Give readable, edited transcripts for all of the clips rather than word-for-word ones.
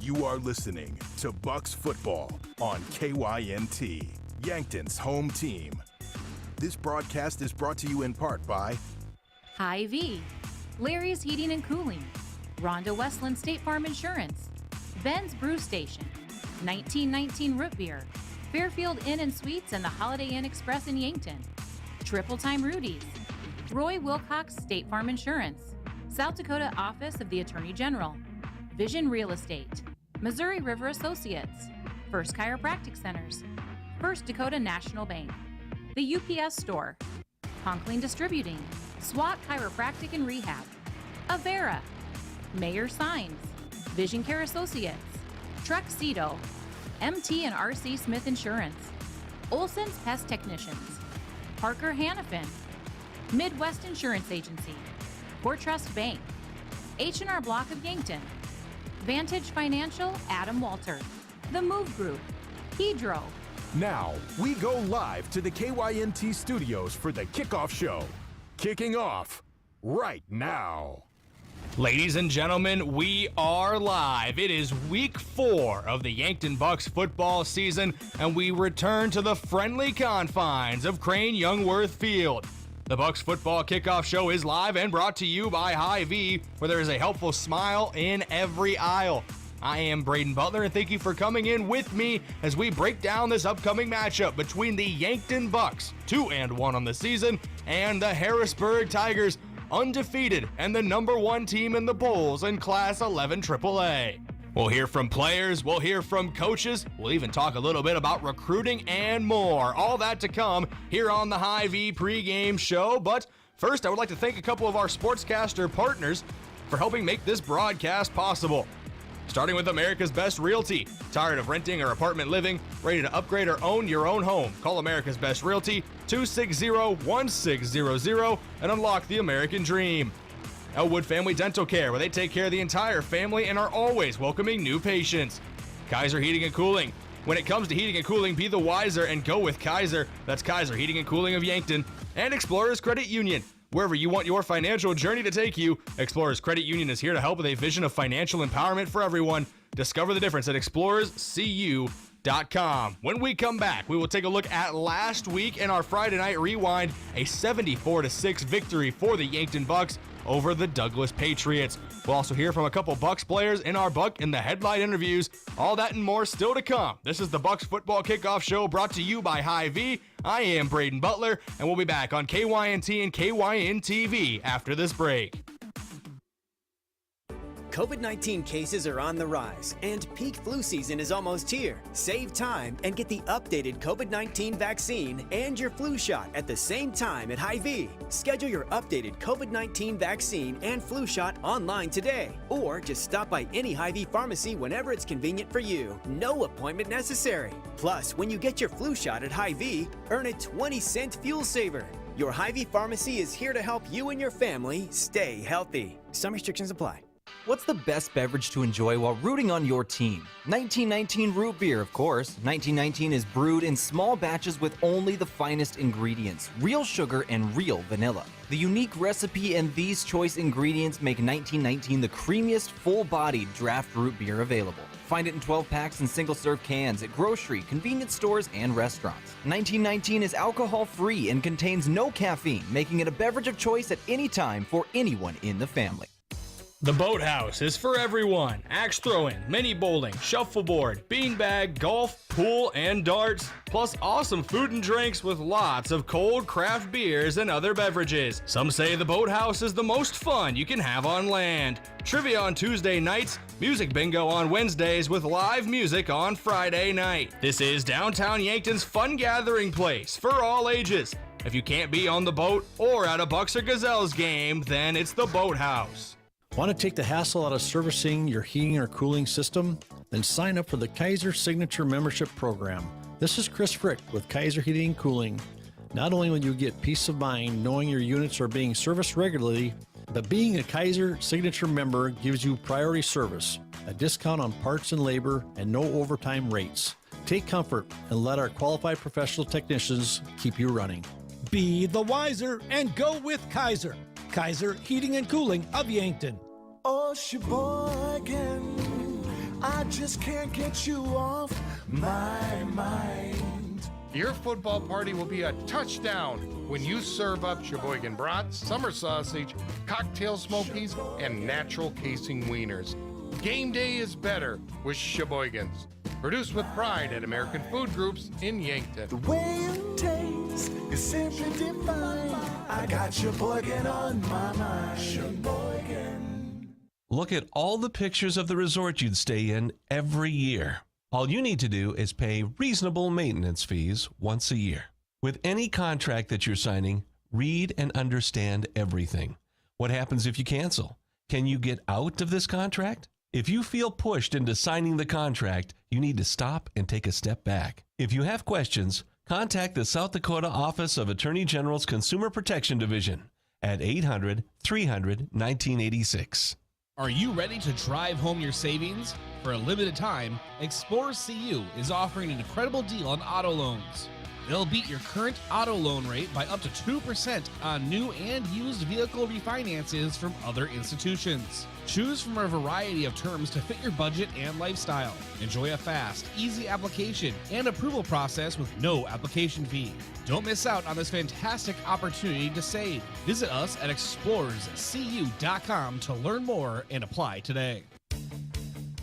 You are listening to Bucks Football on KYNT, Yankton's home team. This broadcast is brought to you in part by Hy-Vee, Larry's Heating and Cooling, Rhonda Westland State Farm Insurance, Ben's Brew Station, 1919 Root Beer, Fairfield Inn and Suites and the Holiday Inn Express in Yankton, Triple Time Rudy's, Roy Wilcox State Farm Insurance, South Dakota Office of the Attorney General, Vision Real Estate, Missouri River Associates, First Chiropractic Centers, First Dakota National Bank, the UPS Store, Conkling Distributing, SWAT Chiropractic and Rehab, Avera, Mayor Signs, Vision Care Associates, Truxedo, MT and RC Smith Insurance, Olson's Pest Technicians, Parker Hannafin, Midwest Insurance Agency, Trust Bank, H&R Block of Yankton, Vantage Financial, Adam Walter, The Move Group, Hedro. Now, we go live to the KYNT studios for the kickoff show. Kicking off right now. Ladies and gentlemen, we are live. It is week 4 of the Yankton Bucks football season, and we return to the friendly confines of Crane-Youngworth Field. The Bucks football kickoff show is live and brought to you by Hy-Vee, where there is a helpful smile in every aisle. I am Brayden Butler, and thank you for coming in with me as we break down this upcoming matchup between the Yankton Bucks, 2-1 on the season, and the Harrisburg Tigers, undefeated and the #1 team in the polls in Class 11 AAA. We'll hear from players, we'll hear from coaches, we'll even talk a little bit about recruiting and more. All that to come here on the Hy-Vee pregame show. But first, I would like to thank a couple of our sportscaster partners for helping make this broadcast possible. Starting with America's Best Realty. Tired of renting or apartment living? Ready to upgrade or own your own home? Call America's Best Realty 260-1600 and unlock the American dream. Elwood Family Dental Care, where they take care of the entire family and are always welcoming new patients. Kaiser Heating and Cooling. When it comes to heating and cooling, be the wiser and go with Kaiser. That's Kaiser Heating and Cooling of Yankton. And Explorers Credit Union. Wherever you want your financial journey to take you, Explorers Credit Union is here to help with a vision of financial empowerment for everyone. Discover the difference at explorerscu.com. When we come back, we will take a look at last week in our Friday Night Rewind, a 74-6 victory for the Yankton Bucks over the Douglas Patriots. We'll also hear from a couple Bucks players in our Buck in the Headline interviews. All that and more still to come. This is the Bucks Football Kickoff Show brought to you by Hy-Vee. I am Brayden Butler, and we'll be back on KYNT and KYN-TV after this break. COVID-19 cases are on the rise, and peak flu season is almost here. Save time and get the updated COVID-19 vaccine and your flu shot at the same time at Hy-Vee. Schedule your updated COVID-19 vaccine and flu shot online today, or just stop by any Hy-Vee pharmacy whenever it's convenient for you. No appointment necessary. Plus, when you get your flu shot at Hy-Vee, earn a 20-cent fuel saver. Your Hy-Vee pharmacy is here to help you and your family stay healthy. Some restrictions apply. What's the best beverage to enjoy while rooting on your team? 1919 Root Beer, of course. 1919 is brewed in small batches with only the finest ingredients, real sugar and real vanilla. The unique recipe and these choice ingredients make 1919 the creamiest, full-bodied draft root beer available. Find it in 12 packs and single-serve cans at grocery, convenience stores, and restaurants. 1919 is alcohol-free and contains no caffeine, making it a beverage of choice at any time for anyone in the family. The Boathouse is for everyone. Axe throwing, mini bowling, shuffleboard, beanbag, golf, pool, and darts. Plus awesome food and drinks with lots of cold craft beers and other beverages. Some say the Boathouse is the most fun you can have on land. Trivia on Tuesday nights, music bingo on Wednesdays with live music on Friday night. This is downtown Yankton's fun gathering place for all ages. If you can't be on the boat or at a Bucks or Gazelles game, then it's the Boathouse. Want to take the hassle out of servicing your heating or cooling system? Then sign up for the Kaiser Signature Membership Program. This is Chris Frick with Kaiser Heating and Cooling. Not only will you get peace of mind knowing your units are being serviced regularly, but being a Kaiser Signature member gives you priority service, a discount on parts and labor, and no overtime rates. Take comfort and let our qualified professional technicians keep you running. Be the wiser and go with Kaiser. Kaiser Heating and Cooling of Yankton. Oh, Sheboygan, I just can't get you off my mind. Your football party will be a touchdown when you serve up Sheboygan brats, summer sausage, cocktail smokies, and natural casing wieners. Game day is better with Sheboygan's. Produced with pride at American Food Groups in Yankton. The way it tastes is simply divine. I got Sheboygan on my mind. Sheboygan. Look at all the pictures of the resort you'd stay in every year. All you need to do is pay reasonable maintenance fees once a year. With any contract that you're signing, read and understand everything. What happens if you cancel? Can you get out of this contract? If you feel pushed into signing the contract, you need to stop and take a step back. If you have questions, contact the South Dakota Office of Attorney General's Consumer Protection Division at 800-300-1986. Are you ready to drive home your savings? For a limited time, Explorers CU is offering an incredible deal on auto loans. They'll beat your current auto loan rate by up to 2% on new and used vehicle refinances from other institutions. Choose from a variety of terms to fit your budget and lifestyle. Enjoy a fast, easy application and approval process with no application fee. Don't miss out on this fantastic opportunity to save. Visit us at explorerscu.com to learn more and apply today.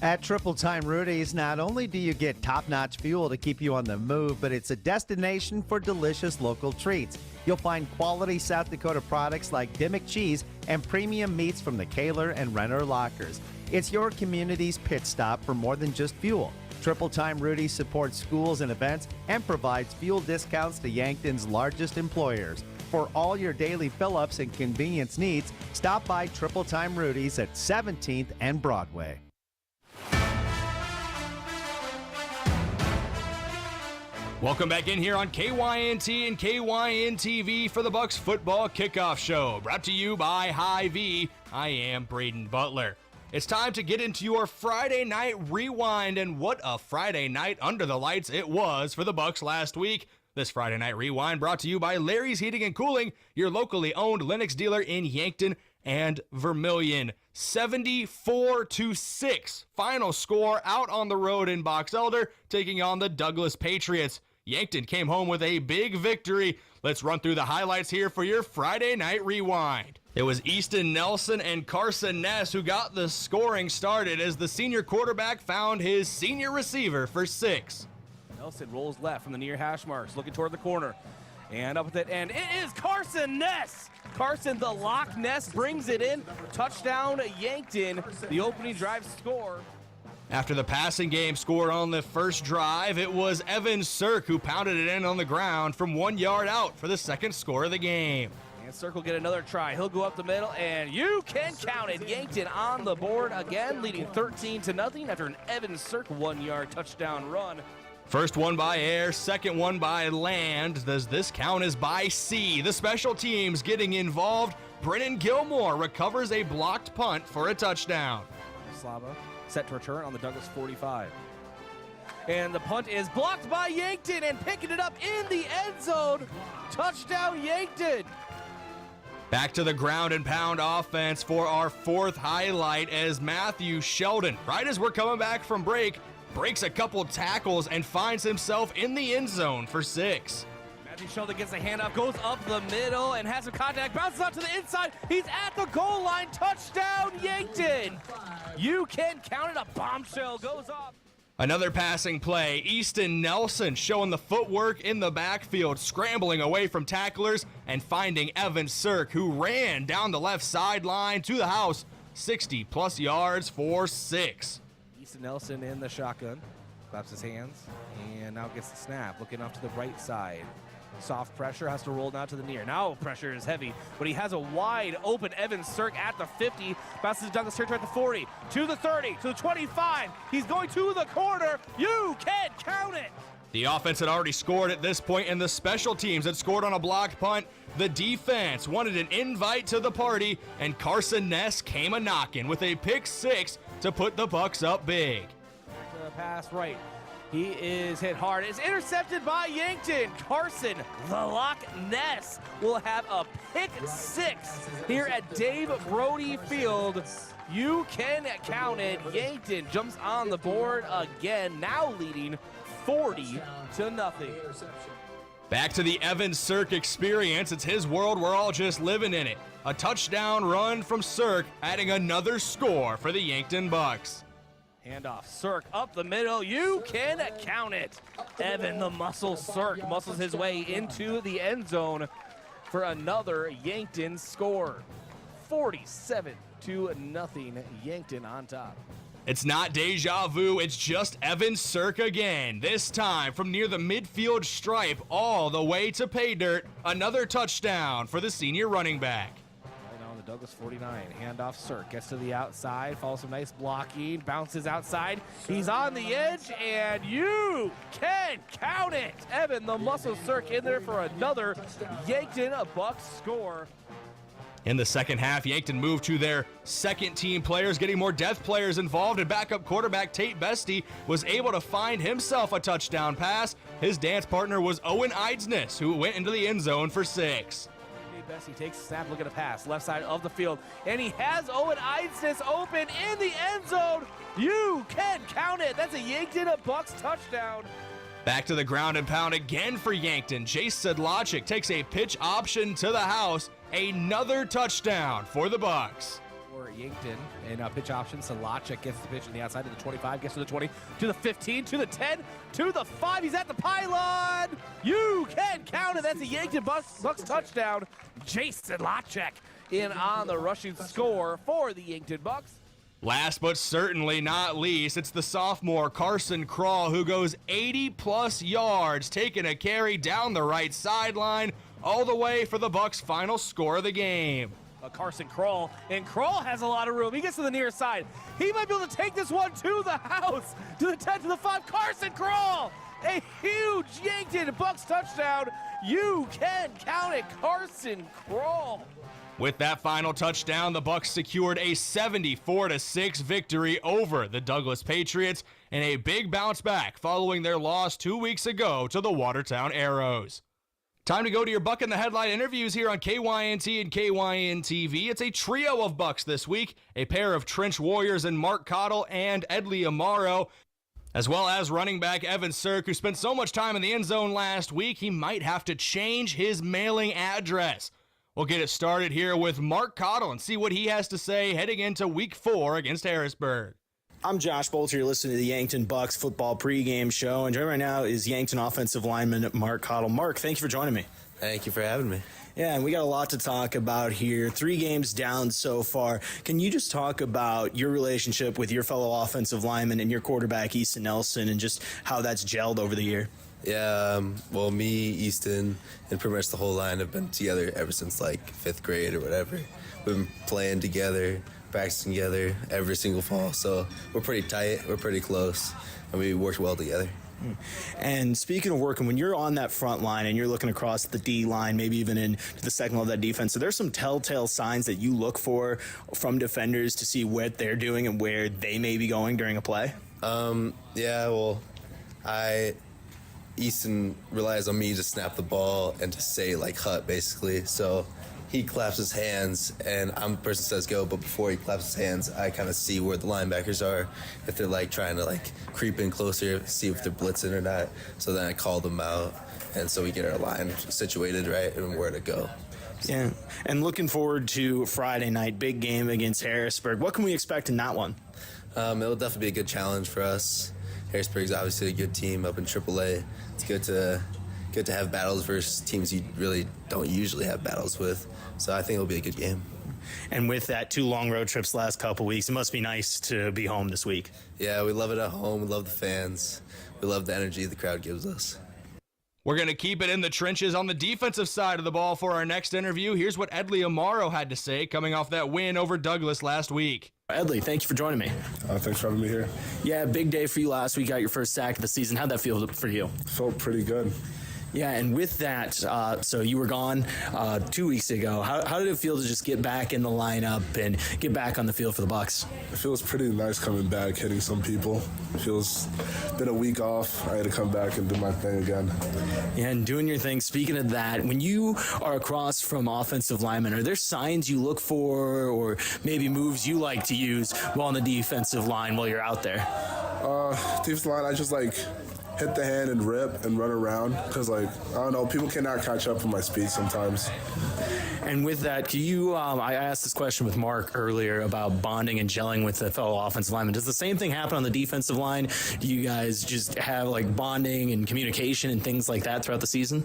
At Triple Time Rudy's, not only do you get top-notch fuel to keep you on the move, but it's a destination for delicious local treats. You'll find quality South Dakota products like Dimmick cheese and premium meats from the Kaler and Renner lockers. It's your community's pit stop for more than just fuel. Triple Time Rudy's supports schools and events and provides fuel discounts to Yankton's largest employers. For all your daily fill-ups and convenience needs, stop by Triple Time Rudy's at 17th and Broadway. Welcome back in here on KYNT and KYN-TV for the Bucks Football Kickoff Show, brought to you by Hy-Vee. I am Brayden Butler. It's time to get into your Friday night rewind, and what a Friday night under the lights it was for the Bucks last week. This Friday night rewind brought to you by Larry's Heating and Cooling, your locally owned Lennox dealer in Yankton and Vermilion. 74-6 final score out on the road in Box Elder, taking on the Douglas Patriots. Yankton came home with a big victory. Let's run through the highlights here for your Friday night rewind. It was Easton Nelson and Carson Ness who got the scoring started as the senior quarterback found his senior receiver for 6. Nelson rolls left from the near hash marks, looking toward the corner. And up at that end, it is Carson Ness! Carson, the Loch Ness, brings it in. Touchdown, Yankton. The opening drive score. After the passing game scored on the first drive, it was Evan Sirk who pounded it in on the ground from 1 yard out for the second score of the game. And Sirk will get another try. He'll go up the middle, and you can count it. Yankton on the board again, leading 13-0 after an Evan Sirk 1 yard touchdown run. First one by air, second one by land. Does this count as by sea? The special teams getting involved. Brennan Gilmore recovers a blocked punt for a touchdown. Slava set to return on the Douglas 45. And the punt is blocked by Yankton and picking it up in the end zone. Touchdown, Yankton. Back to the ground and pound offense for our fourth highlight as Matthew Sheldon, right as we're coming back from break, breaks a couple tackles and finds himself in the end zone for 6. Matthew Sheldon gets a handoff, goes up the middle and has some contact, bounces out to the inside. He's at the goal line. Touchdown, Yankton. You can count it. A bombshell goes off. Another passing play. Easton Nelson showing the footwork in the backfield, scrambling away from tacklers and finding Evan Sirk, who ran down the left sideline to the house, 60-plus yards for 6. Easton Nelson in the shotgun, claps his hands, and now gets the snap, looking off to the right side. Soft pressure, has to roll now to the near. Now pressure is heavy, but he has a wide open Evan Sirk at the 50. Passes to Douglas territory at the 40, to the 30, to the 25. He's going to the corner. You can count it. The offense had already scored at this point, and the special teams had scored on a blocked punt. The defense wanted an invite to the party, and Carson Ness came a-knocking with a pick 6 to put the Bucks up big. Back to the pass right. He is hit hard. It's intercepted by Yankton. Carson, the Loch Ness, will have a pick six here at Dave Brody Field. You can count it. Yankton jumps on the board again, now leading 40-0. Back to the Evan Sirk experience. It's his world. We're all just living in it. A touchdown run from Sirk, adding another score for the Yankton Bucks. Handoff, Sirk up the middle. You can count it. Evan the Muscle Sirk muscles his way into the end zone for another Yankton score. 47-0, Yankton on top. It's not deja vu, it's just Evan Sirk again. This time from near the midfield stripe all the way to pay dirt. Another touchdown for the senior running back. Right on the Douglas 49. Handoff, Sirk gets to the outside, follows some nice blocking, bounces outside. He's on the edge, and you can count it. Evan the Muscle Sirk in there for another Yankton Bucks score. In the second half, Yankton moved to their second team players, getting more depth players involved, and backup quarterback Tate Bestie was able to find himself a touchdown pass. His dance partner was Owen Eidsness, who went into the end zone for 6. Tate Bestie takes a snap, look at a pass, left side of the field, and he has Owen Eidsness open in the end zone. You can count it. That's a Yankton Bucks touchdown. Back to the ground and pound again for Yankton. Chase Sedlacek takes a pitch option to the house. Another touchdown for the Bucks. For Yankton, and pitch option, Sedlacek gets the pitch on the outside to the 25, gets to the 20, to the 15, to the 10, to the 5. He's at the pylon. You can count it. That's a Yankton Bucks touchdown. Chase Sedlacek in on the rushing score for the Yankton Bucks. Last but certainly not least, it's the sophomore Carson Crawl who goes 80-plus yards, taking a carry down the right sideline, all the way for the Bucks' final score of the game. Carson Crawl, and Crawl has a lot of room. He gets to the near side. He might be able to take this one to the house, to the 10, to the 5. Carson Crawl, a huge Yankton Bucks touchdown. You can count it, Carson Crawl. With that final touchdown, the Bucks secured a 74-6 victory over the Douglas Patriots and a big bounce back following their loss 2 weeks ago to the Watertown Arrows. Time to go to your Buck in the Headline interviews here on KYNT and KYN-TV. It's a trio of Bucks this week, a pair of trench warriors in Mark Cottle and Edley Amaro, as well as running back Evan Sirk, who spent so much time in the end zone last week, he might have to change his mailing address. We'll get it started here with Mark Cottle and see what he has to say heading into Week 4 against Harrisburg. I'm Josh Boelter. You're listening to the Yankton Bucks football pregame show. And joining right now is Yankton offensive lineman Mark Cottle. Mark, thank you for joining me. Thank you for having me. Yeah, and we got a lot to talk about here. 3 games down so far. Can you just talk about your relationship with your fellow offensive lineman and your quarterback, Easton Nelson, and just how that's gelled over the year? Yeah, well, me, Easton, and pretty much the whole line have been together ever since, 5th grade or whatever. We've been playing together, practicing together every single fall, so we're pretty tight, we're pretty close, and we work well together. And speaking of working, when you're on that front line and you're looking across the D line, maybe even into the second level of that defense, so there's some telltale signs that you look for from defenders to see what they're doing and where they may be going during a play? Yeah, well, Easton relies on me to snap the ball and to say, hut, basically. So he claps his hands, and I'm the person that says go, but before he claps his hands, I kind of see where the linebackers are, if they're, trying to, creep in closer, see if they're blitzing or not. So then I call them out, and so we get our line situated right and where to go. Yeah, and looking forward to Friday night, big game against Harrisburg. What can we expect in that one? It'll definitely be a good challenge for us. Harrisburg's obviously a good team up in AAA. It's good to have battles versus teams you really don't usually have battles with. So I think it'll be a good game. And with that 2 long road trips the last couple weeks, it must be nice to be home this week. Yeah, we love it at home. We love the fans. We love the energy the crowd gives us. We're going to keep it in the trenches on the defensive side of the ball for our next interview. Here's what Edley Amaro had to say coming off that win over Douglas last week. Edley, thank you for joining me. Thanks for having me here. Yeah, big day for you last week. Got your first sack of the season. How'd that feel for you? Felt pretty good. Yeah, and with that, so you were gone 2 weeks ago. How did it feel to just get back in the lineup and get back on the field for the Bucks? It feels pretty nice coming back, hitting some people. It feels been a week off. I had to come back and do my thing again. Yeah, and doing your thing. Speaking of that, when you are across from offensive linemen, are there signs you look for or maybe moves you like to use while on the defensive line while you're out there? Defensive line, I just hit the hand and rip and run around because, I don't know, people cannot catch up with my speed sometimes. And with that, can you, I asked this question with Mark earlier about bonding and gelling with the fellow offensive lineman. Does the same thing happen on the defensive line? Do you guys just have bonding and communication and things like that throughout the season?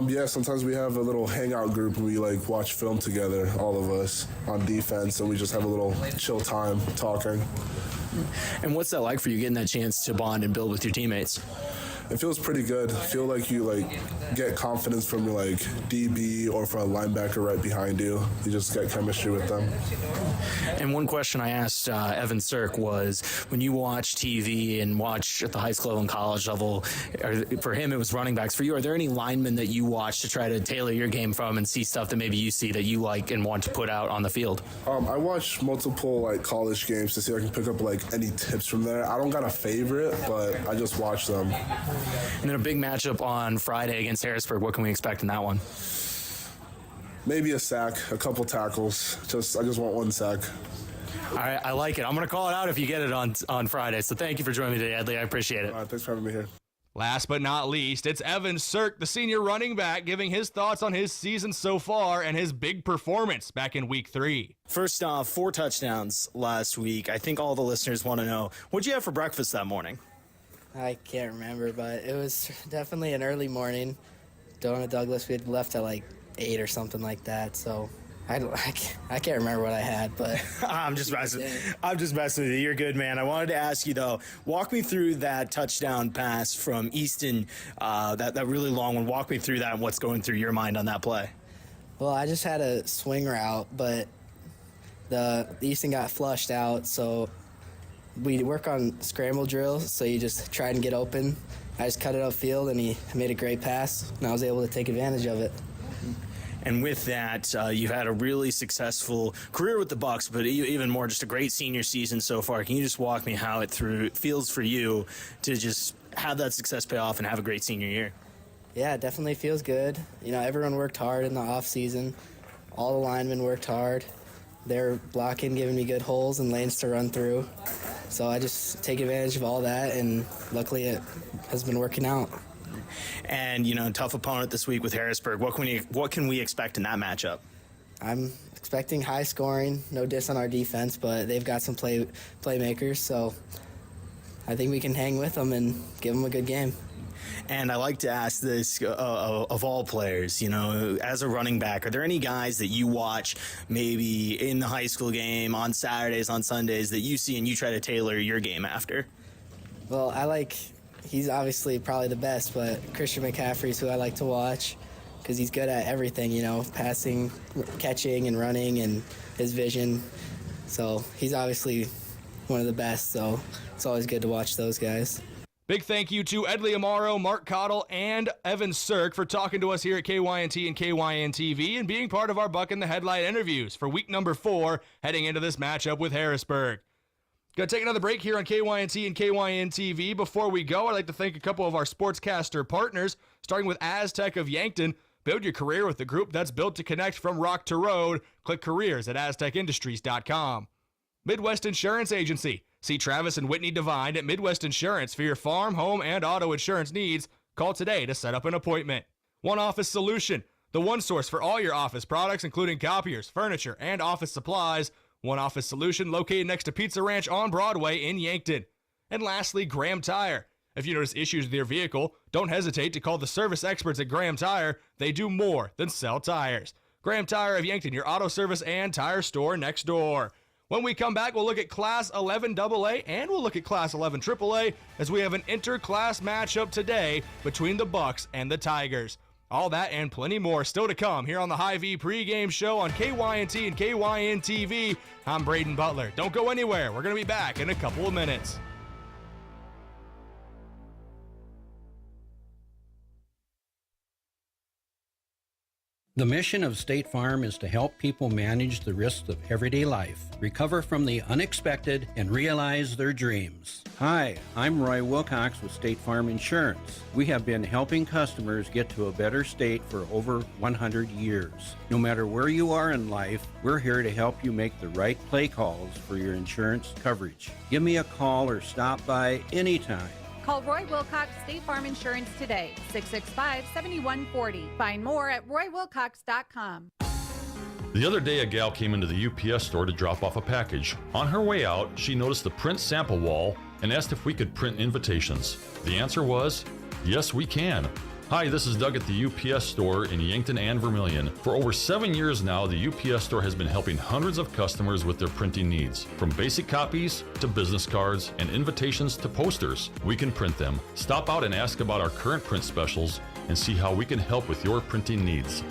Yeah, sometimes we have a little hangout group and we watch film together, all of us, on defense, and we just have a little chill time talking. And what's that like for you, getting that chance to bond and build with your teammates? It feels pretty good. I feel like you get confidence from your DB or from a linebacker right behind you. You just get chemistry with them. And one question I asked Evan Sirk was, when you watch TV and watch at the high school level and college level, for him it was running backs. For you, are there any linemen that you watch to try to tailor your game from and see stuff that maybe you see that you like and want to put out on the field? I watch multiple college games to see if I can pick up any tips from there. I don't got a favorite, but I just watch them. And then a big matchup on Friday against Harrisburg. What can we expect in that one? Maybe a sack, a couple tackles. I just want one sack. All right, I like it. I'm going to call it out if you get it on Friday. So thank you for joining me today, Edley. I appreciate it. All right, thanks for having me here. Last but not least, it's Evan Sirk, the senior running back, giving his thoughts on his season so far and his big performance back in week 3. First off, 4 touchdowns last week. I think all the listeners want to know, what'd you have for breakfast that morning? I can't remember, but it was definitely an early morning. Donut Douglas, we had left at 8 or something like that, so I can't remember what I had, but I'm just messing with you. You're good, man. I wanted to ask you, though, walk me through that touchdown pass from Easton, that really long one. Walk me through that and what's going through your mind on that play. Well, I just had a swing route, but the Easton got flushed out, so we work on scramble drills, so you just try and get open. I just cut it upfield, and he made a great pass, and I was able to take advantage of it. And with that, you've had a really successful career with the Bucks, but even more, just a great senior season so far. Can you just walk me how it feels for you to just have that success pay off and have a great senior year? Yeah, it definitely feels good. Everyone worked hard in the off season. All the linemen worked hard. They're blocking, giving me good holes and lanes to run through. So I just take advantage of all that, and luckily it has been working out. And, tough opponent this week with Harrisburg. What can we expect in that matchup? I'm expecting high scoring, no diss on our defense, but they've got some playmakers, so I think we can hang with them and give them a good game. And I like to ask this of all players, as a running back, are there any guys that you watch maybe in the high school game, on Saturdays, on Sundays, that you see and you try to tailor your game after? Well, he's obviously probably the best, but Christian McCaffrey's who I like to watch because he's good at everything, passing, catching, and running, and his vision. So he's obviously one of the best, so it's always good to watch those guys. Big thank you to Edley Amaro, Mark Cottle, and Evan Sirk for talking to us here at KYNT and KYN-TV and being part of our Buck in the Headlight interviews for week number 4 heading into this matchup with Harrisburg. Going to take another break here on KYNT and KYN-TV. Before we go, I'd like to thank a couple of our sportscaster partners, starting with Aztec of Yankton. Build your career with the group that's built to connect from rock to road. Click careers at aztecindustries.com. Midwest Insurance Agency. See Travis and Whitney Devine at Midwest Insurance for your farm, home, and auto insurance needs. Call today to set up an appointment. One Office Solution, the one source for all your office products, including copiers, furniture, and office supplies. One Office Solution located next to Pizza Ranch on Broadway in Yankton. And lastly, Graham Tire. If you notice issues with your vehicle, don't hesitate to call the service experts at Graham Tire. They do more than sell tires. Graham Tire of Yankton, your auto service and tire store next door. When we come back, we'll look at Class 11 AA and we'll look at Class 11 AAA as we have an interclass matchup today between the Bucks and the Tigers. All that and plenty more still to come here on the Hy-Vee pregame show on KYNT and KYN-TV. I'm Brayden Butler. Don't go anywhere. We're going to be back in a couple of minutes. The mission of State Farm is to help people manage the risks of everyday life, recover from the unexpected, and realize their dreams. Hi, I'm Roy Wilcox with State Farm Insurance. We have been helping customers get to a better state for over 100 years. No matter where you are in life, we're here to help you make the right play calls for your insurance coverage. Give me a call or stop by anytime. Call Roy Wilcox State Farm Insurance today, 665-7140. Find more at roywilcox.com. The other day, a gal came into the UPS store to drop off a package. On her way out, she noticed the print sample wall and asked if we could print invitations. The answer was, yes, we can. Hi, this is Doug at the UPS store in Yankton and Vermilion. For over 7 years now, the UPS store has been helping hundreds of customers with their printing needs. From basic copies to business cards and invitations to posters, we can print them. Stop out and ask about our current print specials and see how we can help with your printing needs.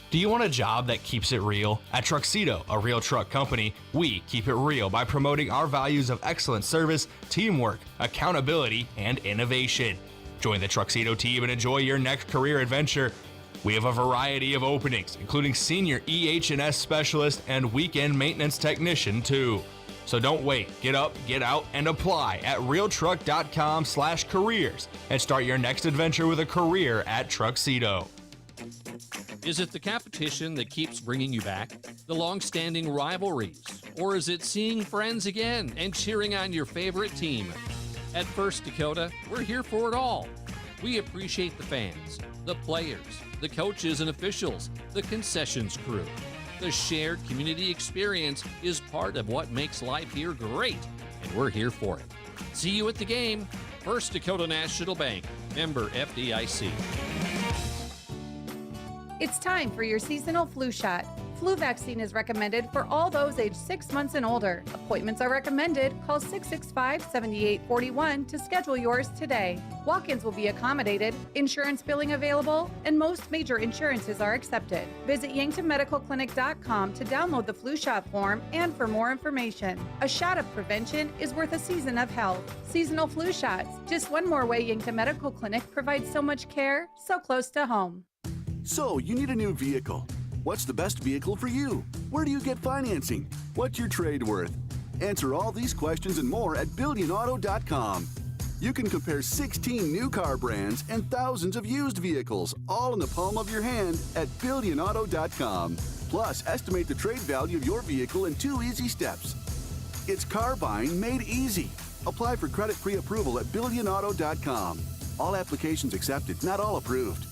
Do you want a job that keeps it real? At Truxedo, a real truck company, we keep it real by promoting our values of excellent service, teamwork, accountability, and innovation. Join the Truxedo team and enjoy your next career adventure. We have a variety of openings, including senior EH&S specialist and weekend maintenance technician too. So don't wait. Get up, get out, and apply at realtruck.com/careers and start your next adventure with a career at Truxedo. Is it the competition that keeps bringing you back? The long-standing rivalries? Or is it seeing friends again and cheering on your favorite team? At First Dakota, we're here for it all. We appreciate the fans, the players, the coaches and officials, the concessions crew. The shared community experience is part of what makes life here great, and we're here for it. See you at the game. First Dakota National Bank, member FDIC. It's time for your seasonal flu shot. Flu vaccine is recommended for all those aged 6 months and older. Appointments are recommended. Call 665-7841 to schedule yours today. Walk-ins will be accommodated, insurance billing available, and most major insurances are accepted. Visit yanktonmedicalclinic.com to download the flu shot form and for more information. A shot of prevention is worth a season of health. Seasonal flu shots, just one more way Yankton Medical Clinic provides so much care, so close to home. So, you need a new vehicle. What's the best vehicle for you? Where do you get financing? What's your trade worth? Answer all these questions and more at BillionAuto.com. You can compare 16 new car brands and thousands of used vehicles, all in the palm of your hand at BillionAuto.com. Plus, estimate the trade value of your vehicle in 2 easy steps. It's car buying made easy. Apply for credit pre-approval at BillionAuto.com. All applications accepted, not all approved.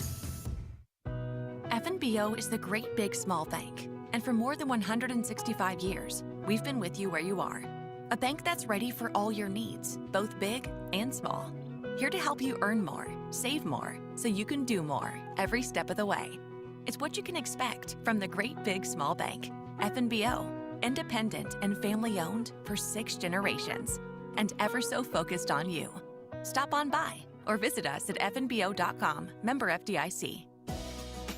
FNBO is the great big small bank. And for more than 165 years, we've been with you where you are. A bank that's ready for all your needs, both big and small. Here to help you earn more, save more, so you can do more every step of the way. It's what you can expect from the great big small bank. FNBO, independent and family owned for 6 generations, and ever so focused on you. Stop on by or visit us at fnbo.com, member FDIC.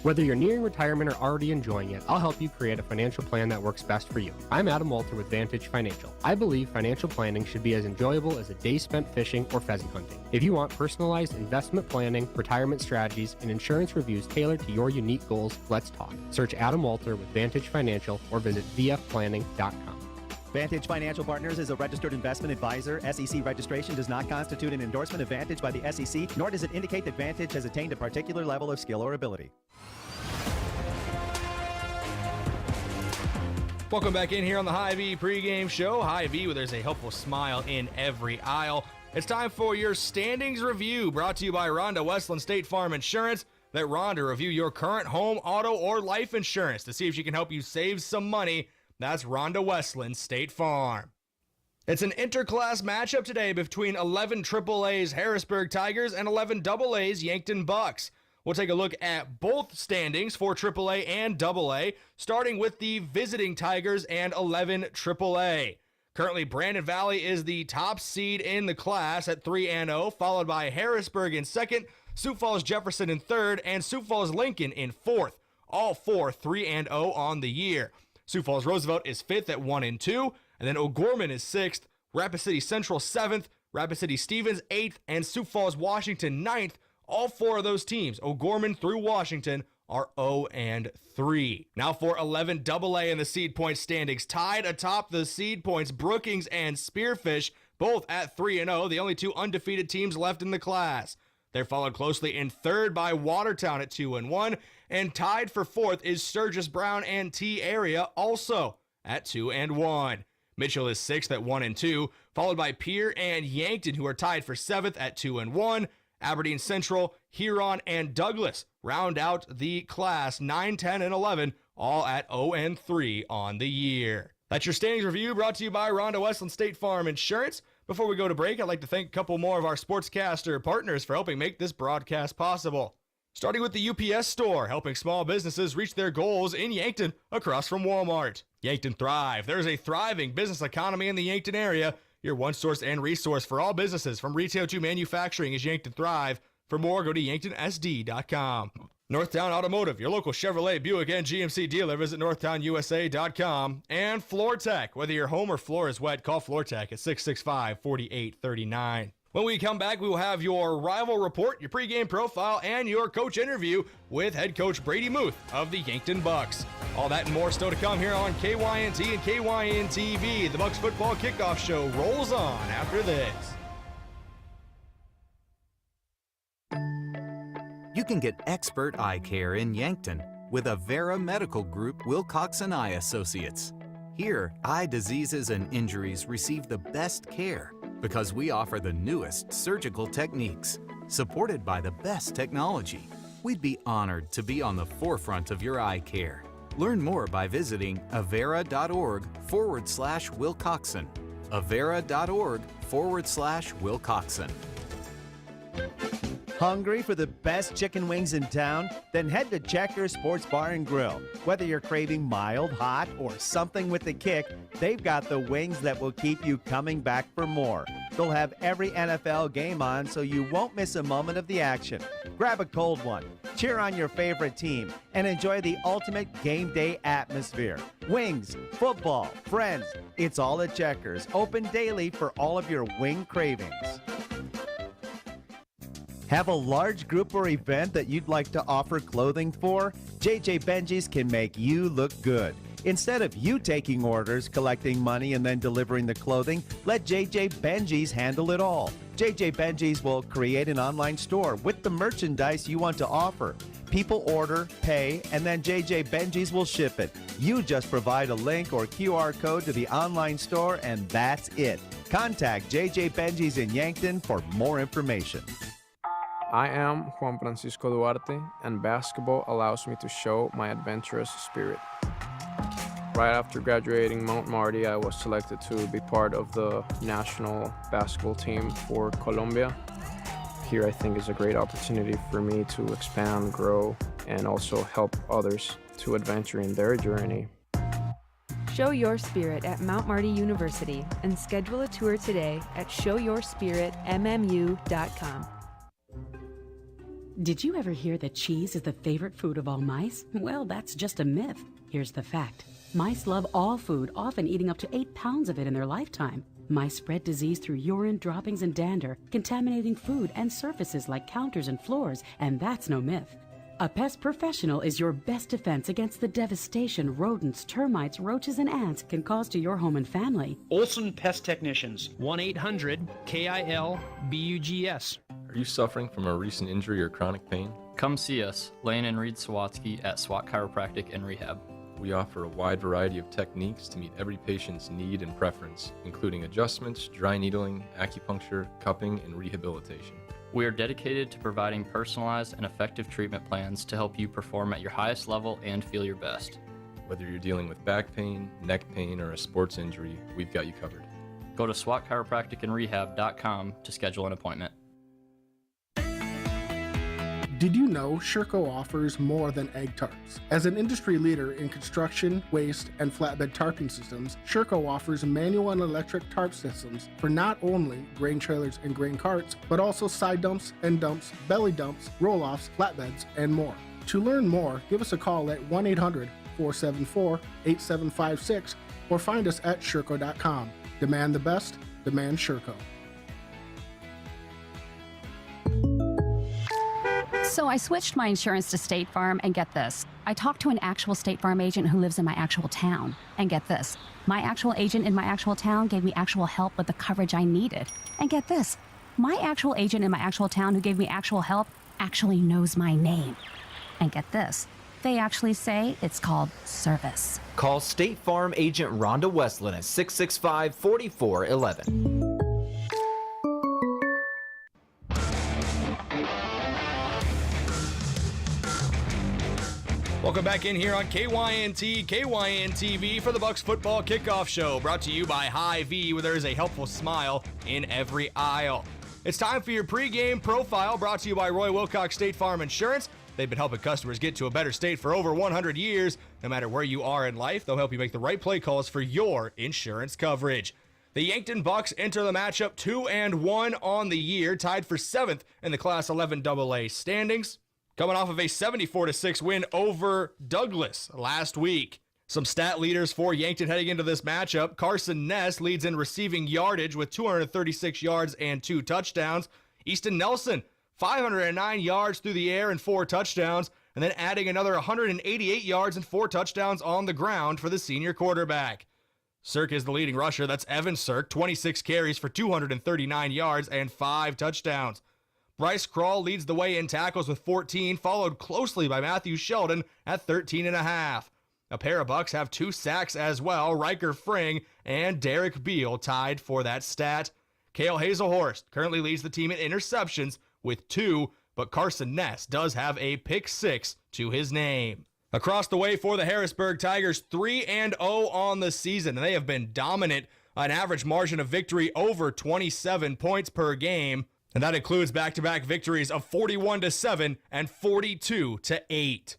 Whether you're nearing retirement or already enjoying it, I'll help you create a financial plan that works best for you. I'm Adam Walter with Vantage Financial. I believe financial planning should be as enjoyable as a day spent fishing or pheasant hunting. If you want personalized investment planning, retirement strategies, and insurance reviews tailored to your unique goals, let's talk. Search Adam Walter with Vantage Financial or visit vfplanning.com. Vantage Financial Partners is a registered investment advisor. SEC registration does not constitute an endorsement of Vantage by the SEC, nor does it indicate that Vantage has attained a particular level of skill or ability. Welcome back in here on the Hy-Vee pregame show. Hy-Vee, where there's a helpful smile in every aisle. It's time for your standings review, brought to you by Rhonda Westland State Farm Insurance. Let Rhonda review your current home, auto, or life insurance to see if she can help you save some money. That's Rhonda Westland State Farm. It's an interclass matchup today between 11 AAA's Harrisburg Tigers and 11 AA's Yankton Bucks. We'll take a look at both standings for AAA and AA, starting with the visiting Tigers and 11 AAA. Currently, Brandon Valley is the top seed in the class at 3-0, followed by Harrisburg in second, Sioux Falls Jefferson in third, and Sioux Falls Lincoln in fourth. All four 3-0 on the year. Sioux Falls Roosevelt is fifth at 1-2, and then O'Gorman is sixth, Rapid City Central seventh, Rapid City Stevens eighth, and Sioux Falls Washington ninth. All four of those teams, O'Gorman through Washington, are 0-3. Now for 11 AA in the seed point standings. Tied atop the seed points, Brookings and Spearfish, both at 3-0, the only two undefeated teams left in the class. They're followed closely in third by Watertown at 2-1, and tied for fourth is Sturgis Brown and T Area, also at 2-1. Mitchell is sixth at 1-2, followed by Pierre and Yankton, who are tied for seventh at 2-1. Aberdeen Central, Huron, and Douglas round out the class 9, 10, and 11, all at 0-3 on the year. That's your standings review brought to you by Rhonda Westland State Farm Insurance. Before we go to break, I'd like to thank a couple more of our sportscaster partners for helping make this broadcast possible. Starting with the UPS Store, helping small businesses reach their goals in Yankton across from Walmart. Yankton Thrive. There's a thriving business economy in the Yankton area. Your one source and resource for all businesses from retail to manufacturing is Yankton Thrive. For more, go to yanktonsd.com. Northtown Automotive, your local Chevrolet, Buick, and GMC dealer. Visit northtownusa.com. And Floor Tech. Whether your home or floor is wet, call Floor Tech at 665-4839. When we come back, we will have your rival report, your pregame profile, and your coach interview with head coach Brady Muth of the Yankton Bucks. All that and more still to come here on KYNT and KYN-TV. The Bucks football kickoff show rolls on after this. You can get expert eye care in Yankton with Avera Medical Group Wilcox & Eye Associates. Here, eye diseases and injuries receive the best care because we offer the newest surgical techniques, supported by the best technology. We'd be honored to be on the forefront of your eye care. Learn more by visiting avera.org/Wilcoxon. avera.org/Wilcoxon. Hungry for the best chicken wings in town? Then head to Checkers Sports Bar and Grill. Whether you're craving mild, hot, or something with a kick, they've got the wings that will keep you coming back for more. They'll have every NFL game on so you won't miss a moment of the action. Grab a cold one, cheer on your favorite team, and enjoy the ultimate game day atmosphere. Wings, football, friends, it's all at Checkers. Open daily for all of your wing cravings. Have a large group or event that you'd like to offer clothing for? JJ Benji's can make you look good. Instead of you taking orders, collecting money, and then delivering the clothing, let JJ Benji's handle it all. JJ Benji's will create an online store with the merchandise you want to offer. People order, pay, and then JJ Benji's will ship it. You just provide a link or QR code to the online store, and that's it. Contact JJ Benji's in Yankton for more information. I am Juan Francisco Duarte, and basketball allows me to show my adventurous spirit. Right after graduating Mount Marty, I was selected to be part of the national basketball team for Colombia. Here, I think, is a great opportunity for me to expand, grow, and also help others to adventure in their journey. Show your spirit at Mount Marty University and schedule a tour today at showyourspiritmmu.com. Did you ever hear that cheese is the favorite food of all mice? Well, that's just a myth. Here's the fact. Mice love all food, often eating up to 8 pounds of it in their lifetime. Mice spread disease through urine, droppings, and dander, contaminating food and surfaces like counters and floors, and that's no myth. A pest professional is your best defense against the devastation rodents, termites, roaches, and ants can cause to your home and family. Olson Pest Technicians, 1-800-KIL-BUGS. Are you suffering from a recent injury or chronic pain? Come see us, Lane and Reed Sawatsky at SWAT Chiropractic and Rehab. We offer a wide variety of techniques to meet every patient's need and preference, including adjustments, dry needling, acupuncture, cupping, and rehabilitation. We are dedicated to providing personalized and effective treatment plans to help you perform at your highest level and feel your best. Whether you're dealing with back pain, neck pain, or a sports injury, we've got you covered. Go to SWATchiropracticandrehab.com to schedule an appointment. Did you know Sherco offers more than egg tarps? As an industry leader in construction, waste, and flatbed tarping systems, Sherco offers manual and electric tarp systems for not only grain trailers and grain carts, but also side dumps, end dumps, belly dumps, roll-offs, flatbeds, and more. To learn more, give us a call at 1-800-474-8756 or find us at Sherco.com. Demand the best, demand Sherco. So I switched my insurance to State Farm, and get this. I talked to an actual State Farm agent who lives in my actual town. And get this. My actual agent in my actual town gave me actual help with the coverage I needed. And get this. My actual agent in my actual town who gave me actual help actually knows my name. And get this. They actually say it's called service. Call State Farm agent Rhonda Westland at 665-4411. Welcome back in here on KYNT, KYN-TV for the Bucks Football Kickoff Show, brought to you by Hy-Vee, where there is a helpful smile in every aisle. It's time for your pregame profile, brought to you by Roy Wilcox State Farm Insurance. They've been helping customers get to a better state for over 100 years. No matter where you are in life, they'll help you make the right play calls for your insurance coverage. The Yankton Bucks enter the matchup 2-1 on the year, tied for 7th in the Class 11 AA standings, coming off of a 74-6 win over Douglas last week. Some stat leaders for Yankton heading into this matchup. Carson Ness leads in receiving yardage with 236 yards and 2 touchdowns. Easton Nelson, 509 yards through the air and 4 touchdowns, and then adding another 188 yards and 4 touchdowns on the ground for the senior quarterback. Sirk is the leading rusher. That's Evan Sirk, 26 carries for 239 yards and 5 touchdowns. Bryce Krall leads the way in tackles with 14, followed closely by Matthew Sheldon at 13.5. A pair of Bucks have 2 sacks as well. Riker Fring and Derek Beal tied for that stat. Cale Hazelhorst currently leads the team in interceptions with 2, but Carson Ness does have a pick 6 to his name. Across the way for the Harrisburg Tigers, 3-0 on the season, and they have been dominant, an average margin of victory over 27 points per game. And that includes back-to-back victories of 41-7 and 42-8.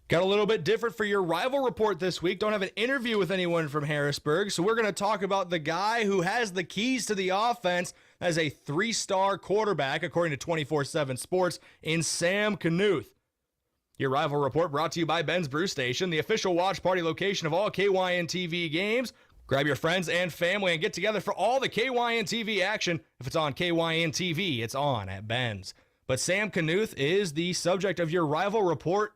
Got a little bit different for your rival report this week. Don't have an interview with anyone from Harrisburg, so we're going to talk about the guy who has the keys to the offense as a 3-star quarterback, according to 24/7 Sports, in Sam Knuth. Your rival report brought to you by Ben's Brew Station, the official watch party location of all KYN-TV games. Grab your friends and family and get together for all the KYN-TV action. If it's on KYN-TV, it's on at Ben's. But Sam Knuth is the subject of your rival report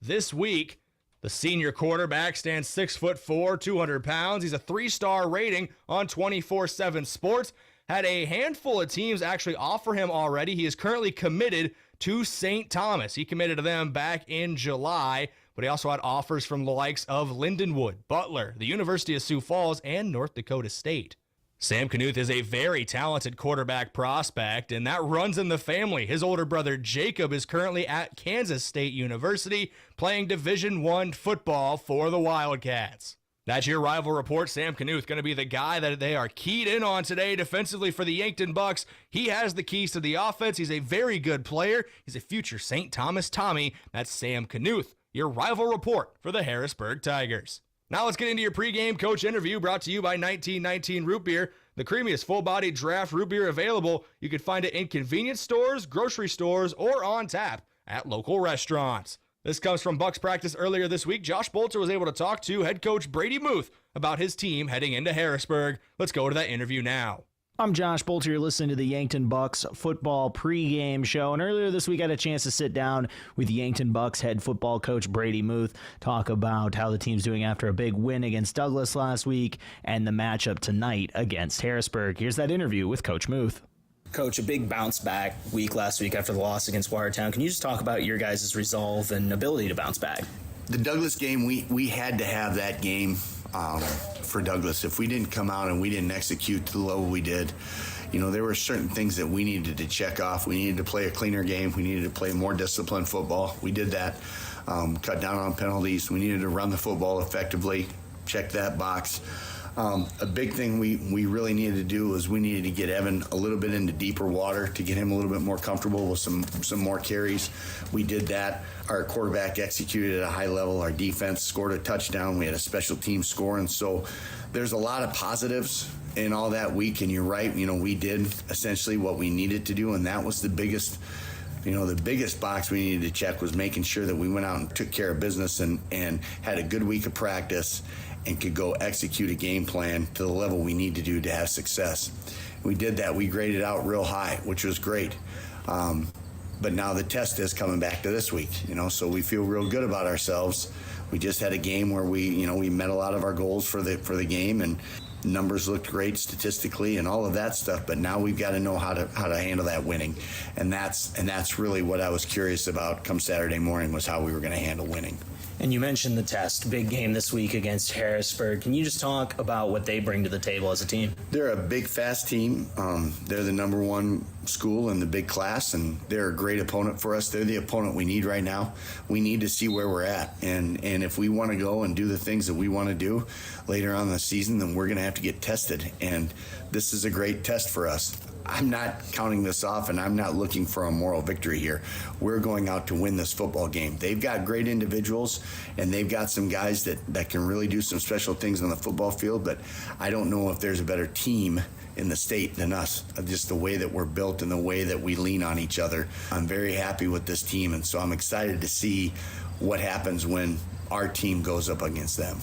this week. The senior quarterback stands 6'4", 200 pounds. He's a 3-star rating on 24/7 Sports. Had a handful of teams actually offer him already. He is currently committed to St. Thomas. He committed to them back in July. But he also had offers from the likes of Lindenwood, Butler, the University of Sioux Falls, and North Dakota State. Sam Knuth is a very talented quarterback prospect, and that runs in the family. His older brother Jacob is currently at Kansas State University playing Division I football for the Wildcats. That's your rival report. Sam Knuth going to be the guy that they are keyed in on today defensively for the Yankton Bucks. He has the keys to the offense. He's a very good player. He's a future St. Thomas Tommy. That's Sam Knuth, your rival report for the Harrisburg Tigers. Now let's get into your pregame coach interview, brought to you by 1919 Root Beer, the creamiest full-bodied draft root beer available. You can find it in convenience stores, grocery stores, or on tap at local restaurants. This comes from Bucks practice earlier this week. Josh Boelter was able to talk to head coach Brady Muth about his team heading into Harrisburg. Let's go to that interview now. I'm Josh Boelter. You're listening to the Yankton Bucks football pregame show. And earlier this week, I had a chance to sit down with Yankton Bucks head football coach Brady Muth, talk about how the team's doing after a big win against Douglas last week and the matchup tonight against Harrisburg. Here's that interview with Coach Muth. Coach, a big bounce back week last week after the loss against Watertown. Can you just talk about your guys' resolve and ability to bounce back? The Douglas game, we had to have that game for Douglas. If we didn't come out and we didn't execute to the level we did, there were certain things that we needed to check off. We needed to play a cleaner game. We needed to play more disciplined football. We did that. Cut down on penalties. We needed to run the football effectively. Check that box. A big thing we really needed to do was we needed to get Evan a little bit into deeper water to get him a little bit more comfortable with some more carries. We did that. Our quarterback executed at a high level. Our defense scored a touchdown. We had a special team score. And so there's a lot of positives in all that week. And you're right, we did essentially what we needed to do. And that was the biggest box we needed to check was making sure that we went out and took care of business and had a good week of practice and could go execute a game plan to the level we need to do to have success. We did that. We graded out real high, which was great. But now the test is coming back to this week, so we feel real good about ourselves. We just had a game where we met a lot of our goals for the game, and numbers looked great statistically and all of that stuff. But now we've got to know how to handle that winning, and that's really what I was curious about come Saturday morning, was how we were going to handle winning. And you mentioned the test, big game this week against Harrisburg. Can you just talk about what they bring to the table as a team? They're a big, fast team. They're the number one school in the big class, and they're a great opponent for us. They're the opponent we need right now. We need to see where we're at. And if we want to go and do the things that we want to do later on in the season, then we're going to have to get tested. And this is a great test for us. I'm not counting this off, and I'm not looking for a moral victory here. We're going out to win this football game. They've got great individuals, and they've got some guys that can really do some special things on the football field, but I don't know if there's a better team in the state than us, just the way that we're built and the way that we lean on each other. I'm very happy with this team, and so I'm excited to see what happens when our team goes up against them.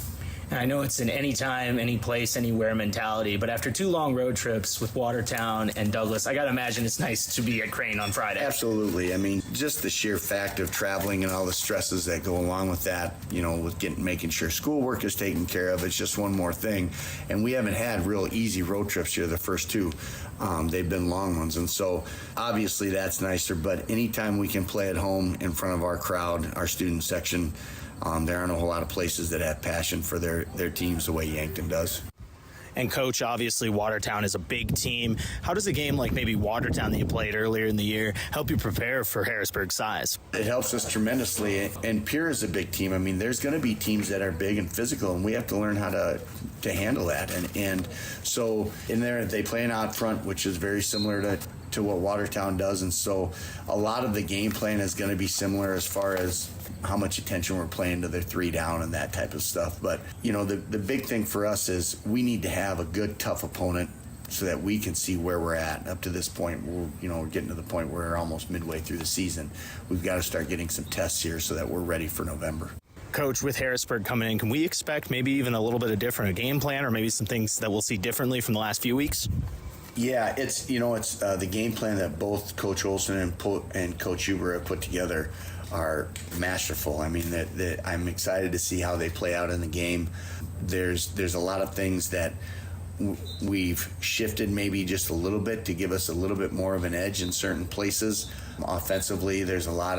And I know it's an anytime, any place, anywhere mentality, but after 2 long road trips with Watertown and Douglas, I got to imagine it's nice to be at Crane on Friday. Absolutely. I mean, just the sheer fact of traveling and all the stresses that go along with that, with making sure schoolwork is taken care of, it's just one more thing. And we haven't had real easy road trips here, the first 2. They've been long ones, and so obviously that's nicer, but anytime we can play at home in front of our crowd, our student section, there aren't a whole lot of places that have passion for their teams the way Yankton does. And Coach, obviously Watertown is a big team. How does a game like maybe Watertown that you played earlier in the year help you prepare for Harrisburg's size? It helps us tremendously, and Pierre is a big team. I mean, there's going to be teams that are big and physical, and we have to learn how to handle that. And so in there, they play an out front, which is very similar to what Watertown does, and so a lot of the game plan is going to be similar as far as how much attention we're playing to their 3 down and that type of stuff. But the big thing for us is we need to have a good, tough opponent so that we can see where we're at. Up to this point, we're getting to the point where we're almost midway through the season. We've got to start getting some tests here so that we're ready for November. Coach, with Harrisburg coming in, can we expect maybe even a little bit of different game plan, or maybe some things that we'll see differently from the last few weeks? Yeah, it's the game plan that both Coach Olson and Coach Huber have put together are masterful. I mean, that I'm excited to see how they play out in the game. There's a lot of things that we've shifted maybe just a little bit to give us a little bit more of an edge in certain places. Offensively, there's a lot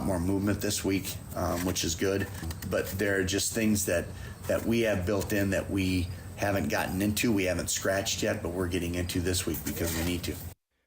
more movement this week, which is good. But there are just things that we have built in that we haven't gotten into, we haven't scratched yet, but we're getting into this week because we need to.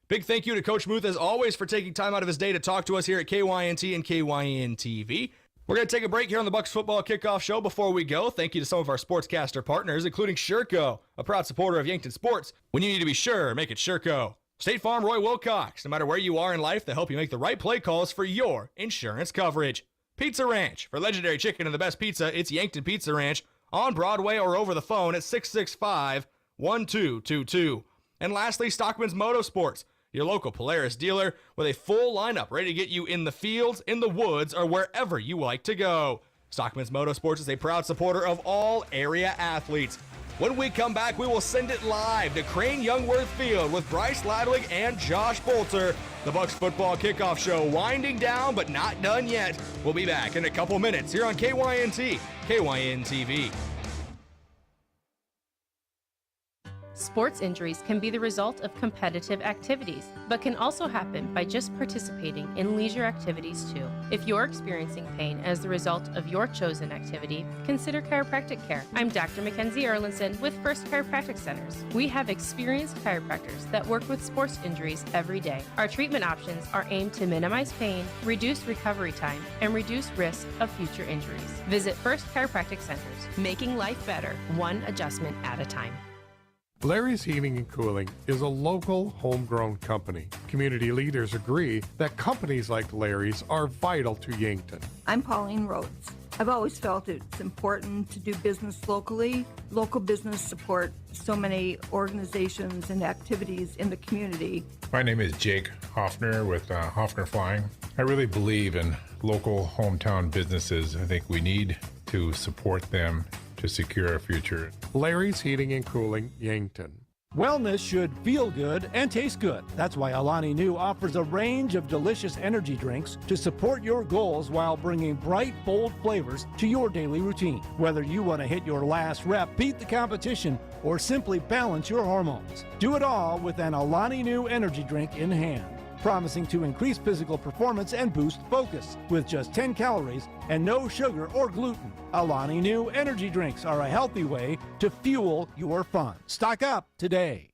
Big thank you to Coach Muth, as always, for taking time out of his day to talk to us here at KYNT and KYN-TV. We're going to take a break here on the Bucks Football Kickoff Show. Before we go, thank you to some of our sportscaster partners, including Sherco, a proud supporter of Yankton Sports. When you need to be sure, make it Sherco. State Farm Roy Wilcox, no matter where you are in life, they help you make the right play calls for your insurance coverage. Pizza Ranch, for legendary chicken and the best pizza, it's Yankton Pizza Ranch, on Broadway or over the phone at 665-1222. And lastly, Stockman's Motorsports, your local Polaris dealer with a full lineup ready to get you in the fields, in the woods, or wherever you like to go. Stockman's Motorsports is a proud supporter of all area athletes. When we come back, we will send it live to Crane-Youngworth Field with Bryce Ladwig and Josh Boelter. The Bucks Football Kickoff Show winding down, but not done yet. We'll be back in a couple minutes here on KYNT, KYN-TV. Sports injuries can be the result of competitive activities, but can also happen by just participating in leisure activities too. If you're experiencing pain as the result of your chosen activity, consider chiropractic care. I'm Dr. Mackenzie Erlinson with First Chiropractic Centers. We have experienced chiropractors that work with sports injuries every day. Our treatment options are aimed to minimize pain, reduce recovery time, and reduce risk of future injuries. Visit First Chiropractic Centers, making life better, one adjustment at a time. Larry's Heating and Cooling is a local, homegrown company. Community leaders agree that companies like Larry's are vital to Yankton. I'm Pauline Rhodes. I've always felt it's important to do business locally. Local business support so many organizations and activities in the community. My name is Jake Hoffner with Hoffner Flying. I really believe in local hometown businesses. I think we need to support them to secure our future. Larry's Heating and Cooling, Yankton. Wellness should feel good and taste good. That's why Alani Nu offers a range of delicious energy drinks to support your goals while bringing bright, bold flavors to your daily routine. Whether you want to hit your last rep, beat the competition, or simply balance your hormones, do it all with an Alani Nu energy drink in hand, promising to increase physical performance and boost focus with just 10 calories and no sugar or gluten. Alani Nu energy drinks are a healthy way to fuel your fun. Stock up today.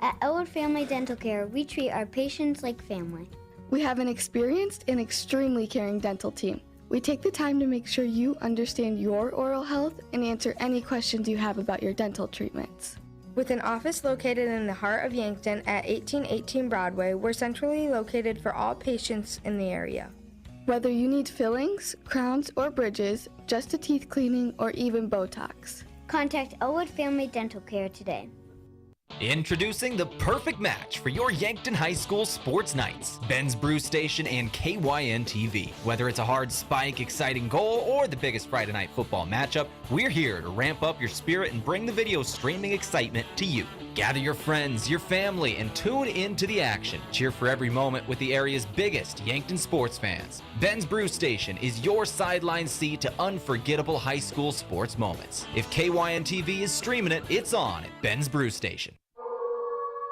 At Elwood Family Dental Care, we treat our patients like family. We have an experienced and extremely caring dental team. We take the time to make sure you understand your oral health and answer any questions you have about your dental treatments. With an office located in the heart of Yankton at 1818 Broadway, we're centrally located for all patients in the area. Whether you need fillings, crowns, or bridges, just a teeth cleaning, or even Botox, contact Elwood Family Dental Care today. Introducing the perfect match for your Yankton High School sports nights. Ben's Brew Station and KYN TV. Whether it's a hard spike, exciting goal, or the biggest Friday night football matchup, we're here to ramp up your spirit and bring the video streaming excitement to you. Gather your friends, your family, and tune into the action. Cheer for every moment with the area's biggest Yankton sports fans. Ben's Brew Station is your sideline seat to unforgettable high school sports moments. If KYN TV is streaming it, it's on at Ben's Brew Station.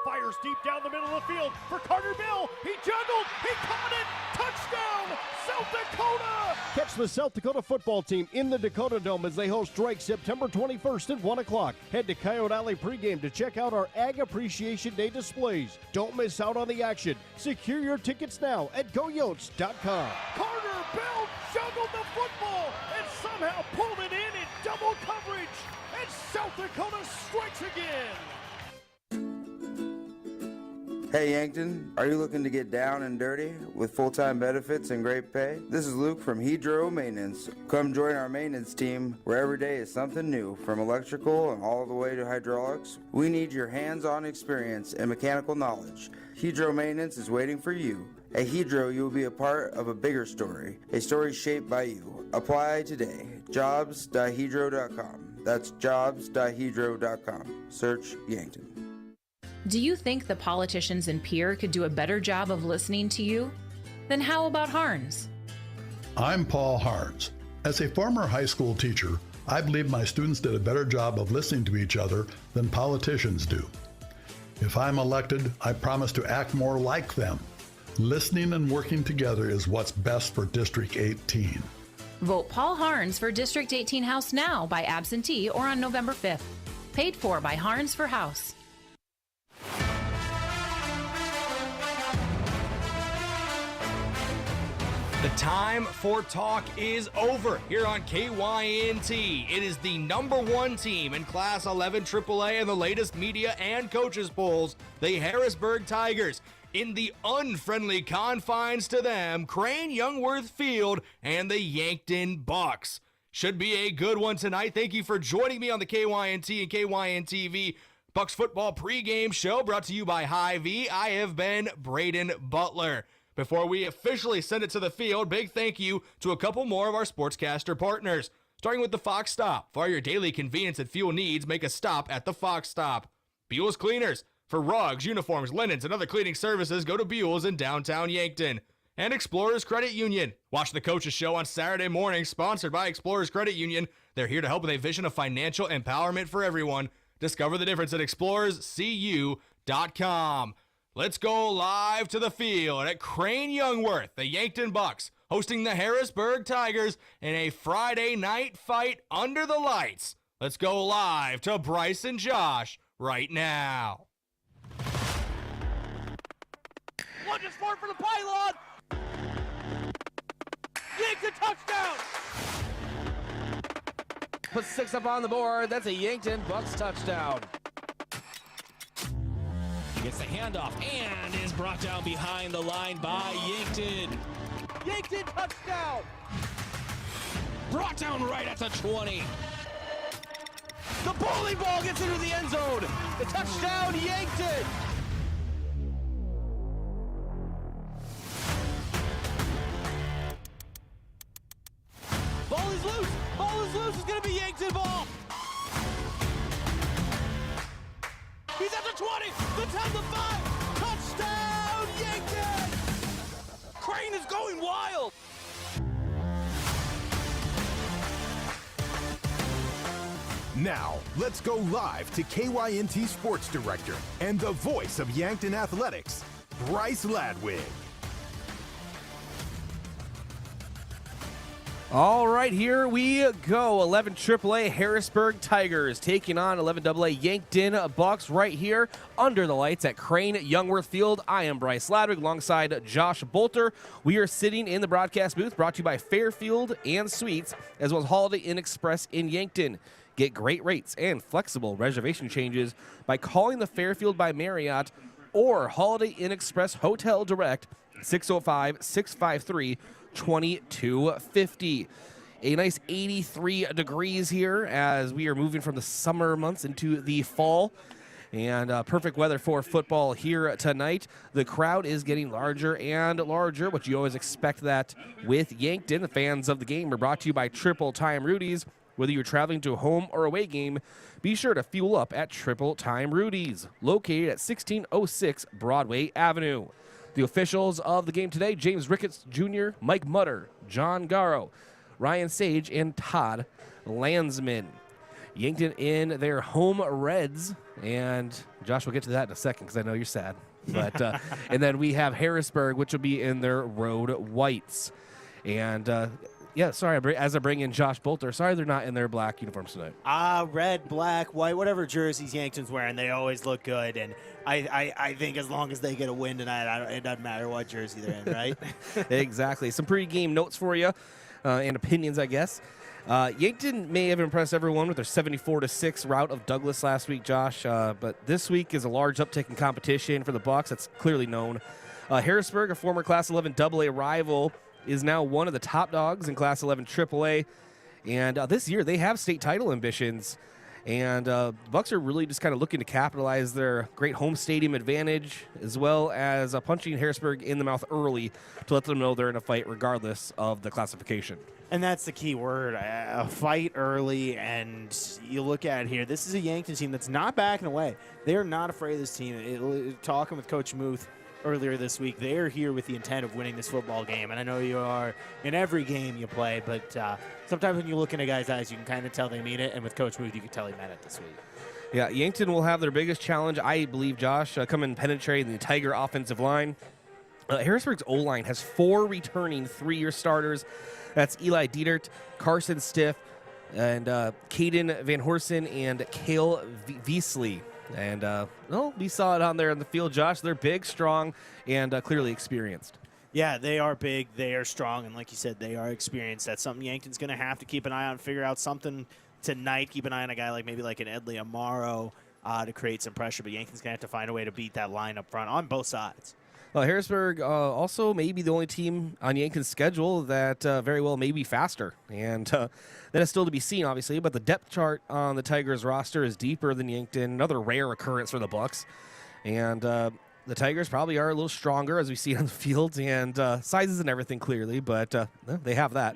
Fires deep down the middle of the field for Carter Bill. He juggled. He caught it. Touchdown, South Dakota. Catch the South Dakota football team in the Dakota Dome as they host Drake September 21st at 1 o'clock. Head to Coyote Alley pregame to check out our Ag Appreciation Day displays. Don't miss out on the action. Secure your tickets now at goyotes.com. Carter Bill juggled the football and somehow pulled it in double coverage. And South Dakota strikes again. Hey Yankton, are you looking to get down and dirty with full-time benefits and great pay? This is Luke from Hedro Maintenance. Come join our maintenance team where every day is something new, from electrical and all the way to hydraulics. We need your hands-on experience and mechanical knowledge. Hedro Maintenance is waiting for you. At Hedro, you will be a part of a bigger story, a story shaped by you. Apply today. Jobs.hedro.com. That's jobs.hedro.com. Search Yankton. Do you think the politicians in Pierre could do a better job of listening to you? Then how about Harns? I'm Paul Harns. As a former high school teacher, I believe my students did a better job of listening to each other than politicians do. If I'm elected, I promise to act more like them. Listening and working together is what's best for District 18. Vote Paul Harns for District 18 House now by absentee or on November 5th. Paid for by Harns for House. The time for talk is over here on KYNT. It is the #1 team in Class 11 AAA in the latest media and coaches polls, the Harrisburg Tigers. In the unfriendly confines to them, Crane-Youngworth Field and the Yankton Bucks. Should be a good one tonight. Thank you for joining me on the KYNT and KYN-TV Bucks football pregame show, brought to you by Hy-Vee. I have been Brayden Butler. Before we officially send it to the field, big thank you to a couple more of our sportscaster partners. Starting with the Fox Stop. For your daily convenience and fuel needs, make a stop at the Fox Stop. Buell's Cleaners. For rugs, uniforms, linens, and other cleaning services, go to Buell's in downtown Yankton. And Explorers Credit Union. Watch the Coaches Show on Saturday morning, sponsored by Explorers Credit Union. They're here to help with a vision of financial empowerment for everyone. Discover the difference at explorerscu.com. Let's go live to the field at Crane-Youngworth, the Yankton Bucks, hosting the Harrisburg Tigers in a Friday night fight under the lights. Let's go live to Bryce and Josh right now. Lunges forward for the pylon. Yankton touchdown. Put 6 up on the board. That's a Yankton Bucks touchdown. Gets the handoff and is brought down behind the line by Yankton. Yankton touchdown. Brought down right at the 20. The bowling ball gets into the end zone. The touchdown, Yankton. Ball is loose. Ball is loose. It's going to be Yankton ball. 20, the 10, the 5. Touchdown, Yankton! Crane is going wild. Now, let's go live to KYNT Sports Director and the voice of Yankton Athletics, Bryce Ladwig. All right, here we go. 11 AAA Harrisburg Tigers taking on 11 AA Yankton Bucks right here under the lights at Crane-Youngworth Field. I am Bryce Ladwig alongside Josh Boelter. We are sitting in the broadcast booth brought to you by Fairfield and Suites, as well as Holiday Inn Express in Yankton. Get great rates and flexible reservation changes by calling the Fairfield by Marriott or Holiday Inn Express Hotel Direct 605-653-2250. A nice 83 degrees here as we are moving from the summer months into the fall. And perfect weather for football here tonight. The crowd is getting larger and larger, which you always expect that with Yankton. The fans of the game are brought to you by Triple Time Rudy's. Whether you're traveling to a home or away game, be sure to fuel up at Triple Time Rudy's, located at 1606 Broadway Avenue. The officials of the game today, James Ricketts Jr., Mike Mutter, John Garrow, Ryan Sage, and Todd Landsman. Yankton in their home reds, and Josh, we'll get to that in a second because I know you're sad. But and then we have Harrisburg, which will be in their road whites. And yeah, sorry, as I bring in Josh Boelter, sorry they're not in their black uniforms tonight. Red, black, white, whatever jerseys Yankton's wearing, they always look good. And I think as long as they get a win tonight, it doesn't matter what jersey they're in, right? Exactly. Some pregame notes for you and opinions, I guess. Yankton may have impressed everyone with their 74-6 rout of Douglas last week, Josh, but this week is a large uptick in competition for the Bucks. That's clearly known. Harrisburg, a former Class 11 AA rival, is now one of the top dogs in Class 11 AAA. And this year, they have state title ambitions. And the Bucks are really just kind of looking to capitalize their great home stadium advantage, as well as punching Harrisburg in the mouth early to let them know they're in a fight regardless of the classification. And that's the key word, a fight early. And you look at it here, this is a Yankton team that's not backing away. They're not afraid of this team. Talking with Coach Muth earlier this week, they're here with the intent of winning this football game. And I know you are in every game you play, but sometimes when you look in a guy's eyes, you can kind of tell they mean it. And with Coach Muth, you can tell he meant it this week. Yeah, Yankton will have their biggest challenge, I believe, Josh, coming penetrating the Tiger offensive line. Harrisburg's O-line has 4 returning 3-year starters. That's Eli Dietert, Carson Stiff, and Caden Van Horsen and Cale Veasley. And, well, we saw it on there in the field, Josh. They're big, strong, and clearly experienced. Yeah, they are big, they are strong, and like you said, they are experienced. That's something Yankton's going to have to keep an eye on, figure out something tonight. Keep an eye on a guy like maybe like an Edley Amaro to create some pressure, but Yankton's going to have to find a way to beat that line up front on both sides. Well, Harrisburg also may be the only team on Yankton's schedule that very well may be faster. And that is still to be seen, obviously. But the depth chart on the Tigers roster is deeper than Yankton. Another rare occurrence for the Bucks. And the Tigers probably are a little stronger, as we see on the field, and sizes and everything clearly. But they have that.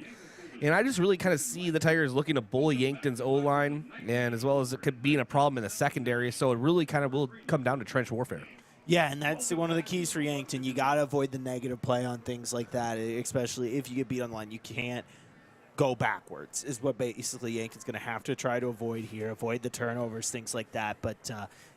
And I just really kind of see the Tigers looking to bully Yankton's O-line, and as well as it could being a problem in the secondary. So it really kind of will come down to trench warfare. Yeah, and that's one of the keys for Yankton. You got to avoid the negative play on things like that, especially if you get beat on the line. You can't go backwards is what basically Yankton's going to have to try to avoid here, avoid the turnovers, things like that. But,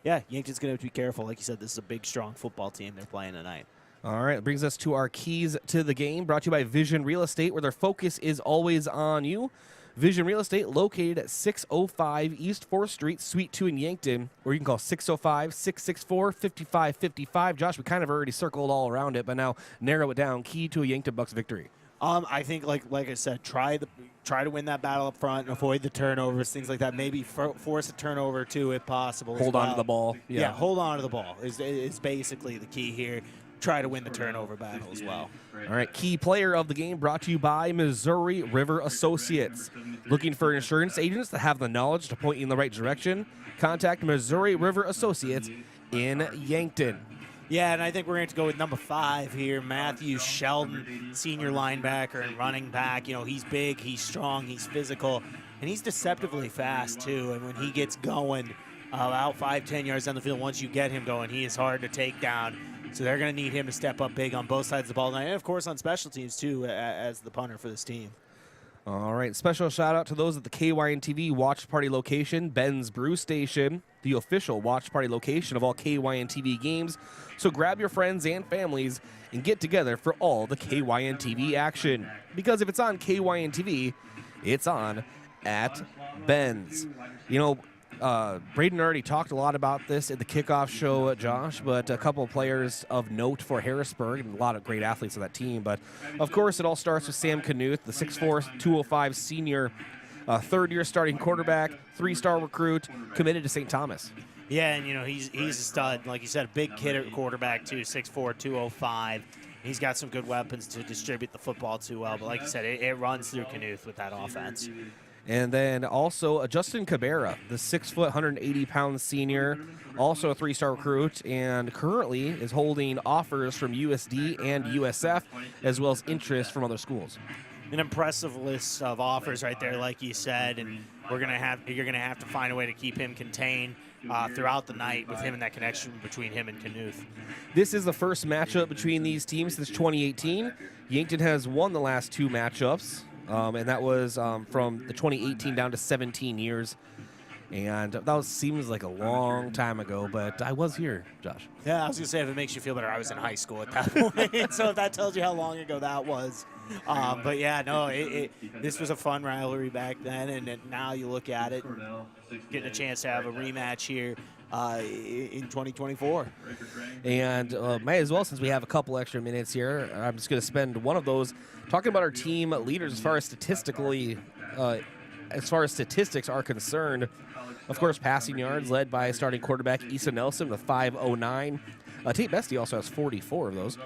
yeah, Yankton's going to have to be careful. Like you said, this is a big, strong football team they're playing tonight. All right, that brings us to our keys to the game, brought to you by Vision Real Estate, where their focus is always on you. Vision Real Estate, located at 605 East 4th Street, Suite 2 in Yankton, or you can call 605-664-5555. Josh, we kind of already circled all around it, but now narrow it down. Key to a Yankton Bucks victory. I think, like I said, try to win that battle up front and avoid the turnovers, things like that. Maybe force a turnover, too, if possible. Hold on to the ball. Yeah, hold on to the ball is basically the key here. Try to win the turnover battle as well. All right, key player of the game brought to you by Missouri River Associates. Looking for insurance agents that have the knowledge to point you in the right direction? Contact Missouri River Associates in Yankton. Yeah, and I think we're going to go with number 5 here, Matthew Sheldon, senior linebacker and running back. You know, he's big, he's strong, he's physical, and he's deceptively fast, too. And when he gets going, out 5-10 yards down the field. Once you get him going, he is hard to take down. So they're going to need him to step up big on both sides of the ball tonight, and, of course, on special teams, too, as the punter for this team. All right, special shout-out to those at the KYN-TV Watch Party location, Ben's Brew Station, the official Watch Party location of all KYN-TV games. So grab your friends and families and get together for all the KYN-TV action. Because if it's on KYN-TV, it's on at Ben's. You know, Brayden already talked a lot about this at the kickoff show, Josh, but a couple of players of note for Harrisburg and a lot of great athletes on that team. But, of course, it all starts with Sam Knuth, the 6'4", 205 senior, third-year starting quarterback, 3-star recruit, committed to St. Thomas. Yeah, and, you know, he's a stud. Like you said, a big kid at quarterback, too, 6'4", 205. He's got some good weapons to distribute the football too well. But like you said, it runs through Knuth with that offense. And then also Justin Cabrera, the 6 foot, 180-pound senior, also a 3-star recruit, and currently is holding offers from USD and USF, as well as interest from other schools. An impressive list of offers right there, like you said, and you're gonna have to find a way to keep him contained throughout the night with him and that connection between him and Knuth. This is the first matchup between these teams since 2018. Yankton has won the last 2 matchups. And that was from the 2018 down to 17 years. And that seems like a long time ago, but I was here, Josh. Yeah, I was going to say, if it makes you feel better, I was in high school at that point. So if that tells you how long ago that was. But, yeah, no, this was a fun rivalry back then, and now you look at it, getting a chance to have a rematch here in 2024. And might as well, since we have a couple extra minutes here, I'm just going to spend one of those talking about our team leaders as far as statistics are concerned. Of course, passing yards led by starting quarterback Issa Nelson with 509. Tate Bestie also has 44 of those.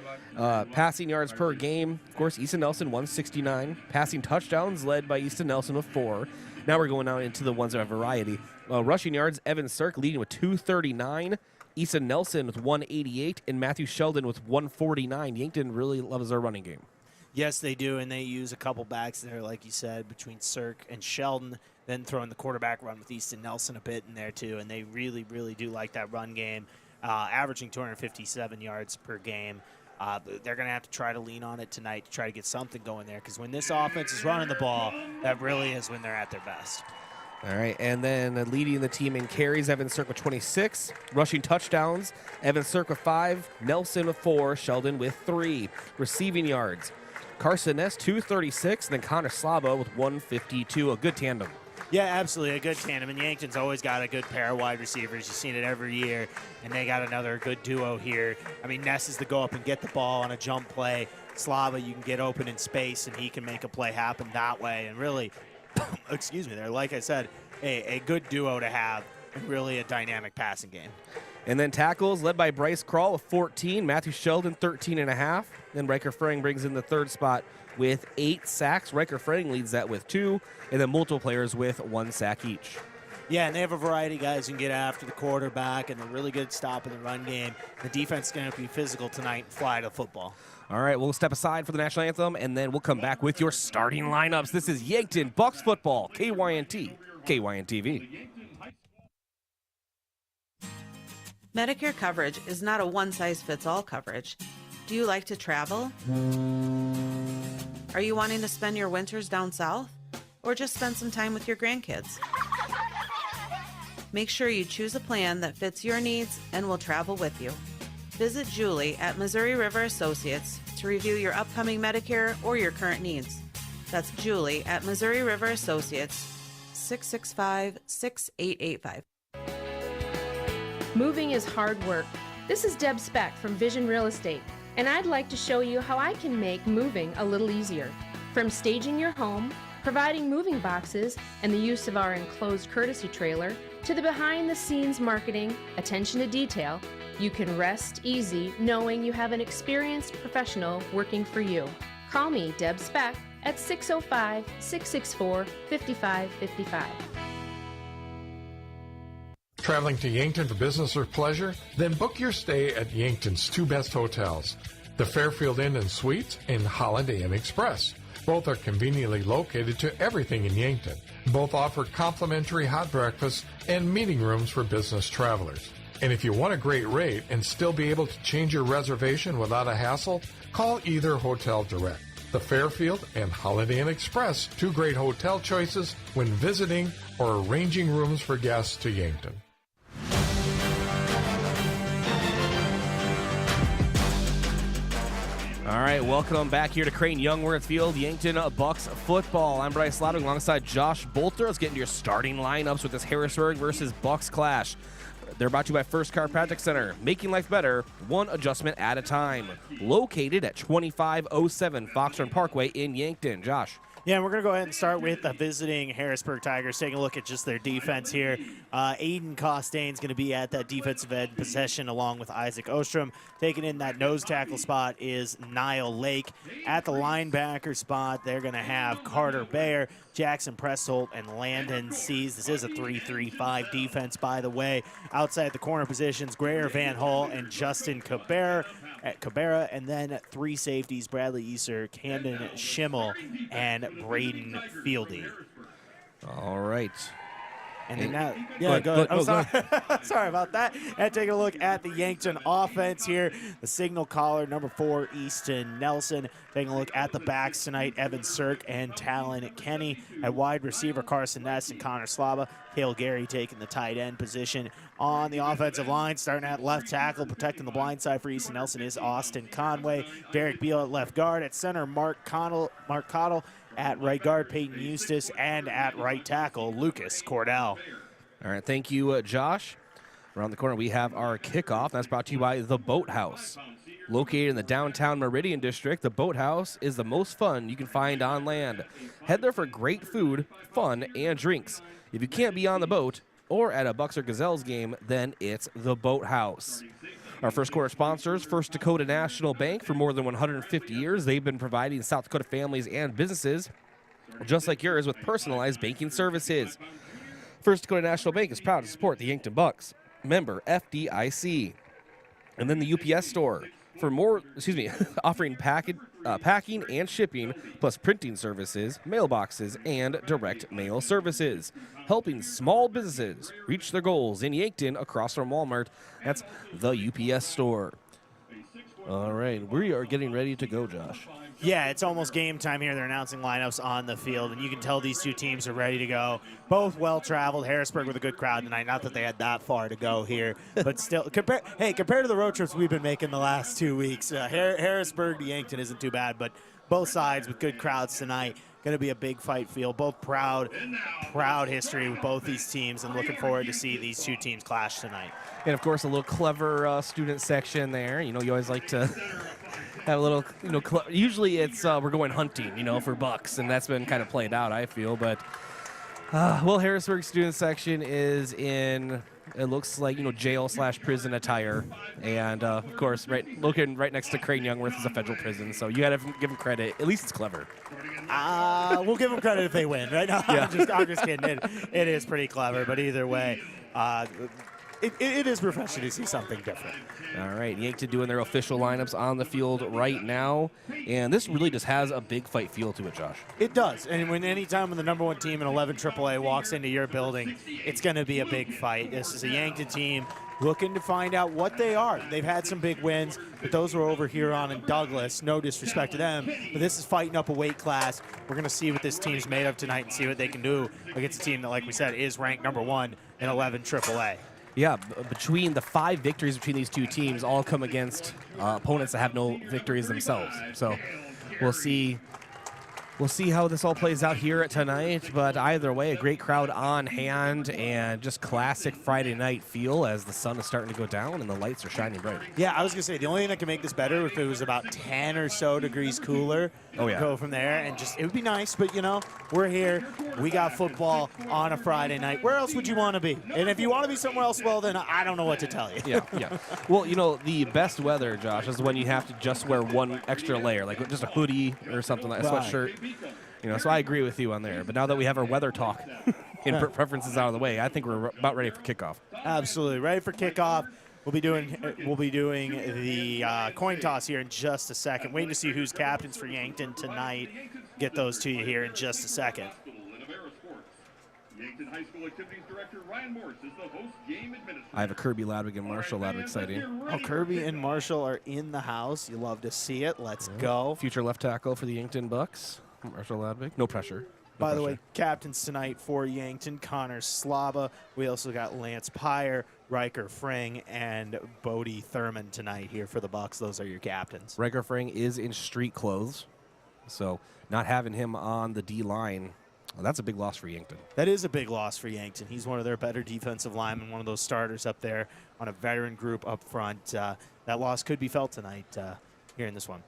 Passing yards per game, of course, Issa Nelson 169. Passing touchdowns led by Issa Nelson with 4. Now we're going out into the ones that have variety. Rushing yards, Evan Sirk leading with 239. Issa Nelson with 188. And Matthew Sheldon with 149. Yankton really loves their running game. Yes, they do, and they use a couple backs there, like you said, between Sirk and Sheldon, then throwing the quarterback run with Easton Nelson a bit in there, too, and they really, really do like that run game, averaging 257 yards per game. They're going to have to try to lean on it tonight to try to get something going there, because when this offense is running the ball, that really is when they're at their best. All right, and then leading the team in carries, Evan Sirk with 26. Rushing touchdowns, Evan Sirk with 5, Nelson with 4, Sheldon with 3. Receiving yards, Carson Ness, 236, and then Connor Slava with 152. A good tandem. Yeah, absolutely, a good tandem. And Yankton's always got a good pair of wide receivers. You've seen it every year, and they got another good duo here. I mean, Ness is to go up and get the ball on a jump play. Slava, you can get open in space, and he can make a play happen that way. And really, excuse me there, like I said, a good duo to have, and really a dynamic passing game. And then tackles led by Bryce Krall with 14, Matthew Sheldon 13.5. Then Riker Freng brings in the third spot with 8 sacks. Riker Freng leads that with 2, and then multiple players with 1 sack each. Yeah, and they have a variety of guys who can get after the quarterback, and they're really good stop in the run game. The defense is going to be physical tonight and fly to football. All right, we'll step aside for the national anthem, and then we'll come back with your starting lineups. This is Yankton Bucks football, KYNT, KYN-TV. Medicare coverage is not a one-size-fits-all coverage. Do you like to travel? Are you wanting to spend your winters down south? Or just spend some time with your grandkids? Make sure you choose a plan that fits your needs and will travel with you. Visit Julie at Missouri River Associates to review your upcoming Medicare or your current needs. That's Julie at Missouri River Associates, 665-6885. Moving is hard work. This is Deb Speck from Vision Real Estate, and I'd like to show you how I can make moving a little easier. From staging your home, providing moving boxes, and the use of our enclosed courtesy trailer, to the behind-the-scenes marketing, attention to detail, you can rest easy knowing you have an experienced professional working for you. Call me, Deb Speck, at 605-664-5555. Traveling to Yankton for business or pleasure? Then book your stay at Yankton's 2 best hotels, the Fairfield Inn and Suites and Holiday Inn Express. Both are conveniently located to everything in Yankton. Both offer complimentary hot breakfast and meeting rooms for business travelers. And if you want a great rate and still be able to change your reservation without a hassle, call either hotel direct. The Fairfield and Holiday Inn Express, 2 great hotel choices when visiting or arranging rooms for guests to Yankton. All right, welcome back here to Crane-Youngworth Field, Yankton Bucks football. I'm Bryce Ladwig alongside Josh Boelter. Let's get into your starting lineups with this Harrisburg versus Bucks clash. They're brought to you by First Chiropractic Center, making life better, one adjustment at a time. Located at 2507 Foxhorn Parkway in Yankton. Josh. Yeah, we're going to go ahead and start with the visiting Harrisburg Tigers, taking a look at just their defense here. Aiden Costain's going to be at that defensive end possession along with Isaac Ostrom. Taking in that nose tackle spot is Niall Lake. At the linebacker spot, they're going to have Carter Bayer, Jackson Pressholt, and Landon Seas. This is a 3-3-5 defense, by the way. Outside the corner positions, Greer Van Hull and Justin Cabrera. And then at 3 safeties, Bradley Easer, Camden Schimmel, and Braden Fieldy. All right. And then now, yeah, go ahead. I'm sorry. Sorry about that. And taking a look at the Yankton offense here. The signal caller, number 4, Easton Nelson. Taking a look at the backs tonight, Evan Sirk and Talon Kenny. At wide receiver, Carson Ness and Connor Slava. Cale Gary taking the tight end position. On the offensive line, starting at left tackle, protecting the blind side for Easton Nelson is Austin Conway. Derek Beal at left guard. At center, Mark Cottle. At right guard, Peyton Eustace, and at right tackle, Lucas Cordell. All right, thank you, Josh. Around the corner, we have our kickoff. That's brought to you by The Boathouse. Located in the downtown Meridian District, The Boathouse is the most fun you can find on land. Head there for great food, fun, and drinks. If you can't be on the boat or at a Bucks or Gazelles game, then it's The Boathouse. Our first quarter sponsors, First Dakota National Bank. For more than 150 years, they've been providing South Dakota families and businesses just like yours with personalized banking services. First Dakota National Bank is proud to support the Yankton Bucks. Member FDIC. And then the UPS store. For more, offering packing and shipping, plus printing services, mailboxes, and direct mail services. Helping small businesses reach their goals in Yankton across from Walmart. That's the UPS store. All right, we are getting ready to go, Josh. Yeah, it's almost game time here. They're announcing lineups on the field, and you can tell these two teams are ready to go. Both well-traveled. Harrisburg with a good crowd tonight. Not that they had that far to go here, but still, compared to the road trips we've been making the last 2 weeks, Harrisburg to Yankton isn't too bad, but both sides with good crowds tonight. Going to be a big fight field. Both proud history with both these teams, and looking forward to see these two teams clash tonight. And, of course, a little clever student section there. You know, you always like to have a little, usually it's we're going hunting, for bucks, and that's been kind of played out, I feel. But, Harrisburg student section is in, it looks like, jail/prison attire. And, of course, looking right next to Crane-Youngworth is a federal prison. So you got to give them credit. At least it's clever. We'll give them credit if they win. Right now, yeah. I'm just kidding. It is pretty clever, but either way, it is refreshing to see something different. All right, Yankton doing their official lineups on the field right now, and this really just has a big fight feel to it, Josh. It does, and anytime when the number 1 team in 11 AAA walks into your building, it's going to be a big fight. This is a Yankton team looking to find out what they are. They've had some big wins, but those were over Huron and Douglas. No disrespect to them, but this is fighting up a weight class. We're going to see what this team's made of tonight and see what they can do against a team that, like we said, is ranked number 1 in 11 AAA. Yeah, between the 5 victories between these two teams, all come against opponents that have no victories themselves. So we'll see. We'll see how this all plays out here tonight, but either way, a great crowd on hand and just classic Friday night feel as the sun is starting to go down and the lights are shining bright. Yeah, I was going to say, the only thing that can make this better if it was about 10 or so degrees cooler. Oh, yeah. Go from there, and it would be nice, but, we're here. We got football on a Friday night. Where else would you want to be? And if you want to be somewhere else, well, then I don't know what to tell you. Yeah. Well, the best weather, Josh, is when you have to just wear one extra layer, like just a hoodie or something like a sweatshirt. So I agree with you on there. But now that we have our weather talk and preferences out of the way, I think we're about ready for kickoff. Absolutely. Ready for kickoff. We'll be doing the coin toss here in just a second. Waiting to see who's captains for Yankton tonight. get those to you here in just a second. Yankton High School Activities Director Ryan Morse is the host game administrator. I have a Kirby Ladwig and Marshall Ladwig sighting. Oh, Kirby and Marshall are in the house. You love to see it. Let's go. Future left tackle for the Yankton Bucks, Marshall Ladwig. No pressure. By the way, captains tonight for Yankton, Connor Slava. We also got Lance Pyre, Riker Fring, and Bodie Thurman tonight here for the Bucks. Those are your captains. Riker Fring is in street clothes, so not having him on the D-line, well, that's a big loss for Yankton. That is a big loss for Yankton. He's one of their better defensive linemen, one of those starters up there on a veteran group up front. That loss could be felt tonight here in this one.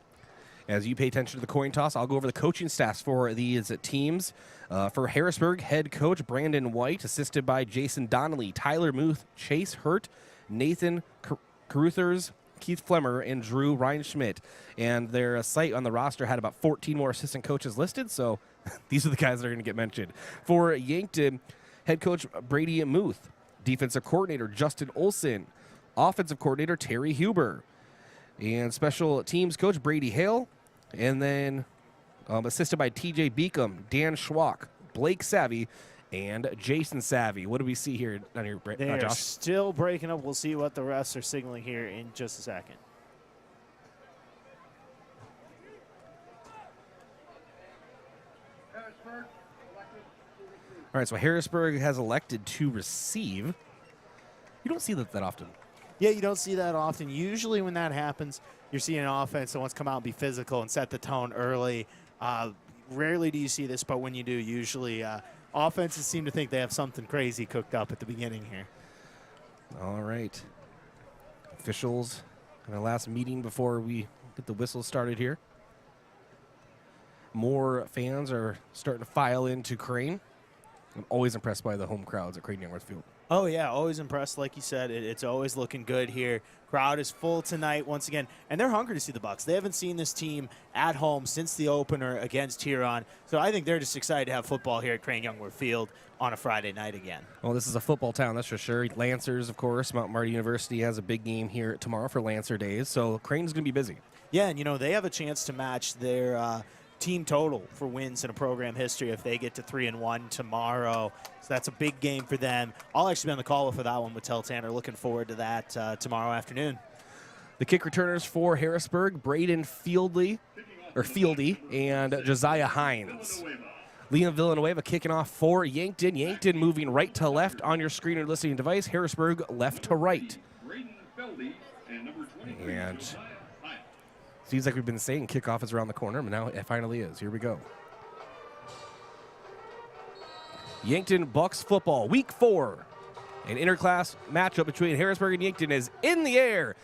As you pay attention to the coin toss, I'll go over the coaching staffs for these teams. For Harrisburg, head coach Brandon White, assisted by Jason Donnelly, Tyler Muth, Chase Hurt, Nathan Caruthers, Keith Flemmer, and Drew Reinschmidt. And their site on the roster had about 14 more assistant coaches listed, so these are the guys that are going to get mentioned. For Yankton, head coach Brady Muth, defensive coordinator Justin Olson, offensive coordinator Terry Huber, and special teams coach Brady Hale, and then assisted by TJ Beacom, Dan Schwach, Blake Savvy, and Jason Savvy. What do we see here on your They are Josh? still breaking up. We'll see what the refs are signaling here in just a second. All right, so Harrisburg has elected to receive. You don't see that often. Yeah, you don't see that often. Usually when that happens, you're seeing an offense that wants to come out and be physical and set the tone early. Rarely do you see this, but when you do, usually offenses seem to think they have something crazy cooked up at the beginning here. All right. Officials in our last meeting before we get the whistle started here. More fans are starting to file into Crane. I'm always impressed by the home crowds at Crane-Youngworth Field. Oh, yeah, always impressed. Like you said, it's always looking good here. Crowd is full tonight once again, and they're hungry to see the Bucks. They haven't seen this team at home since the opener against Huron, so I think they're just excited to have football here at Crane-Youngworth Field on a Friday night again. Well, this is a football town, that's for sure. Lancers, of course. Mount Marty University has a big game here tomorrow for Lancer Days, so Crane's going to be busy. Yeah, and, they have a chance to match their team total for wins in a program history if they get to 3-1 tomorrow. So that's a big game for them. I'll actually be on the call for that one with Tel Tanner. Looking forward to that tomorrow afternoon. The kick returners for Harrisburg, Braden Fieldy and Josiah Hines. Liam Villanueva kicking off for Yankton. Yankton moving right to left on your screen or listening device. Harrisburg left to right. And seems like we've been saying kickoff is around the corner, but now it finally is. Here we go. Yankton Bucks football, week 4. An interclass matchup between Harrisburg and Yankton is in the air,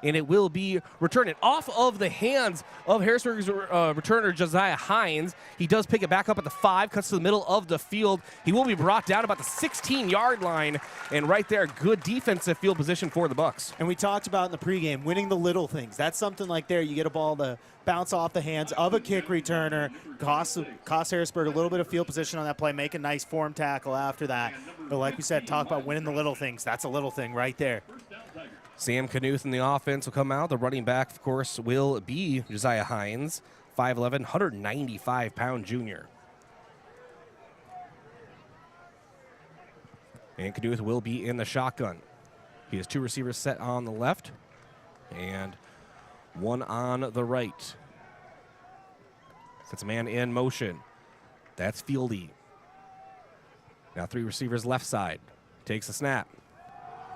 and it will be returning off of the hands of Harrisburg's returner, Josiah Hines. He does pick it back up at the 5, cuts to the middle of the field. He will be brought down about the 16-yard line, and right there, good defensive field position for the Bucks. And we talked about in the pregame, winning the little things. That's something like there. You get a ball to bounce off the hands of a kick returner, cost Harrisburg a little bit of field position on that play, make a nice form tackle after that. But like we said, talk about winning the little things. That's a little thing right there. Sam Knuth in the offense will come out. The running back, of course, will be Josiah Hines, 5'11", 195-pound junior. And Knuth will be in the shotgun. He has 2 receivers set on the left and 1 on the right. Sets a man in motion. That's Fieldy. Now 3 receivers left side. Takes a snap.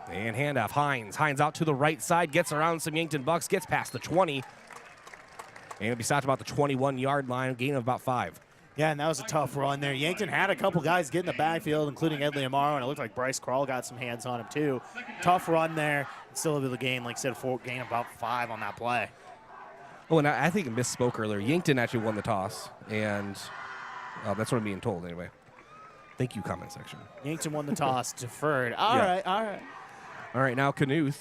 And handoff, Hines. Hines out to the right side, gets around some Yankton Bucks, gets past the 20. And he'll be stopped about the 21-yard line, gain of about 5. Yeah, and that was a tough run there. Yankton had a couple guys get in the backfield, including Edley Amaro, and it looked like Bryce Krall got some hands on him too. Tough run there. Still able to gain, like I said, gain about 5 on that play. Oh, and I think I misspoke earlier. Yankton actually won the toss, and that's what I'm being told anyway. Thank you, comment section. Yankton won the toss, deferred. All right. All right, now Knuth.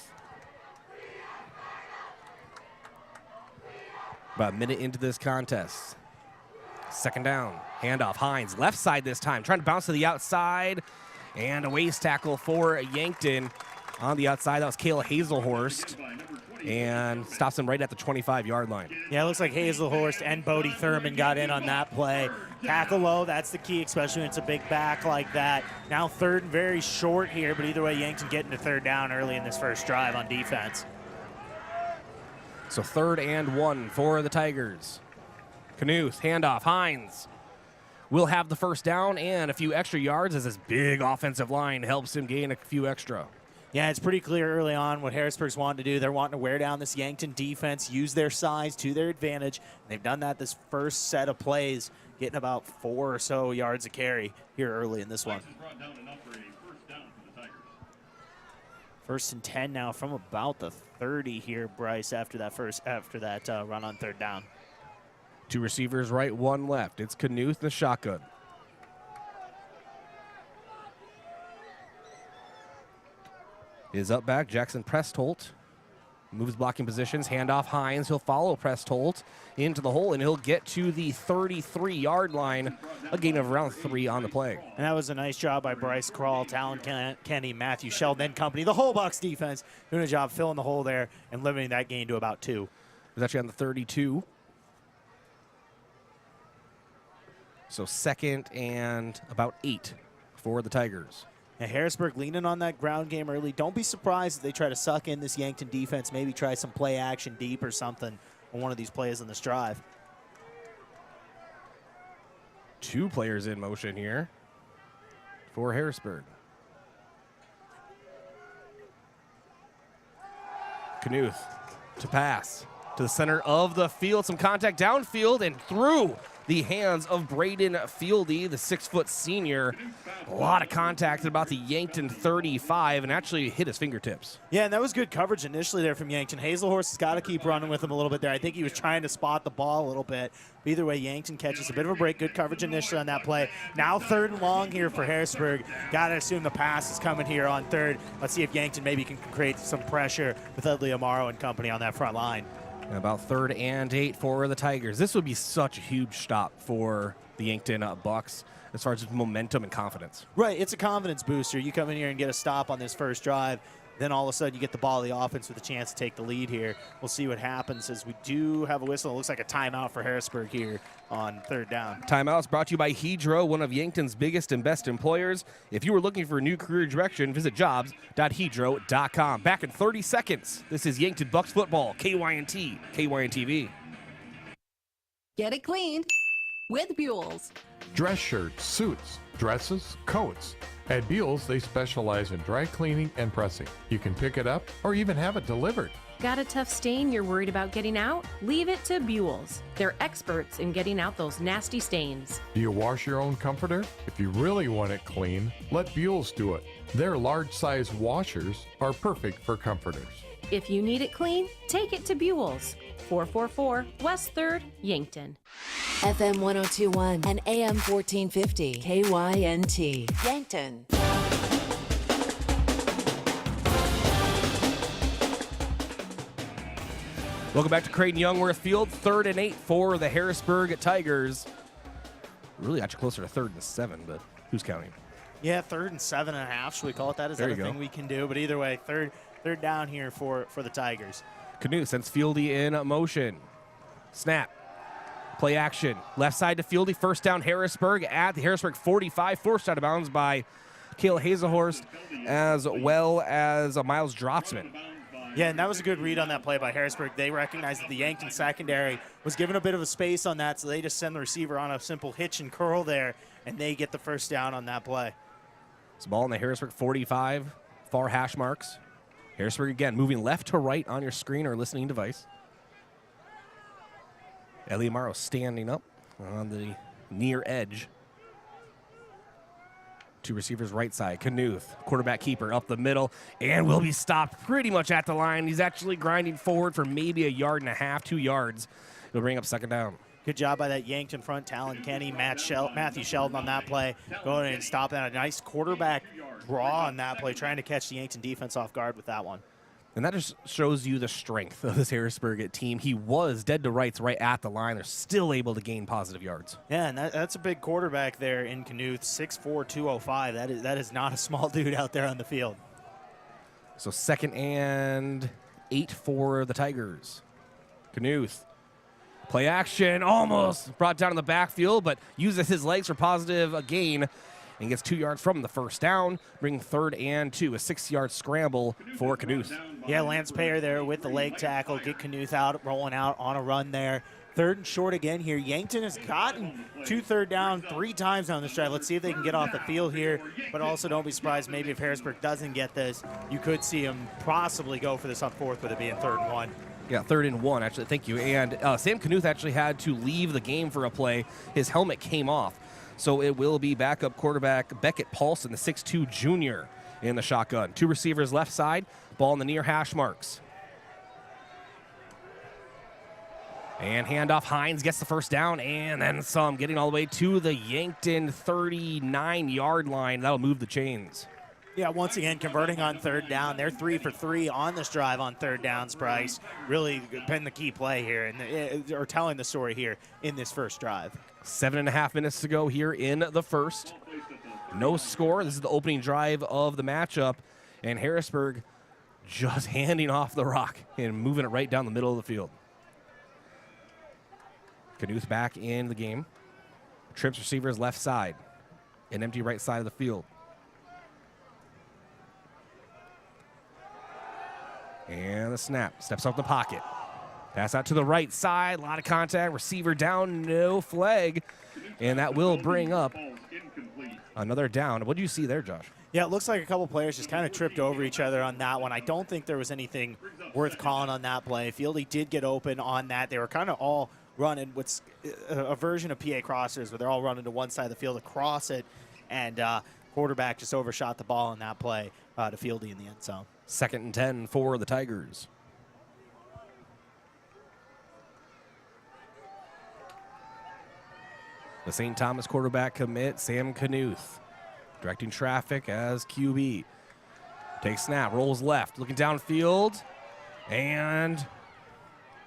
About a minute into this contest. Second down, handoff, Hines, left side this time, trying to bounce to the outside, and a waist tackle for Yankton on the outside. That was Kayla Hazelhorst. and stops him right at the 25-yard line. Yeah, it looks like Hazelhorst and Bodie Thurman got in on that play. Tackle low, that's the key, especially when it's a big back like that. Now third and very short here, but either way, Yankton getting to third down early in this first drive on defense. So 3rd and 1 for the Tigers. Knuth, handoff, Hines will have the first down and a few extra yards as this big offensive line helps him gain a few extra. Yeah, it's pretty clear early on what Harrisburg's wanting to do. They're wanting to wear down this Yankton defense, use their size to their advantage. And they've done that this first set of plays, getting about 4 or so yards a carry here early in this one. First and 10 now from about the 30 here, Bryce, after that run on third down. 2 receivers right, 1 left. It's Knuth in the shotgun. Is up back, Jackson Prestholt. Moves blocking positions, handoff Hines. He'll follow Prestholt into the hole, and he'll get to the 33-yard line, a gain of around 3 on the play. And that was a nice job by Bryce Krall, Talon Kenny, Matthew Sheldon and company. The whole Bucks defense doing a job filling the hole there and limiting that gain to about 2. It was actually on the 32. So 2nd and about 8 for the Tigers. And Harrisburg leaning on that ground game early. Don't be surprised if they try to suck in this Yankton defense, maybe try some play action deep or something on one of these plays on this drive. 2 players in motion here for Harrisburg. Knuth to pass to the center of the field. Some contact downfield and through the hands of Brayden Fieldy, the 6-foot senior. A lot of contact at about the Yankton 35 and actually hit his fingertips. Yeah, and that was good coverage initially there from Yankton. Hazelhorst has got to keep running with him a little bit there. I think he was trying to spot the ball a little bit. But either way, Yankton catches a bit of a break. Good coverage initially on that play. Now 3rd and long here for Harrisburg. Got to assume the pass is coming here on 3rd. Let's see if Yankton maybe can create some pressure with Utley Amaro and company on that front line. And about 3rd and 8 for the Tigers. This would be such a huge stop for the Yankton Bucks as far as momentum and confidence. Right, it's a confidence booster. You come in here and get a stop on this first drive, then all of a sudden you get the ball of the offense with a chance to take the lead here. We'll see what happens as we do have a whistle. It looks like a timeout for Harrisburg here on 3rd down. Timeout is brought to you by Hedro, one of Yankton's biggest and best employers. If you are looking for a new career direction, visit jobs.hedro.com. Back in 30 seconds, this is Yankton Bucks football, KYNT, KYNTV. Get it cleaned with Buell's. Dress shirts, suits, dresses, coats. At Buell's, they specialize in dry cleaning and pressing. You can pick it up or even have it delivered. Got a tough stain you're worried about getting out? Leave it to Buell's. They're experts in getting out those nasty stains. Do you wash your own comforter? If you really want it clean, let Buell's do it. Their large-size washers are perfect for comforters. If you need it clean, take it to Buell's. 444 West 3rd, Yankton. FM 1021 and AM 1450. KYNT. Yankton. Welcome back to Crane-Youngworth Field. 3rd and 8 for the Harrisburg Tigers. Really got you closer to 3rd and 7, but who's counting? Yeah, 3rd and 7.5. Should we call it that? Is there that a thing we can do? But either way, third down here for the Tigers. Knuth sends Fieldy in motion. Snap. Play action. Left side to Fieldy. First down Harrisburg at the Harrisburg 45. Forced out of bounds by Cale Hazelhorst as well as Miles Drotzman. Yeah, and that was a good read on that play by Harrisburg. They recognized that the Yankton secondary was given a bit of a space on that, so they just send the receiver on a simple hitch and curl there, and they get the first down on that play. It's a ball in the Harrisburg 45, far hash marks. Harrisburg again moving left to right on your screen or listening device. Ellie Amaro standing up on the near edge. 2 receivers right side. Knuth, quarterback keeper up the middle, and will be stopped pretty much at the line. He's actually grinding forward for maybe 1.5 yards, 2 yards. He'll bring up 2nd down. Good job by that Yankton front, Talon Kenny, Matthew Sheldon on that play. Going in and stopping that. A nice quarterback draw on that play, trying to catch the Yankton defense off guard with that one. And that just shows you the strength of this Harrisburg team. He was dead to rights right at the line. They're still able to gain positive yards. Yeah, and that's a big quarterback there in Knuth, 6'4", 205. That is not a small dude out there on the field. So 2nd and 8 for the Tigers. Knuth. Play action, almost brought down in the backfield, but uses his legs for positive gain and gets 2 yards from the first down, bring 3rd and 2, a 6-yard scramble for Knuth. Yeah, Lance Payer there with the leg tackle, get Knuth out, rolling out on a run there. 3rd and short again here. Yankton has gotten 2 third down 3 times on this drive. Let's see if they can get off the field here, but also don't be surprised maybe if Harrisburg doesn't get this, you could see them possibly go for this on 4th with it being 3rd and 1. Yeah, 3rd and 1, actually. Thank you. And Sam Knuth actually had to leave the game for a play. His helmet came off. So it will be backup quarterback Beckett Paulson, the 6'2 junior, in the shotgun. 2 receivers left side, ball in the near hash marks. And handoff, Hines gets the first down and then some, getting all the way to the Yankton 39-yard line. That'll move the chains. Yeah, once again, converting on 3rd down. They're 3 for 3 on this drive on 3rd downs, Bryce. Really been the key play here, and or telling the story here in this first drive. 7.5 minutes to go here in the first. No score. This is the opening drive of the matchup, and Harrisburg just handing off the rock and moving it right down the middle of the field. Knuth back in the game. Trips receivers left side, an empty right side of the field. And the snap, steps up the pocket. Pass out to the right side, a lot of contact, receiver down, no flag. And that will bring up another down. What do you see there, Josh? Yeah, it looks like a couple players just kind of tripped over each other on that one. I don't think there was anything worth calling on that play. Fieldy did get open on that. They were kind of all running what's a version of PA crossers where they're all running to one side of the field across it, and quarterback just overshot the ball on that play to Fieldy in the end zone. 2nd and 10 for the Tigers. The St. Thomas quarterback commit, Sam Knuth, directing traffic as QB. Takes snap, rolls left, looking downfield, and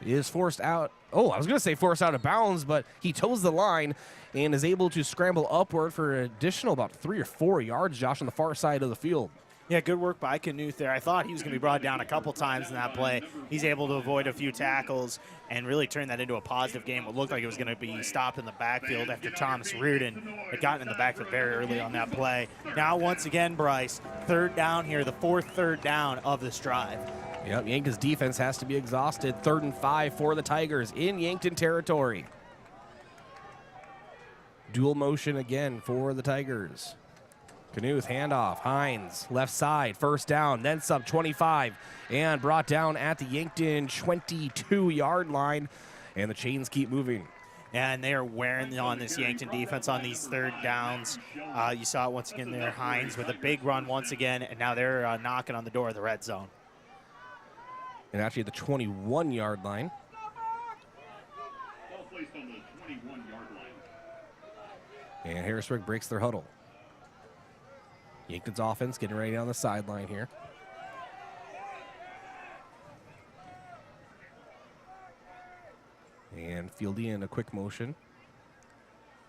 is forced out. Oh, I was going to say forced out of bounds, but he toes the line and is able to scramble upward for an additional about 3 or 4 yards, Josh, on the far side of the field. Yeah, good work by Knuth there. I thought he was going to be brought down a couple times in that play. He's able to avoid a few tackles and really turn that into a positive game. It looked like it was going to be stopped in the backfield after Thomas Reardon had gotten in the backfield very early on that play. Now, once again, Bryce, 3rd down here, the 4th 3rd down of this drive. Yep, Yankton's defense has to be exhausted. 3rd and 5 for the Tigers in Yankton territory. Dual motion again for the Tigers. Knuth, handoff, Hines, left side, first down, then some, 25, and brought down at the Yankton 22-yard line, and the chains keep moving. And they are wearing on this Yankton defense on these 3rd downs. You saw it once again there, Hines with a big run once again, and now they're knocking on the door of the red zone. And actually the 21-yard line. And Harrisburg breaks their huddle. Yankton's offense getting ready on the sideline here. And Fieldy in a quick motion.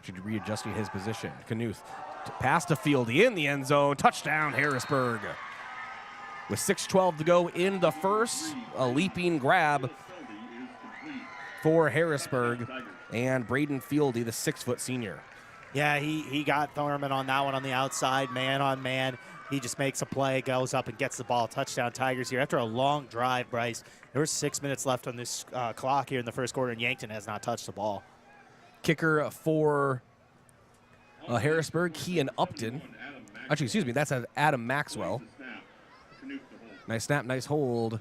Should be readjusting his position. Knuth pass to Fieldy in the end zone. Touchdown, Harrisburg. With 6:12 to go in the first, a leaping grab for Harrisburg and Brayden Fieldy, the 6-foot senior. Yeah, he got Thorman on that one on the outside, man on man. He just makes a play, goes up and gets the ball. Touchdown Tigers here. After a long drive, Bryce, there were 6 minutes left on this clock here in the first quarter, and Yankton has not touched the ball. Kicker for Harrisburg, Kean Upton. Actually, excuse me, that's Adam Maxwell. Nice snap, nice hold.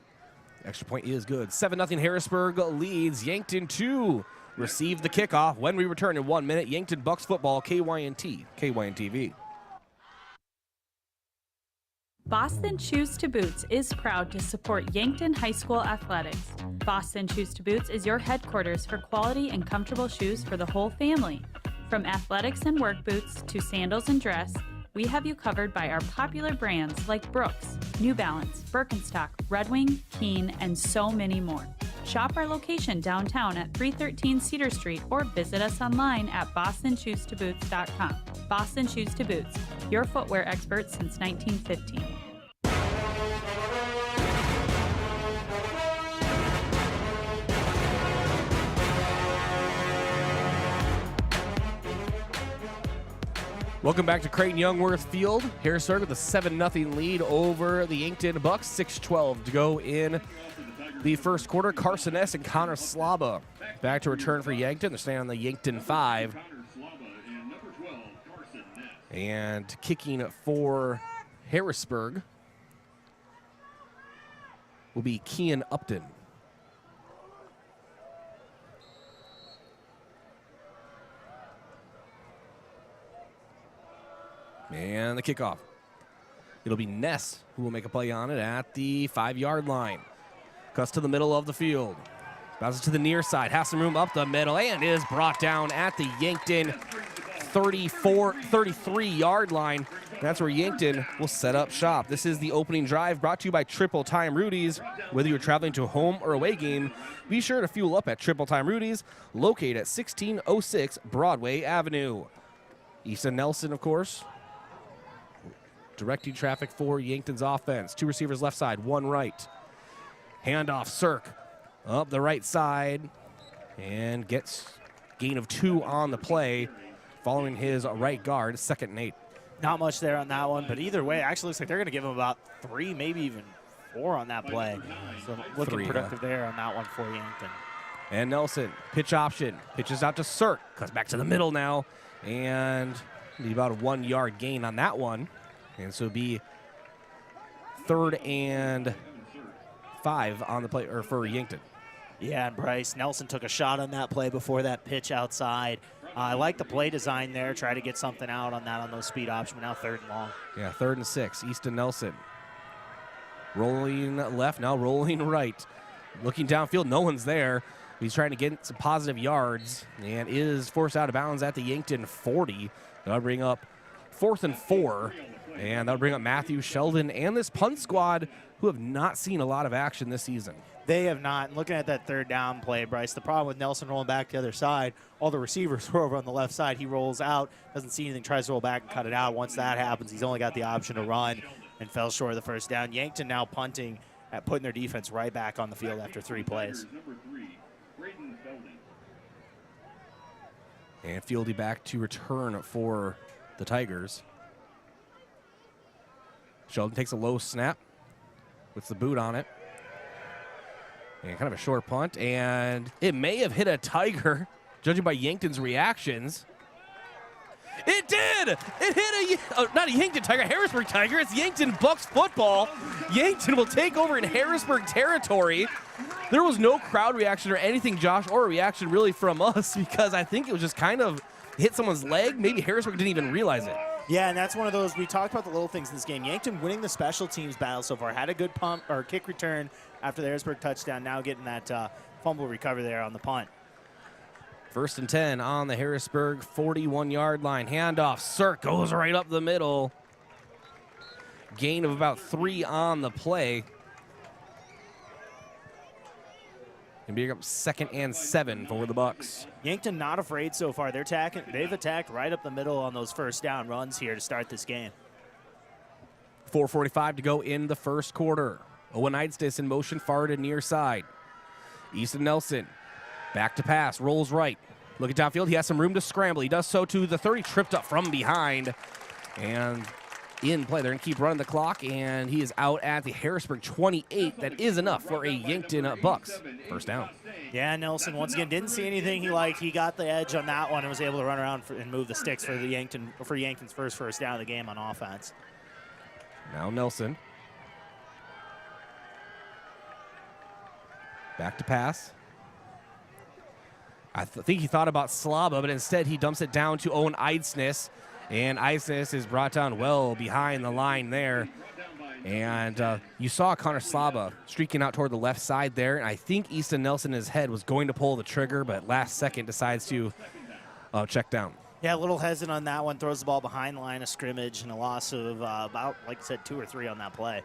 Extra point is good. 7-0 Harrisburg leads. Yankton 2 receive the kickoff when we return in 1 minute. Yankton Bucks football, KYNT, KYNTV. Boston Shoes to Boots is proud to support Yankton High School athletics. Boston Shoes to Boots is your headquarters for quality and comfortable shoes for the whole family. From athletics and work boots to sandals and dress, we have you covered by our popular brands like Brooks, New Balance, Birkenstock, Red Wing, Keen, and so many more. Shop our location downtown at 313 Cedar Street or visit us online at bostonshoestoboots.com. Boston Shoes to Boots, your footwear expert since 1915. Welcome back to Crane-Youngworth Field. Harrisburg with a 7-0 lead over the Yankton Bucks. 6:12 to go in the first quarter. Carson S. and Connor Slaba back to return for Yankton. They're staying on the Yankton 5. And kicking for Harrisburg will be Kean Upton. And the kickoff. It'll be Ness who will make a play on it at the 5-yard line. Cuts to the middle of the field. Bounces to the near side. Has some room up the middle and is brought down at the Yankton 33-yard line. That's where Yankton will set up shop. This is the opening drive brought to you by Triple Time Rudy's. Whether you're traveling to a home or away game, be sure to fuel up at Triple Time Rudy's, located at 1606 Broadway Avenue. Easton Nelson, of course, directing traffic for Yankton's offense. 2 receivers left side, 1 right. Handoff, Cirk up the right side and gets gain of 2 on the play following his right guard, 2nd and 8. Not much there on that one, but either way, it actually looks like they're going to give him about 3, maybe even 4 on that play. So looking productive there on that one for Yankton. And Nelson, pitch option, pitches out to Cirk, cuts back to the middle now, and about a 1-yard gain on that one. And so it'll be 3rd and 5 on the play, or for Yankton. Yeah, and Bryce Nelson took a shot on that play before that pitch outside. I like the play design there. Try to get something out on that on those speed options, but now 3rd and long. Yeah, 3rd and 6. Easton Nelson rolling left, now rolling right. Looking downfield, no one's there. He's trying to get some positive yards and is forced out of bounds at the Yankton 40. That'll bring up 4th and 4. And that'll bring up Matthew Sheldon and this punt squad who have not seen a lot of action this season. They have not. And looking at that 3rd down play, Bryce, the problem with Nelson rolling back the other side, all the receivers were over on the left side. He rolls out, doesn't see anything, tries to roll back and cut it out. Once that happens, he's only got the option to run and fell short of the 1st down. Yankton now punting at putting their defense right back on the field after 3 plays. And Fieldy back to return for the Tigers. Sheldon takes a low snap, puts the boot on it. And kind of a short punt, and it may have hit a Tiger, judging by Yankton's reactions. It did! It hit not a Yankton Tiger, Harrisburg Tiger. It's Yankton Bucks football. Yankton will take over in Harrisburg territory. There was no crowd reaction or anything, Josh, or a reaction really from us, because I think it was just kind of hit someone's leg. Maybe Harrisburg didn't even realize it. Yeah, and that's one of those, we talked about the little things in this game. Yankton winning the special teams battle so far. Had a good pump or kick return after the Harrisburg touchdown. Now getting that fumble recovery there on the punt. 1st and 10 on the Harrisburg 41-yard line. Handoff. Cirk goes right up the middle. Gain of about 3 on the play. And being up 2nd and 7 for the Bucks. Yankton not afraid so far. They've attacked right up the middle on those 1st down runs here to start this game. 4:45 to go in the first quarter. Owen Eidstis in motion far to near side. Easton Nelson back to pass, rolls right. Look at downfield, he has some room to scramble. He does so to the 30, tripped up from behind. And in play, they're going to keep running the clock, and he is out at the Harrisburg 28. That is enough for a Yankton Bucks 1st down. Yeah, Nelson once again didn't see anything he liked. He got the edge on that one and was able to run around and move the sticks for Yankton's first down of the game on offense. Now Nelson. Back to pass. I think he thought about Slaba, but instead he dumps it down to Owen Eidstis. And Eidstis is brought down well behind the line there. And you saw Connor Slaba streaking out toward the left side there. And I think Easton Nelson in his head was going to pull the trigger, but last second decides to check down. Yeah, a little hesitant on that one. Throws the ball behind the line of scrimmage and a loss of about, like I said, 2 or 3 on that play.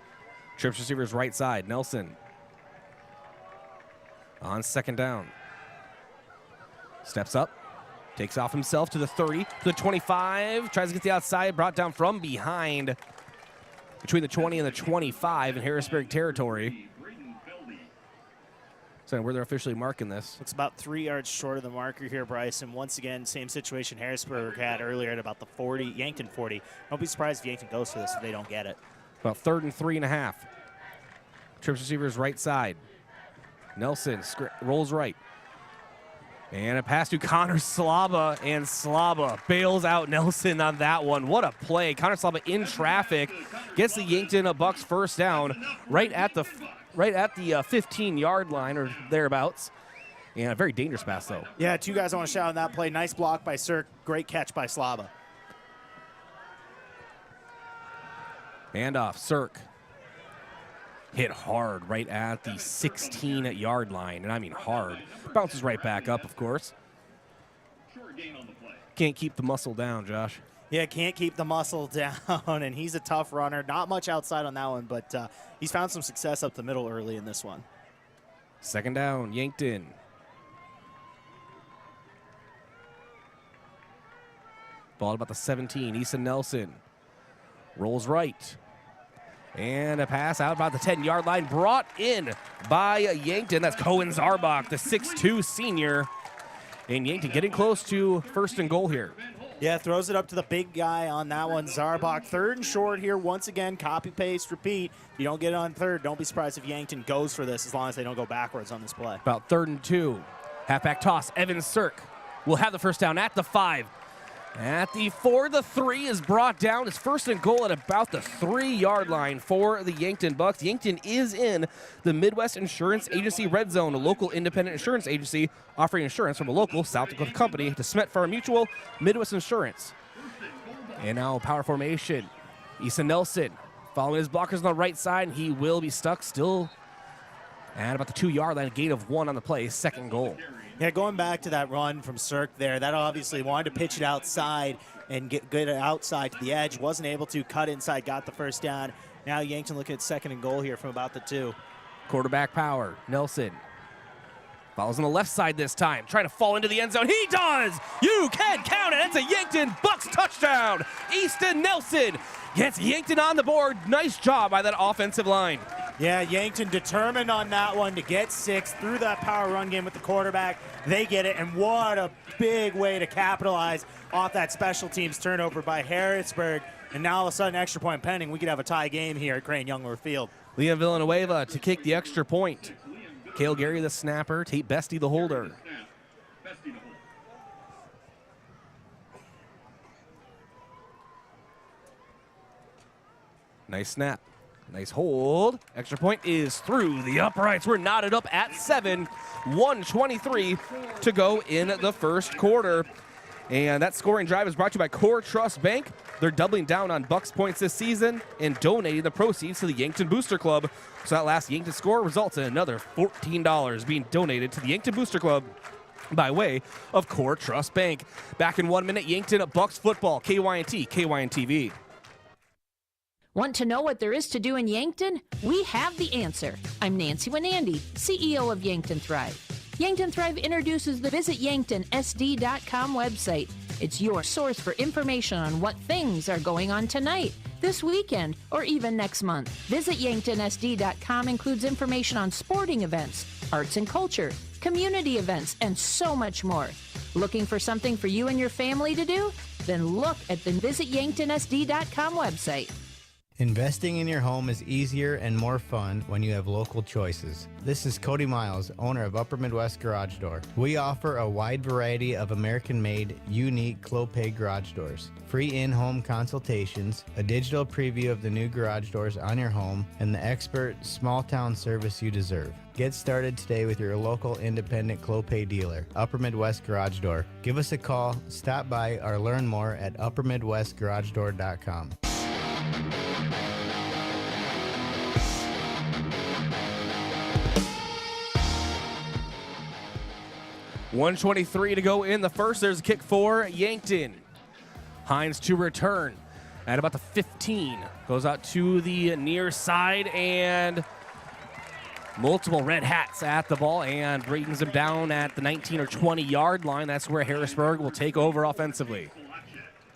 Trips receivers right side. Nelson on 2nd down. Steps up. Takes off himself to the 30, to the 25. Tries to get the outside, brought down from behind. Between the 20 and the 25 in Harrisburg territory. So where they're officially marking this. Looks about 3 yards short of the marker here, Bryce. And once again, same situation Harrisburg had earlier at about the 40, Yankton 40. Don't be surprised if Yankton goes for this if they don't get it. About 3rd and 3.5. Trips receivers right side. Nelson rolls right. And a pass to Connor Slaba, and Slaba bails out Nelson on that one. What a play. Connor Slaba in traffic gets the Yankton Bucks first down right at the 15-yard line or thereabouts. And a very dangerous pass, though. Yeah, 2 guys I want to shout on that play. Nice block by Cirque. Great catch by Slaba. Handoff, Cirque. Hit hard right at the 16-yard line, and I mean hard. Bounces right back up, of course. Can't keep the muscle down, Josh. Yeah, can't keep the muscle down, and he's a tough runner. Not much outside on that one, but he's found some success up the middle early in this one. 2nd down, Yankton. Ball at about the 17, Easton Nelson. Rolls right. And a pass out about the 10-yard line, brought in by Yankton. That's Cohen Zarbach, the 6'2 senior. And Yankton getting close to 1st and goal here. Yeah, throws it up to the big guy on that one, Zarbach. 3rd and short here. Once again, copy, paste, repeat. If you don't get it on 3rd, don't be surprised if Yankton goes for this as long as they don't go backwards on this play. About 3rd and 2. Halfback toss, Evan Cirque will have the first down at the 5. At the 4, the 3 is brought down. It's 1st and goal at about the 3-yard line for the Yankton Bucks. Yankton is in the Midwest Insurance Agency Red Zone, a local independent insurance agency offering insurance from a local South Dakota company to Smet Farm Mutual, Midwest Insurance. And now power formation. Easton Nelson following his blockers on the right side, and he will be stuck still at about the 2-yard line, a gain of 1 on the play, 2nd goal. Yeah, going back to that run from Cirque there, that obviously wanted to pitch it outside and get it outside to the edge. Wasn't able to cut inside, got the first down. Now Yankton looking at 2nd and goal here from about the 2. Quarterback power, Nelson. Follows on the left side this time, trying to fall into the end zone. He does! You can count it! It's a Yankton Bucks touchdown! Easton Nelson gets Yankton on the board. Nice job by that offensive line. Yeah, Yankton determined on that one to get 6 through that power run game with the quarterback. They get it, and what a big way to capitalize off that special teams turnover by Harrisburg. And now all of a sudden, extra point pending. We could have a tie game here at Crane-Youngworth Field. Liam Villanueva to kick the extra point. Cale Gary the snapper, Tate Bestie the holder. Nice snap. Nice hold. Extra point is through the uprights. We're knotted up at 7. 1:23 to go in the first quarter. And that scoring drive is brought to you by Core Trust Bank. They're doubling down on Bucks points this season and donating the proceeds to the Yankton Booster Club. So that last Yankton score results in another $14 being donated to the Yankton Booster Club by way of Core Trust Bank. Back in 1 minute, Yankton Bucks football, KYNT, KYNTV. Want to know what there is to do in Yankton? We have the answer. I'm Nancy Winandy, CEO of Yankton Thrive. Yankton Thrive introduces the visityanktonsd.com website. It's your source for information on what things are going on tonight, this weekend, or even next month. Visit yanktonsd.com includes information on sporting events, arts and culture, community events, and so much more. Looking for something for you and your family to do? Then look at the visityanktonsd.com website. Investing in your home is easier and more fun when you have local choices. This is Cody Miles, owner of Upper Midwest Garage Door. We offer a wide variety of American-made, unique Clopay garage doors, free in-home consultations, a digital preview of the new garage doors on your home, and the expert small-town service you deserve. Get started today with your local independent Clopay dealer, Upper Midwest Garage Door. Give us a call, stop by, or learn more at uppermidwestgaragedoor.com. 1:23 to go in the first. There's a kick for Yankton. Hines to return at about the 15. Goes out to the near side and multiple red hats at the ball and brings him down at the 19 or 20 yard line. That's where Harrisburg will take over offensively.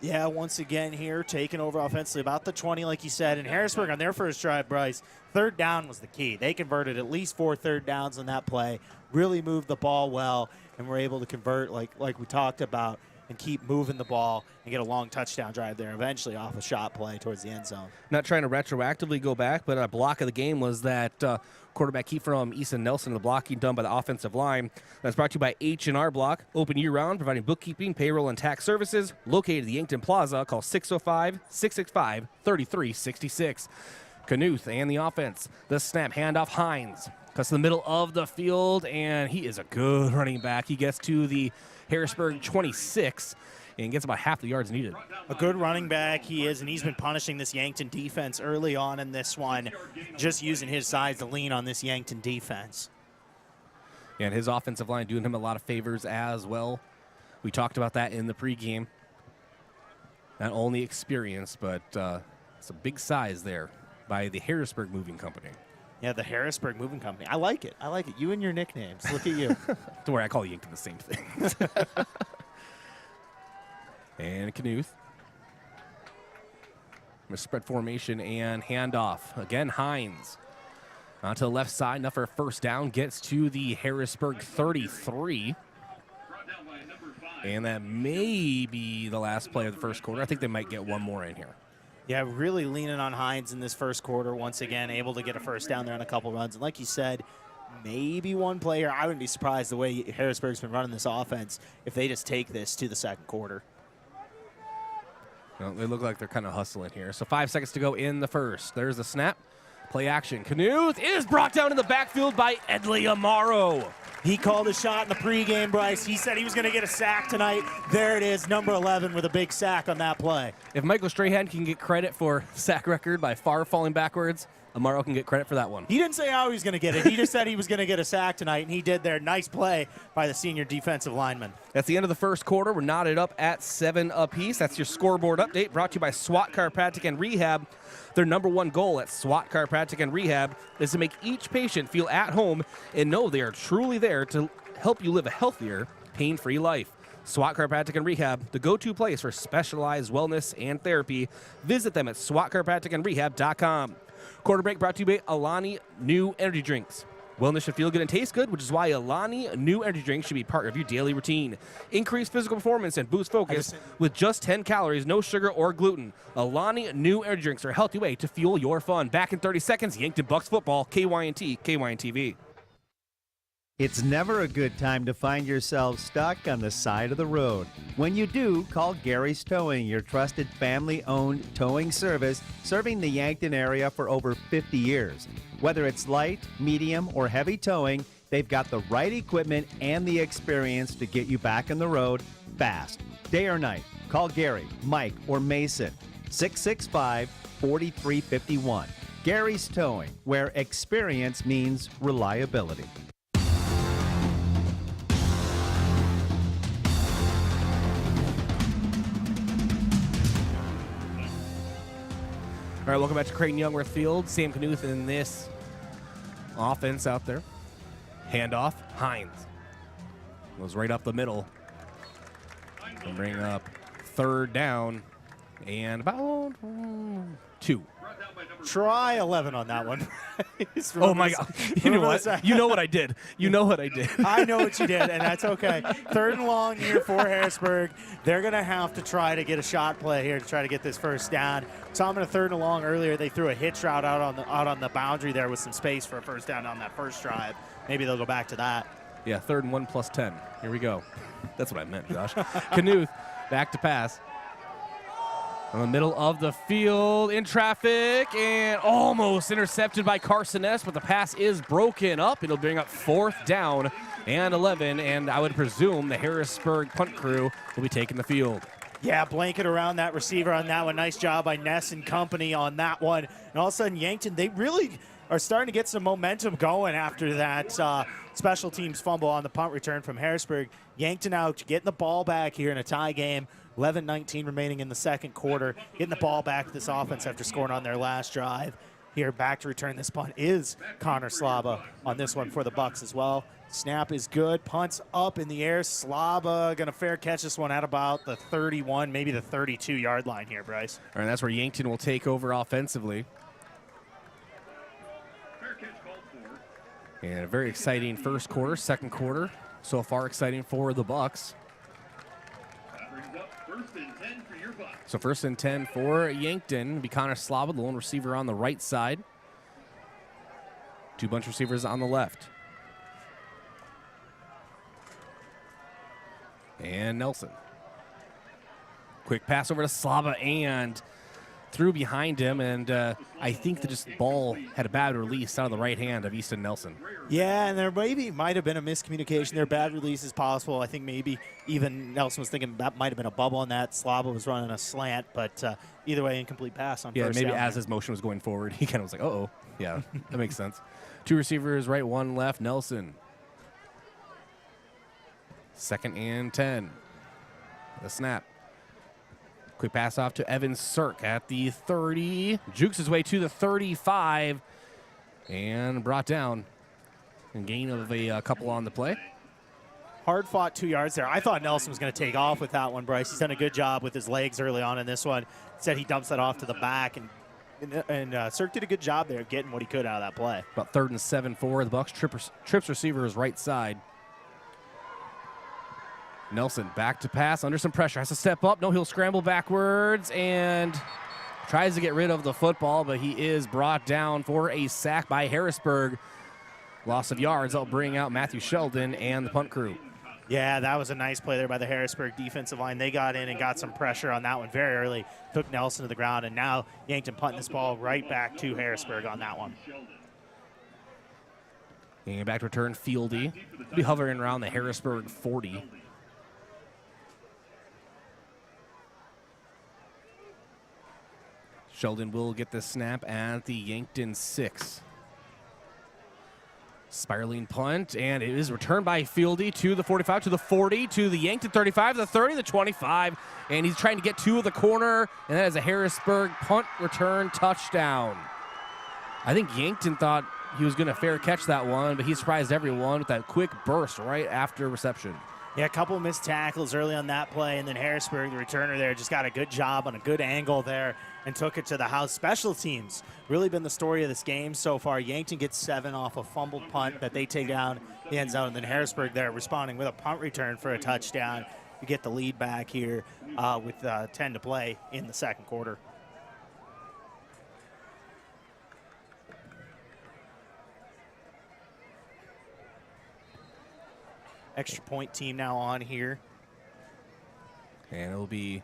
Yeah, once again here, taking over offensively about the 20, like you said. And Harrisburg on their first drive, Bryce, third down was the key. They converted at least 4 third downs on that play, really moved the ball well, and were able to convert like we talked about and keep moving the ball and get a long touchdown drive there eventually off a shot play towards the end zone. Not trying to retroactively go back, but a block of the game was that quarterback keep from Easton Nelson, the blocking done by the offensive line. That's brought to you by H&R Block, open year-round, providing bookkeeping, payroll, and tax services. Located at the Yankton Plaza, call 605-665-3366. Knuth and the offense. The snap, handoff, Hines. Cuts to the middle of the field, and he is a good running back. He gets to the Harrisburg 26 and gets about half the yards needed. A good running back he is, and he's been punishing this Yankton defense early on in this one, just using his size to lean on this Yankton defense. And his offensive line doing him a lot of favors as well. We talked about that in the pregame. Not only experience, but some big size there by the Harrisburg Moving Company. Yeah, the Harrisburg Moving Company. I like it. I like it. You and your nicknames. Look at you. Don't worry, I call Yankton the same thing. And Knuth. Spread formation and handoff. Again, Hines. Onto the left side, enough for a first down. Gets to the Harrisburg 33. And that may be the last play of the first quarter. I think they might get one more in here. Yeah, really leaning on Hines in this first quarter. Once again, able to get a first down there on a couple runs. And like you said, maybe one player. I wouldn't be surprised the way Harrisburg's been running this offense if they just take this to the second quarter. Well, they look like they're kind of hustling here. So 5 seconds to go in the first. There's the snap. Play action. Knuth is brought down in the backfield by Edley Amaro. He called a shot in the pregame, Bryce. He said he was going to get a sack tonight. There it is, number 11 with a big sack on that play. If Michael Strahan can get credit for sack record by Favre falling backwards, Amaro can get credit for that one. He didn't say how he was going to get it. He just said he was going to get a sack tonight, and he did there. Nice play by the senior defensive lineman. That's the end of the first quarter. We're knotted up at 7 apiece. That's your scoreboard update brought to you by SWAT Chiropractic and Rehab. Their number one goal at SWAT Chiropractic and Rehab is to make each patient feel at home and know they are truly there to help you live a healthier, pain-free life. SWAT Chiropractic and Rehab, the go-to place for specialized wellness and therapy. Visit them at swatchiropracticandrehab.com. Quarter break brought to you by Alani New Energy Drinks. Wellness should feel good and taste good, which is why Alani New Energy Drinks should be part of your daily routine. Increase physical performance and boost focus with just 10 calories, no sugar or gluten. Alani New Energy Drinks are a healthy way to fuel your fun. Back in 30 seconds, Yankton Bucks football, KYNT, KYNTV. It's never a good time to find yourself stuck on the side of the road. When you do, call Gary's Towing, your trusted family-owned towing service, serving the Yankton area for over 50 years. Whether it's light, medium, or heavy towing, they've got the right equipment and the experience to get you back on the road fast. Day or night, call Gary, Mike, or Mason, 665-4351. Gary's Towing, where experience means reliability. All right, welcome back to Crane-Youngworth Field. Sam Knuth in this offense out there. Handoff, Hines. Goes right up the middle. And bring up third down and about 2. Try 11 on that one. Oh, my God. You know what? You know what I did. You know what I did. I know what you did, and that's okay. Third and long here for Harrisburg. They're going to have to try to get a shot play here to try to get this first down. Saw them in a third and long earlier. They threw a hitch route out on the boundary there with some space for a first down on that first drive. Maybe they'll go back to that. Yeah, 3rd and 1 plus 10. Here we go. That's what I meant, Josh. Knuth back to pass. In the middle of the field, in traffic, and almost intercepted by Carson S., but the pass is broken up. It'll bring up 4th down and 11, and I would presume the Harrisburg punt crew will be taking the field. Yeah, blanket around that receiver on that one. Nice job by Ness and company on that one. And all of a sudden, Yankton, they really are starting to get some momentum going after that special teams fumble on the punt return from Harrisburg. Yankton out, getting the ball back here in a tie game. 11-19 remaining in the second quarter. Getting the ball back to this offense after scoring on their last drive. here. Back to return this punt is Connor Slaba on this one for the Bucks as well. Snap is good. Punts up in the air. Slaba going to fair catch this one at about the 31, maybe the 32-yard line here, Bryce. All right, that's where Yankton will take over offensively. And a very exciting first quarter, second quarter. So far exciting for the Bucks. So first and 10 for Yankton. It'll be Connor Slaba, the lone receiver on the right side. Two bunch receivers on the left. And Nelson. Quick pass over to Slaba and threw behind him, and I think the ball had a bad release out of the right hand of Easton Nelson. Yeah, and there might have been a miscommunication there. Bad release is possible. I think maybe even Nelson was thinking that might have been a bubble on that. Slaba was running a slant, but either way, incomplete pass on first maybe down. as his motion was going forward, he kind of was like, uh-oh. Yeah, that makes sense. Two receivers, right, one left. Nelson. Second and 10. The snap. Quick pass off to Evan Sirk at the 30. Jukes his way to the 35. And brought down. And gain of a couple on the play. Hard fought 2 yards there. I thought Nelson was going to take off with that one, Bryce. He's done a good job with his legs early on in this one. Instead, he dumps that off to the back. And Sirk did a good job there getting what he could out of that play. About 3rd and 7 for the Bucks. Trips receiver is right side. Nelson back to pass, under some pressure, has to step up. No, he'll scramble backwards and tries to get rid of the football, but he is brought down for a sack by Harrisburg. Loss of yards. That'll bring out Matthew Sheldon and the punt crew. Yeah, that was a nice play there by the Harrisburg defensive line. They got in and got some pressure on that one very early, took Nelson to the ground, and now Yankton punting this ball right back to Harrisburg on that one. And back to return, Fieldy. Be hovering around the Harrisburg 40. Sheldon will get the snap at the Yankton 6. Spiraling punt, and it is returned by Fieldy to the 45, to the 40, to the Yankton 35, the 30, the 25, and he's trying to get to the corner, and that is a Harrisburg punt return touchdown. I think Yankton thought he was going to fair catch that one, but he surprised everyone with that quick burst right after reception. Yeah, a couple missed tackles early on that play, and then Harrisburg, the returner there, just got a good job on a good angle there and took it to the house. Special teams really been the story of this game so far. Yankton gets 7 off a fumbled punt that they take down the end zone, and then Harrisburg there responding with a punt return for a touchdown to get the lead back here with 10 to play in the second quarter. Extra point team now on here. And it'll be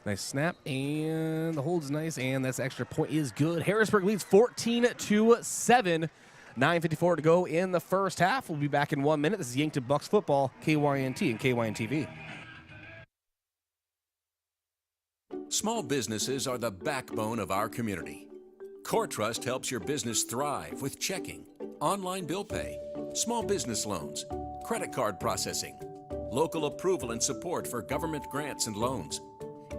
nice snap, and the hold's nice, and this extra point is good. Harrisburg leads 14-7. 9:54 to go in the first half. We'll be back in 1 minute. This is Yankton Bucks football, KYNT and KYN-TV. Small businesses are the backbone of our community. CoreTrust helps your business thrive with checking, online bill pay, small business loans, credit card processing, local approval and support for government grants and loans,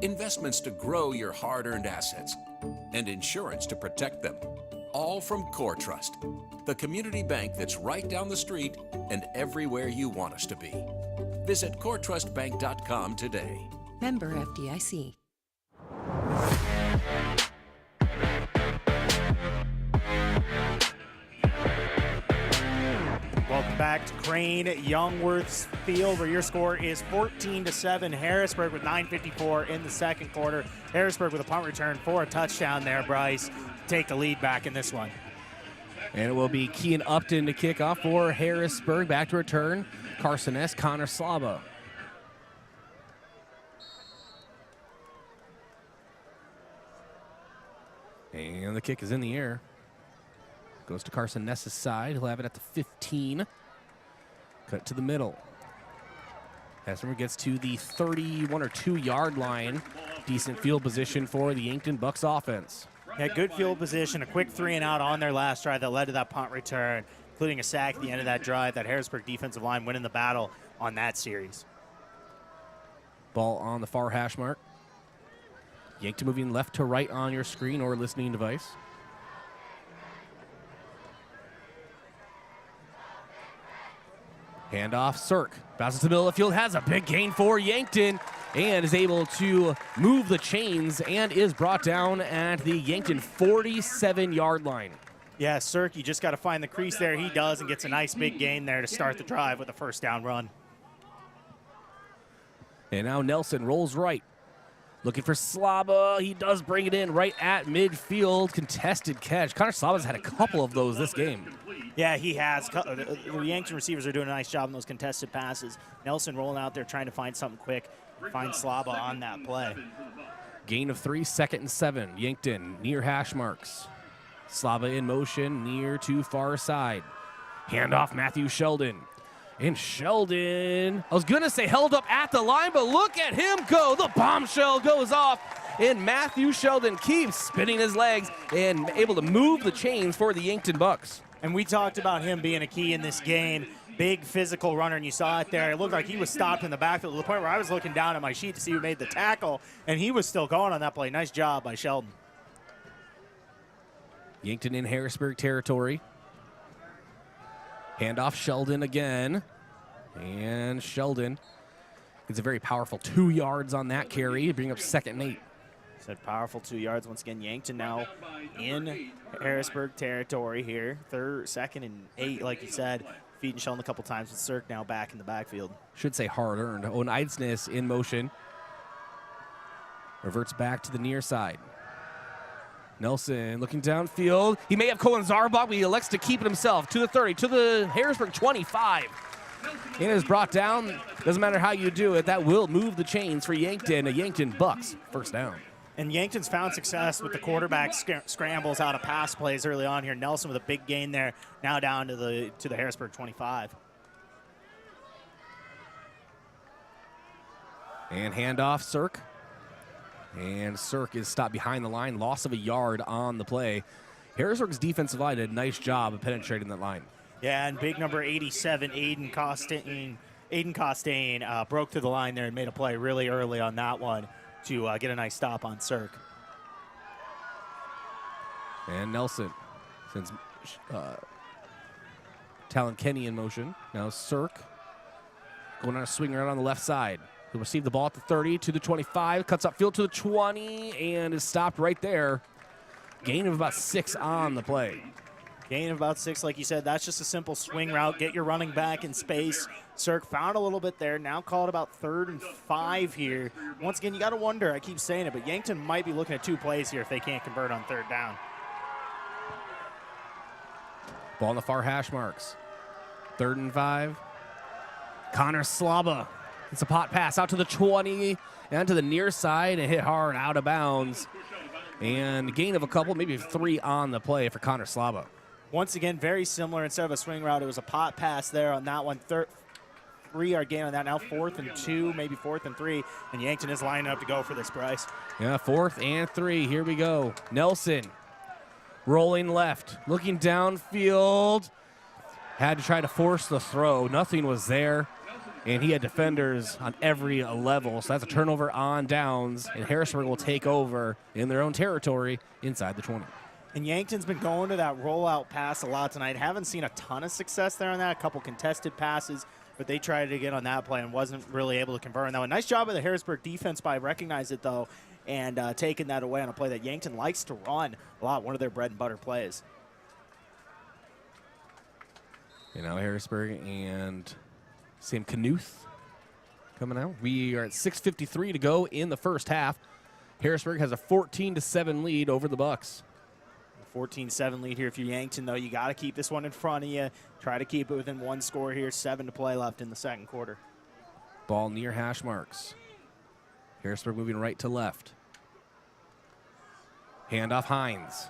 investments to grow your hard-earned assets, and insurance to protect them. All from CoreTrust, the community bank that's right down the street and everywhere you want us to be. Visit CoreTrustBank.com today. Member FDIC. Welcome back to Crane-Youngworth Field, where your score is 14-7. Harrisburg with 9:54 in the second quarter. Harrisburg with a punt return for a touchdown there, Bryce. Take the lead back in this one. And it will be Kean Upton to kick off for Harrisburg. Back to return, Carson S., Connor Slaba. And the kick is in the air. Goes to Carson Ness's side. He'll have it at the 15. Cut to the middle. Hesmer gets to the 31 or 2-yard line. Decent field position for the Yankton Bucks offense. Yeah, good field position. A quick 3-and-out on their last drive that led to that punt return, including a sack at the end of that drive. That Harrisburg defensive line winning the battle on that series. Ball on the far hash mark. Yankton moving left to right on your screen or listening device. Handoff, Cirque. Bounces to the middle of the field, has a big gain for Yankton, and is able to move the chains and is brought down at the Yankton 47-yard line. Yeah, Cirque, you just got to find the crease there. He does and gets a nice big gain there to start the drive with a first down run. And now Nelson rolls right. Looking for Slaba. He does bring it in right at midfield. Contested catch. Connor Slaba's had a couple of those this game. Yeah, he has. The Yankton receivers are doing a nice job in those contested passes. Nelson rolling out there trying to find something quick. Find Slaba on that play. Gain of 3, 2nd and 7. Yankton near hash marks. Slaba in motion near to far side. Handoff Matthew Sheldon. And Sheldon, I was going to say held up at the line, but look at him go. The bombshell goes off, and Matthew Sheldon keeps spinning his legs and able to move the chains for the Yankton Bucks. And we talked about him being a key in this game. Big physical runner, and you saw it there. It looked like he was stopped in the backfield to the point where I was looking down at my sheet to see who made the tackle, and he was still going on that play. Nice job by Sheldon. Yankton in Harrisburg territory. Handoff Sheldon again. And Sheldon gets a very powerful 2 yards on that carry, bring up 2nd and 8. Said powerful 2 yards. Once again, Yankton now in Harrisburg territory here. 2nd and 8, like you said. Feeding Sheldon a couple times with Cirque now back in the backfield. Should say hard earned. Owen Eidsness in motion. Reverts back to the near side. Nelson looking downfield. He may have Cohen Zarbach, but he elects to keep it himself. To the 30, to the Harrisburg 25. And is brought down. Doesn't matter how you do it. That will move the chains for Yankton. A Yankton Bucks first down. And Yankton's found success with the quarterback scrambles out of pass plays early on here. Nelson with a big gain there. Now down to the Harrisburg 25. And handoff Cirque. And Cirque is stopped behind the line. Loss of a yard on the play. Harrisburg's defensive line did a nice job of penetrating that line. Yeah, and big number 87, Aiden Costain broke through the line there and made a play really early on that one to get a nice stop on Cirque. And Nelson sends Talon Kenny in motion. Now Cirque going on a swing around on the left side. He'll receive the ball at the 30 to the 25, cuts upfield to the 20, and is stopped right there. Gain of about 6 on the play. Gain of about 6, like you said. That's just a simple swing route. Get your running back in space. Cirque found a little bit there. Now called about 3rd and 5 here. Once again, you got to wonder. I keep saying it, but Yankton might be looking at 2 plays here if they can't convert on 3rd down. Ball on the far hash marks. 3rd and 5. Connor Slaba. It's a pot pass out to the 20 and to the near side and hit hard out of bounds. And gain of a couple, maybe 3 on the play for Connor Slaba. Once again, very similar. Instead of a swing route, it was a pot pass there on that one. 3-yard gain on that. Now 4th and 2, maybe 4th and 3. And Yankton is lining up to go for this, Bryce. Yeah, 4th and 3. Here we go. Nelson rolling left, looking downfield. Had to try to force the throw. Nothing was there. And he had defenders on every level. So that's a turnover on downs. And Harrisburg will take over in their own territory inside the 20. And Yankton's been going to that rollout pass a lot tonight. Haven't seen a ton of success there on that. A couple contested passes, but they tried to get on that play and wasn't really able to convert on that one. Nice job by the Harrisburg defense by recognizing it, though, and taking that away on a play that Yankton likes to run a lot, one of their bread and butter plays. You know, Harrisburg and Sam Knuth coming out. We are at 6:53 to go in the first half. Harrisburg has a 14-7 lead over the Bucks. 14-7 lead here. If you're Yankton, though, you got to keep this one in front of you. Try to keep it within 1 score here. 7 to play left in the second quarter. Ball near hash marks. Harrisburg moving right to left. Handoff Hines.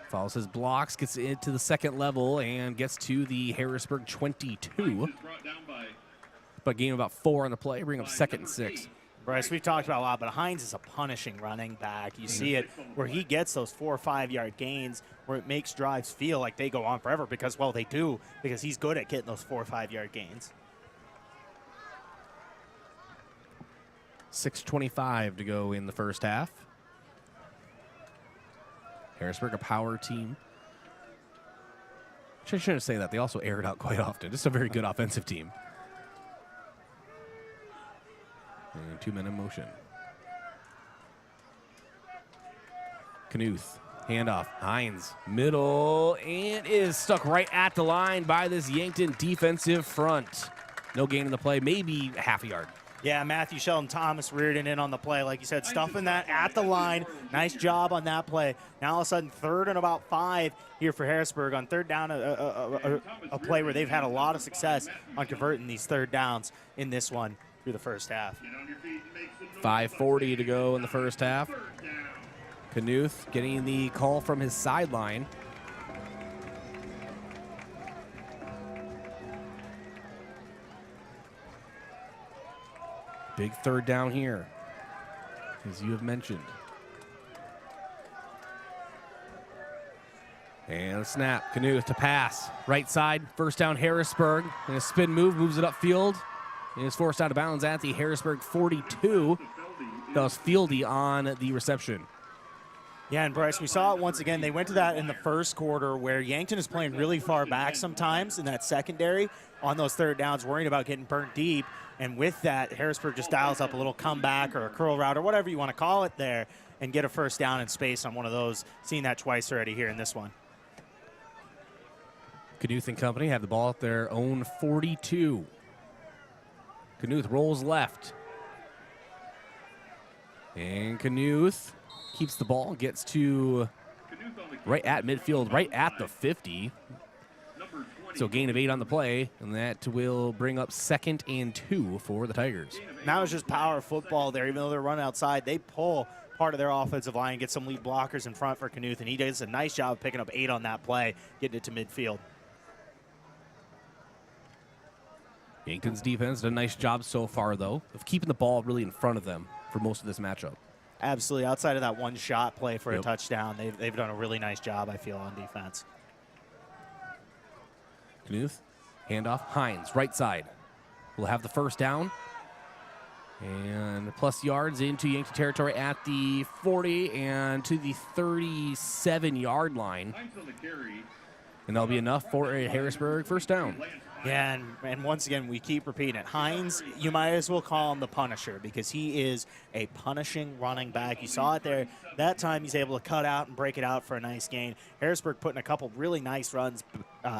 Follows his blocks, gets it to the second level, and gets to the Harrisburg 22. But gain about 4 on the play, bring up 2nd and 6. Bryce, we've talked about a lot, but Hines is a punishing running back. You see it where he gets those 4 or 5 yard gains where it makes drives feel like they go on forever because, well, they do, because he's good at getting those 4 or 5 yard gains. 6:25 to go in the first half. Harrisburg, a power team. I shouldn't say that. They also air it out quite often. Just a very good offensive team. And 2 men in motion. Knuth, handoff. Hines, middle, and is stuck right at the line by this Yankton defensive front. No gain in the play, maybe half a yard. Yeah, Matthew Sheldon Thomas reared it in on the play. Like you said, stuffing that at the line. Nice job on that play. Now all of a sudden, 3rd and about 5 here for Harrisburg on 3rd down, a play where they've had a lot of success on converting these 3rd downs in this one through the first half. 5:40 to go in the first half. Knuth getting the call from his sideline. Big 3rd down here, as you have mentioned. And a snap. Knuth to pass. Right side, 1st down Harrisburg. And a spin move, moves it upfield. And is forced out of bounds at the Harrisburg 42. That was Fieldy on the reception. Yeah, and Bryce, we saw it once again. They went to that in the first quarter where Yankton is playing really far back sometimes in that secondary on those 3rd downs, worrying about getting burnt deep. And with that, Harrisburg just dials up a little comeback or a curl route or whatever you want to call it there and get a 1st down in space on one of those. Seen that twice already here in this one. Knuth and company have the ball at their own 42. Knuth rolls left. And Knuth keeps the ball, gets to right at midfield, right at the 50. So gain of 8 on the play, and that will bring up 2nd and 2 for the Tigers. Now it's just power football there. Even though they're running outside, they pull part of their offensive line, get some lead blockers in front for Knuth, and he does a nice job of picking up 8 on that play, getting it to midfield. Yankton's defense did a nice job so far, though, of keeping the ball really in front of them for most of this matchup. Absolutely. Outside of that one shot play for a touchdown, they've done a really nice job, I feel, on defense. Knuth, handoff, Hines, right side. Will have the 1st down. And plus yards into Yankton territory at the 40 and to the 37-yard line. And that'll be enough for a Harrisburg 1st down. Yeah, and once again, we keep repeating it. Hines, you might as well call him the Punisher because he is a punishing running back. You saw it there. That time he's able to cut out and break it out for a nice gain. Harrisburg putting a couple really nice runs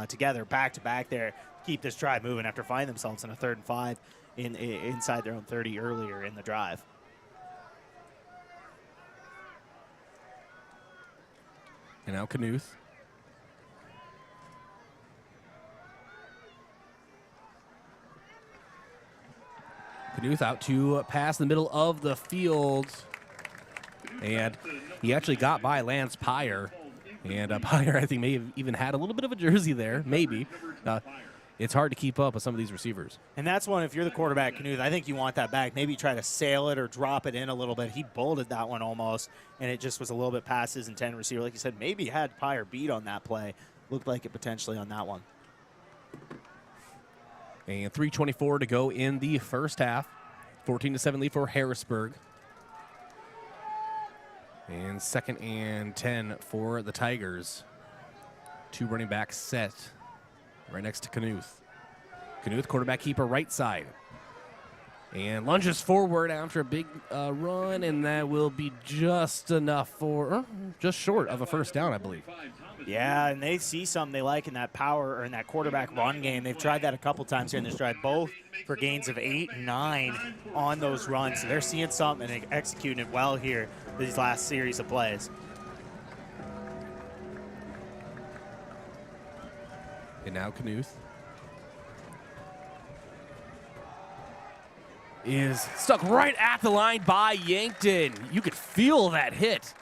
together, back-to-back there, keep this drive moving after finding themselves in a 3rd and 5 inside their own 30 earlier in the drive. And now Knuth. Knuth out to pass in the middle of the field. And he actually got by Lance Pyer. And Pyer, I think, may have even had a little bit of a jersey there, maybe. It's hard to keep up with some of these receivers. And that's one, if you're the quarterback, Knuth, I think you want that back. Maybe try to sail it or drop it in a little bit. He bolted that one almost, and it just was a little bit past his intended receiver. Like you said, maybe had Pyer beat on that play. Looked like it potentially on that one. And 3:24 to go in the first half. 14-7 lead for Harrisburg. And 2nd and 10 for the Tigers. 2 running backs set right next to Knuth. Knuth, quarterback keeper, right side. And lunges forward after a big run, and that will be just enough for, just short of a 1st down, I believe. Yeah, and they see something they like in that power or in that quarterback run game. They've tried that a couple times here in this drive, both for gains of 8 and 9 on those runs. So they're seeing something and executing it well here these last series of plays. And now Knuth is stuck right at the line by Yankton. You could feel that hit.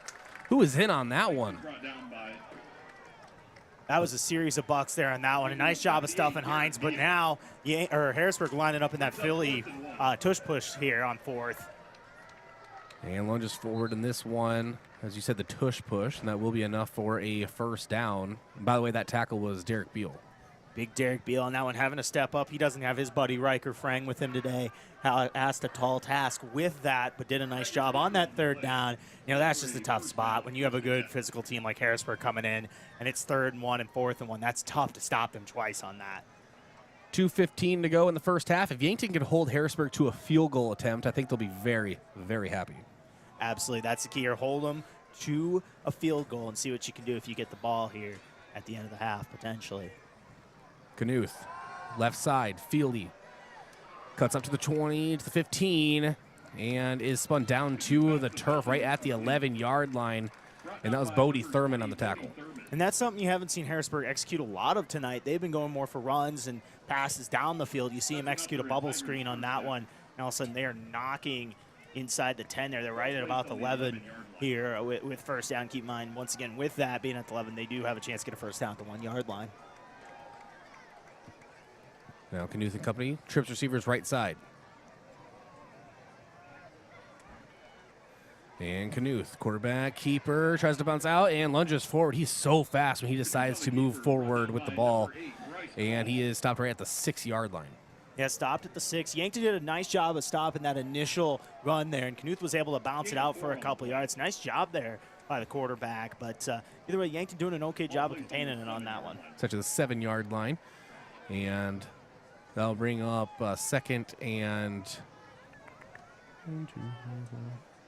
Who was in on that one? That was a series of bucks there on that one. A nice job of stuffing Hines, but now Harrisburg lining up in that Philly tush push here on 4th. And lunges forward in this one. As you said, the tush push, and that will be enough for a 1st down. And by the way, that tackle was Derek Beal. Big Derek Beal on that one, having to step up. He doesn't have his buddy Riker Frang with him today. Asked a tall task with that, but did a nice job on that third down. That's just a tough spot when you have a good physical team like Harrisburg coming in, and it's 3rd and 1 and 4th and 1. That's tough to stop them twice on that. 2:15 to go in the first half. If Yankton can hold Harrisburg to a field goal attempt, I think they'll be very, very happy. Absolutely. That's the key here. Hold them to a field goal and see what you can do if you get the ball here at the end of the half, potentially. Knuth, left side, Fieldy. Cuts up to the 20, to the 15, and is spun down to the turf right at the 11-yard line. And that was Bodie Thurman on the tackle. And that's something you haven't seen Harrisburg execute a lot of tonight. They've been going more for runs and passes down the field. You see him execute a bubble screen on that one, and all of a sudden they are knocking inside the 10 there. They're right at about the 11 here with first down. Keep in mind, once again, with that being at the 11, they do have a chance to get a first down at the 1-yard line. Now Knuth and company, trips receivers right side. And Knuth, quarterback, keeper, tries to bounce out and lunges forward. He's so fast when he decides to move forward with the ball. And he is stopped right at the 6-yard line. Yeah, stopped at the 6. Yankton did a nice job of stopping that initial run there, and Knuth was able to bounce it out for a couple yards. Nice job there by the quarterback. But either way, Yankton doing an okay job of containing it on that one. Such as the 7-yard line. And that'll bring up 2nd and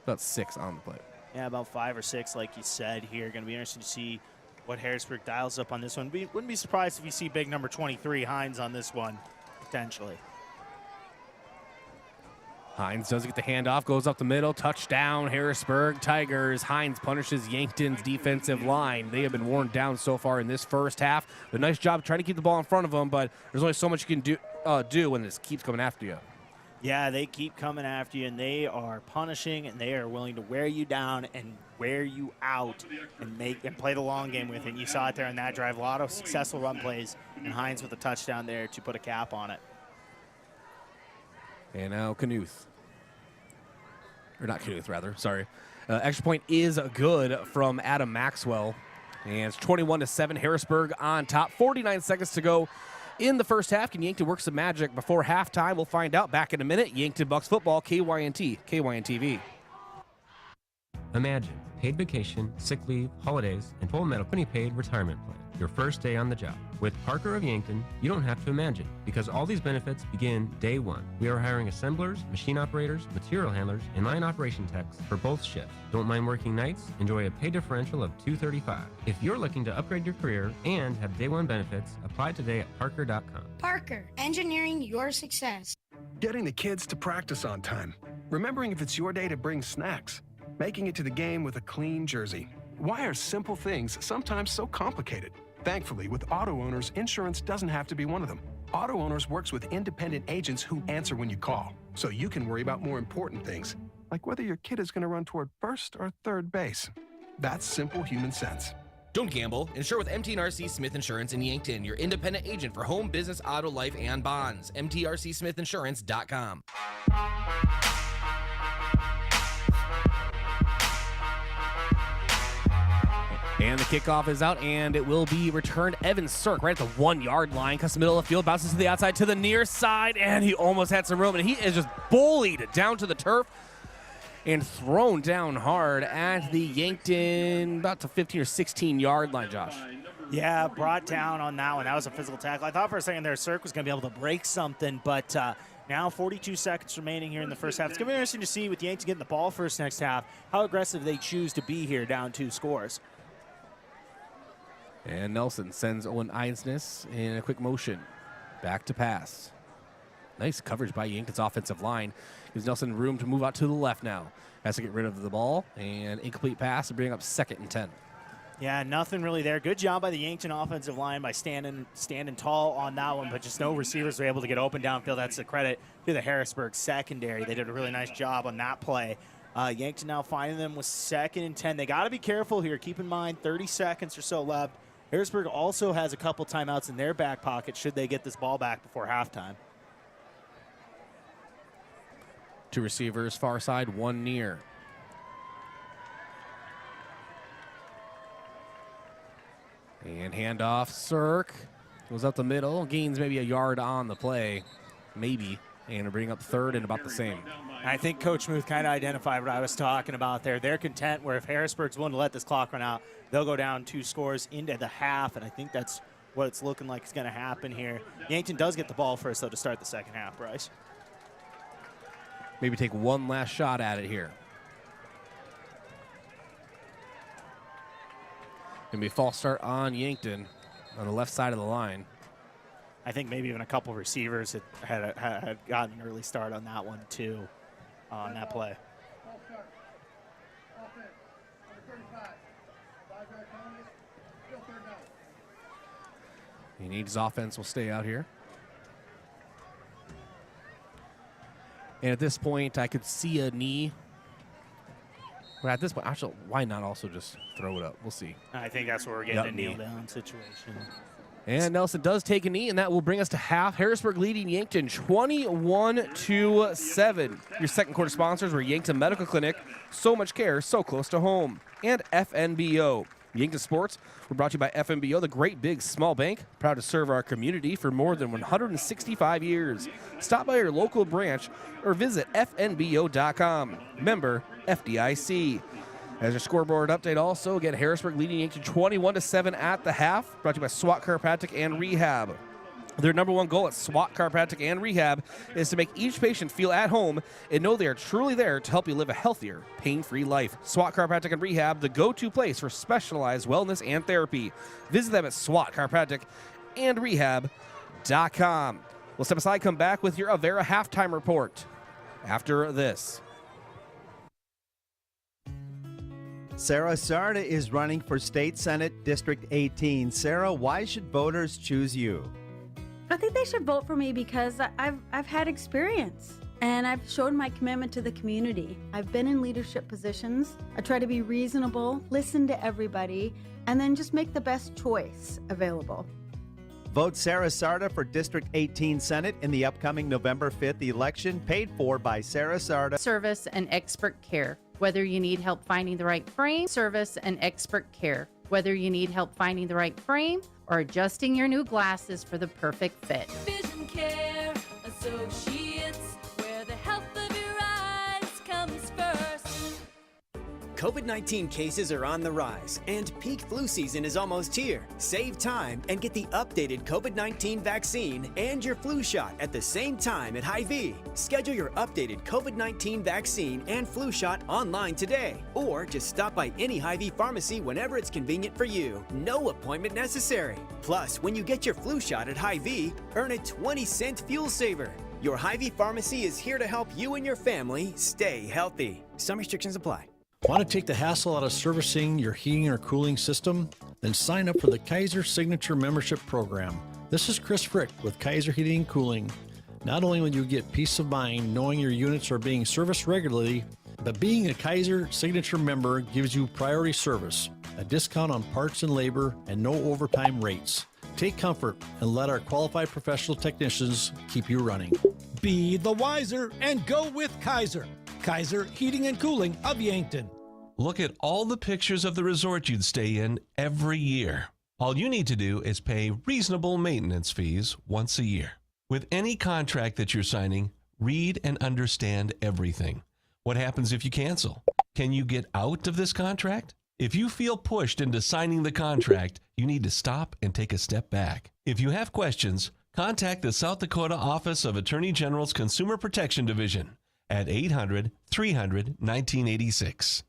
about 6 on the play. Yeah, about 5 or 6, like you said here. Going to be interesting to see what Harrisburg dials up on this one. Wouldn't be surprised if you see big number 23, Hines, on this one, potentially. Hines does get the handoff, goes up the middle, touchdown, Harrisburg Tigers. Hines punishes Yankton's defensive line. They have been worn down so far in this first half. A nice job trying to keep the ball in front of them, but there's only so much you can do when this keeps coming after you. Yeah, they keep coming after you, and they are punishing, and they are willing to wear you down and wear you out and play the long game with it. And you saw it there on that drive. A lot of successful run plays, and Hines with a touchdown there to put a cap on it. And now Knuth. Or not Knuth, rather. Sorry. Extra point is good from Adam Maxwell. And it's 21-7. Harrisburg on top. 49 seconds to go in the first half. Can Yankton work some magic before halftime? We'll find out back in a minute. Yankton Bucks football, KYNT, KYN-TV. Imagine paid vacation, sick leave, holidays, and full medical paid retirement plan. Your first day on the job. With Parker of Yankton, you don't have to imagine, because all these benefits begin day one. We are hiring assemblers, machine operators, material handlers, and line operation techs for both shifts. Don't mind working nights? Enjoy a pay differential of $235. If you're looking to upgrade your career and have day one benefits, apply today at parker.com. Parker, engineering your success. Getting the kids to practice on time. Remembering if it's your day to bring snacks. Making it to the game with a clean jersey. Why are simple things sometimes so complicated? Thankfully, with Auto Owners, insurance doesn't have to be one of them. Auto Owners works with independent agents who answer when you call, so you can worry about more important things, like whether your kid is going to run toward first or third base. That's simple human sense. Don't gamble. Insure with MT&RC Smith Insurance in Yankton, your independent agent for home, business, auto, life, and bonds. MTRCSmithInsurance.com. And the kickoff is out, and it will be returned. Evan Sirk right at the 1-yard line. Cuts the middle of the field, bounces to the outside to the near side, and he almost had some room, and he is just bullied down to the turf and thrown down hard at the Yankton, about the 15 or 16-yard line, Josh. Yeah, brought down on that one. That was a physical tackle. I thought for a second there Sirk was going to be able to break something, but now 42 seconds remaining here in the first half. It's going to be interesting to see with Yankton getting the ball first next half, how aggressive they choose to be here down 2 scores. And Nelson sends Owen Einsness in a quick motion. Back to pass. Nice coverage by Yankton's offensive line. Gives Nelson room to move out to the left now. Has to get rid of the ball. And incomplete pass to bring up 2nd and 10. Yeah, nothing really there. Good job by the Yankton offensive line by standing tall on that one, but just no receivers were able to get open downfield. That's the credit to the Harrisburg secondary. They did a really nice job on that play. Yankton now finding them with 2nd and 10. They got to be careful here. Keep in mind, 30 seconds or so left. Harrisburg also has a couple timeouts in their back pocket should they get this ball back before halftime. 2 receivers, far side, 1 near. And handoff, Sirk. Goes up the middle, gains maybe a yard on the play, maybe, and to bring up third and about the same. I think Coach Muth kind of identified what I was talking about there. They're content where if Harrisburg's willing to let this clock run out, they'll go down 2 scores into the half, and I think that's what it's looking like is going to happen here. Yankton does get the ball first, though, to start the second half, Bryce. Maybe take one last shot at it here. Going to be a false start on Yankton on the left side of the line. I think maybe even a couple receivers had gotten an early start on that one, too, on that play. He needs his offense will stay out here. And at this point, I could see a knee. But at this point, actually, why not also just throw it up? We'll see. I think that's where we're getting a kneel-down situation. And Nelson does take a knee, and that will bring us to half. Harrisburg leading Yankton 21-7. Your second quarter sponsors were Yankton Medical Clinic, So Much Care, So Close to Home, and FNBO. Yankton Sports were brought to you by FNBO, the great big small bank, proud to serve our community for more than 165 years. Stop by your local branch or visit fnbo.com. Member FDIC. As your scoreboard update also, again, Harrisburg leading Yankton 21-7 at the half, brought to you by SWAT Chiropractic and Rehab. Their number one goal at SWAT Chiropractic and Rehab is to make each patient feel at home and know they are truly there to help you live a healthier, pain-free life. SWAT Chiropractic and Rehab, the go-to place for specialized wellness and therapy. Visit them at SWAT Chiropractic and Rehab.com. We'll step aside, come back with your Avera halftime report after this. Sarah Sarda is running for State Senate District 18. Sarah, why should voters choose you? I think they should vote for me because I've had experience and I've shown my commitment to the community. I've been in leadership positions. I try to be reasonable, listen to everybody, and then just make the best choice available. Vote Sarah Sarda for District 18 Senate in the upcoming November 5th election, paid for by Sarah Sarda. Service and expert care. Whether you need help finding the right frame, service and expert care. Whether you need help finding the right frame or adjusting your new glasses for the perfect fit. Vision Care Associates, where the health of your eyes comes first. COVID-19 cases are on the rise, and peak flu season is almost here. Save time and get the updated COVID-19 vaccine and your flu shot at the same time at Hy-Vee. Schedule your updated COVID-19 vaccine and flu shot online today, or just stop by any Hy-Vee pharmacy whenever it's convenient for you. No appointment necessary. Plus, when you get your flu shot at Hy-Vee, earn a 20-cent fuel saver. Your Hy-Vee pharmacy is here to help you and your family stay healthy. Some restrictions apply. Want to take the hassle out of servicing your heating or cooling system? Then sign up for the Kaiser Signature Membership Program. This is Chris Frick with Kaiser Heating and Cooling. Not only will you get peace of mind knowing your units are being serviced regularly, but being a Kaiser Signature member gives you priority service, a discount on parts and labor, and no overtime rates. Take comfort and let our qualified professional technicians keep you running. Be the wiser and go with Kaiser. Kaiser Heating and Cooling of Yankton. Look at all the pictures of the resort you'd stay in every year. All you need to do is pay reasonable maintenance fees once a year. With any contract that you're signing, read and understand everything. What happens if you cancel? Can you get out of this contract? If you feel pushed into signing the contract, you need to stop and take a step back. If you have questions, contact the South Dakota Office of Attorney General's Consumer Protection Division at 800-300-1986.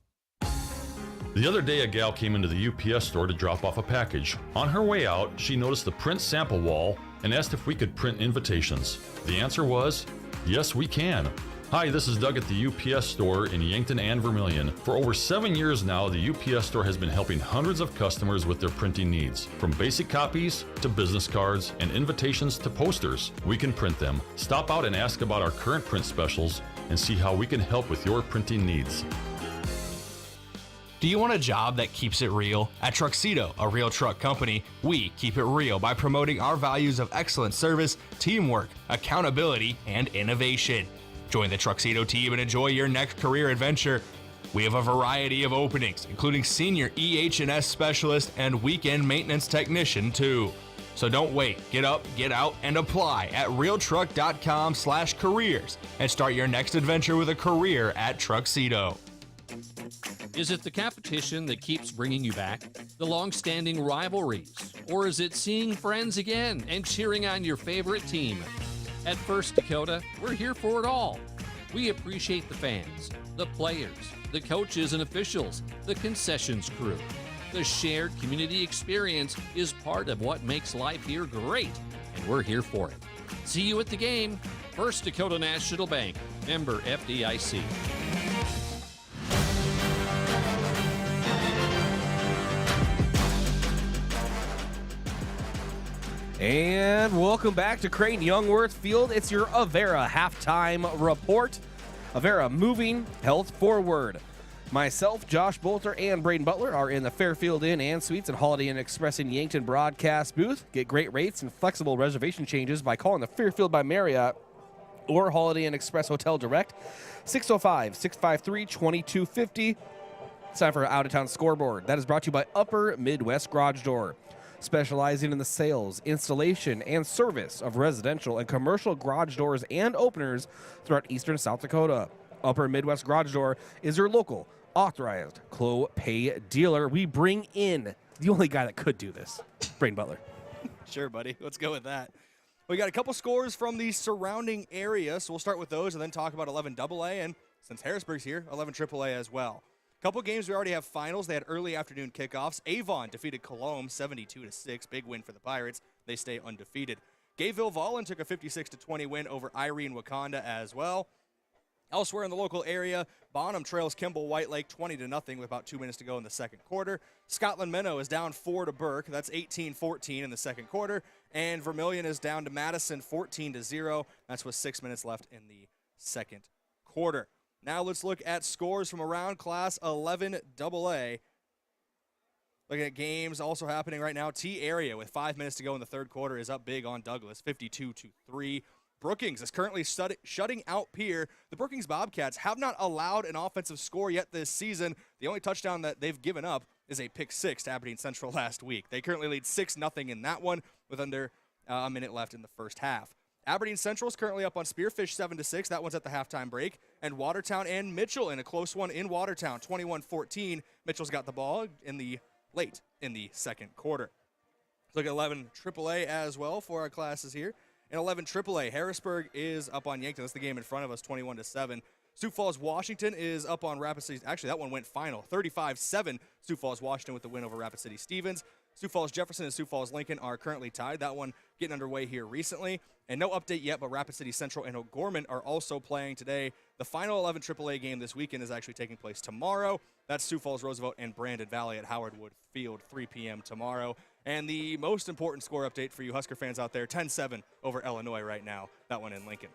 The other day, a gal came into the UPS store to drop off a package. On her way out, she noticed the print sample wall and asked if we could print invitations. The answer was, yes, we can. Hi, this is Doug at the UPS store in Yankton and Vermilion. For over 7 years now, the UPS store has been helping hundreds of customers with their printing needs. From basic copies to business cards and invitations to posters, we can print them. Stop out and ask about our current print specials and see how we can help with your printing needs. Do you want a job that keeps it real? At Truxedo, a real truck company, we keep it real by promoting our values of excellent service, teamwork, accountability, and innovation. Join the Truxedo team and enjoy your next career adventure. We have a variety of openings, including senior EH&S specialist and weekend maintenance technician too. So don't wait. Get up, get out, and apply at realtruck.com/careers and start your next adventure with a career at Truxedo. Is it the competition that keeps bringing you back? The long-standing rivalries? Or is it seeing friends again and cheering on your favorite team? At First Dakota, we're here for it all. We appreciate the fans, the players, the coaches and officials, the concessions crew. The shared community experience is part of what makes life here great, and we're here for it. See you at the game. First Dakota National Bank, member FDIC. And welcome back to Crane-Youngworth Field. It's your Avera halftime report. Avera moving health forward. Myself, Josh Boelter, and Brayden Butler are in the Fairfield Inn and Suites and Holiday Inn Express in Yankton broadcast booth. Get great rates and flexible reservation changes by calling the Fairfield by Marriott or Holiday Inn Express Hotel Direct, 605-653-2250. It's time for our out-of-town scoreboard. That is brought to you by Upper Midwest Garage Door, specializing in the sales, installation, and service of residential and commercial garage doors and openers throughout eastern South Dakota. Upper Midwest Garage Door is your local authorized Clopay dealer. We bring in the only guy that could do this, Brayden Butler. Sure, buddy. Let's go with that. We got a couple scores from the surrounding area, so we'll start with those and then talk about 11 AA, and since Harrisburg's here, 11 AAA as well. Couple games we already have finals. They had early afternoon kickoffs. Avon defeated Colombe 72-6. Big win for the Pirates. They stay undefeated. Gayville-Vollen took a 56-20 win over Irene-Wakanda as well. Elsewhere in the local area, Bonham trails Kimball-White Lake 20-0 with about 2 minutes to go in the second quarter. Scotland Minnow is down 4 to Burke. That's 18-14 in the second quarter. And Vermilion is down to Madison 14-0. That's with 6 minutes left in the second quarter. Now let's look at scores from around Class 11 AA. Looking at games also happening right now. T area with 5 minutes to go in the third quarter is up big on Douglas, 52-3. Brookings is currently shutting out Pierre. The Brookings Bobcats have not allowed an offensive score yet this season. The only touchdown that they've given up is a pick six to Aberdeen Central last week. They currently lead 6-0 in that one with under a minute left in the first half. Aberdeen Central is currently up on Spearfish 7-6. That one's at the halftime break. And Watertown and Mitchell in a close one in Watertown, 21-14. Mitchell's got the ball late in the second quarter. Look at 11 AAA as well for our classes here. In 11 AAA, Harrisburg is up on Yankton. That's the game in front of us, 21-7. Sioux Falls, Washington is up on Rapid City. Actually, that one went final, 35-7. Sioux Falls, Washington with the win over Rapid City Stevens. Sioux Falls, Jefferson, and Sioux Falls, Lincoln are currently tied. That one getting underway here recently. And no update yet, but Rapid City Central and O'Gorman are also playing today. The final 11 AAA game this weekend is actually taking place tomorrow. That's Sioux Falls, Roosevelt, and Brandon Valley at Howard Wood Field, 3 p.m. tomorrow. And the most important score update for you Husker fans out there, 10-7 over Illinois right now. That one in Lincoln.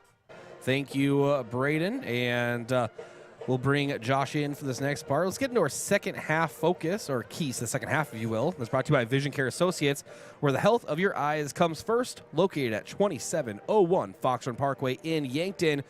Thank you, Brayden. And we'll bring Josh in for this next part. Let's get into our second half focus, or keys to the second half, if you will. That's brought to you by Vision Care Associates, where the health of your eyes comes first, located at 2701 Fox Run Parkway in Yankton.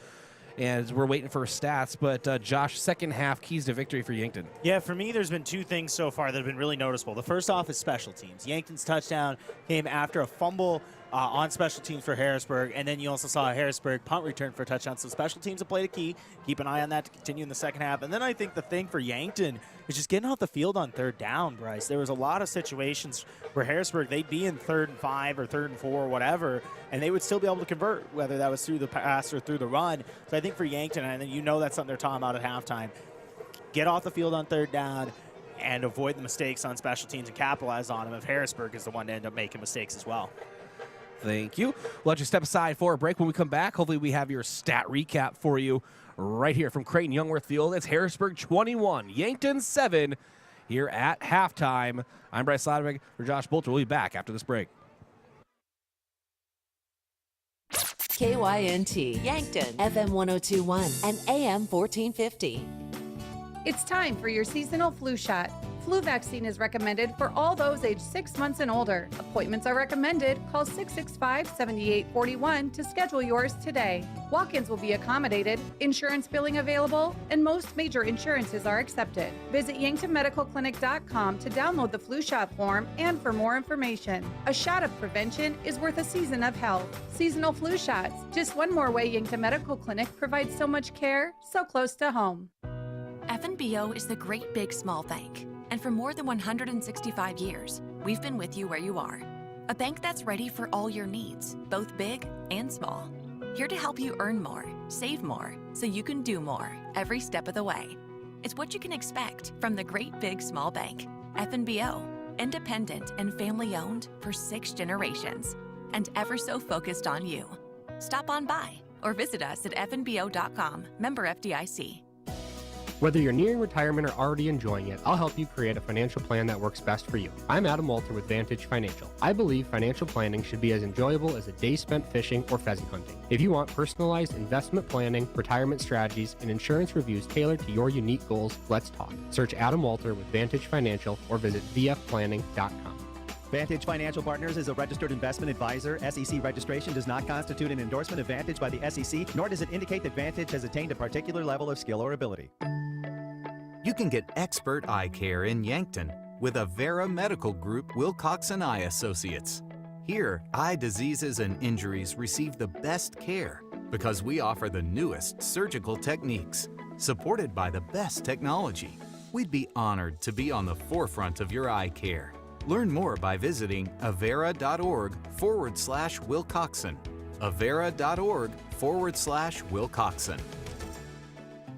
And we're waiting for stats, but Josh, second half keys to victory for Yankton. Yeah, for me, there's been two things so far that have been really noticeable. The first off is special teams. Yankton's touchdown came after a fumble on special teams for Harrisburg, and then you also saw a Harrisburg punt return for a touchdown. So special teams have played a key. Keep an eye on that to continue in the second half. And then I think the thing for Yankton is just getting off the field on third down, Bryce. There was a lot of situations where Harrisburg, they'd be in 3rd and 5 or 3rd and 4 or whatever, and they would still be able to convert, whether that was through the pass or through the run. So I think for Yankton, and you know that's something they're talking about at halftime, get off the field on third down and avoid the mistakes on special teams and capitalize on them if Harrisburg is the one to end up making mistakes as well. Thank you. We'll let you step aside for a break. When we come back, hopefully we have your stat recap for you right here from Crane-Youngworth Field. It's Harrisburg 21, Yankton 7 here at halftime. I'm Bryce Ladwig for Josh Boelter. We'll be back after this break. KYNT, Yankton, FM 1021 and AM 1450. It's time for your seasonal flu shot. Flu vaccine is recommended for all those aged 6 months and older. Appointments are recommended. Call 665-7841 to schedule yours today. Walk-ins will be accommodated, insurance billing available, and most major insurances are accepted. Visit YanktonMedicalClinic.com to download the flu shot form and for more information. A shot of prevention is worth a season of health. Seasonal flu shots, just one more way Yankton Medical Clinic provides so much care, so close to home. FNBO is the great big small bank. And for more than 165 years, we've been with you where you are. A bank that's ready for all your needs, both big and small. Here to help you earn more, save more, so you can do more every step of the way. It's what you can expect from the great big small bank. FNBO, independent and family owned for 6 generations, and ever so focused on you. Stop on by or visit us at fnbo.com, member FDIC. Whether you're nearing retirement or already enjoying it, I'll help you create a financial plan that works best for you. I'm Adam Walter with Vantage Financial. I believe financial planning should be as enjoyable as a day spent fishing or pheasant hunting. If you want personalized investment planning, retirement strategies, and insurance reviews tailored to your unique goals, let's talk. Search Adam Walter with Vantage Financial or visit vfplanning.com. Vantage Financial Partners is a registered investment advisor. SEC registration does not constitute an endorsement of Vantage by the SEC, nor does it indicate that Vantage has attained a particular level of skill or ability. You can get expert eye care in Yankton with Avera Medical Group Wilcoxon Eye Associates. Here, eye diseases and injuries receive the best care because we offer the newest surgical techniques, supported by the best technology. We'd be honored to be on the forefront of your eye care. Learn more by visiting avera.org/Wilcoxon. avera.org/Wilcoxon.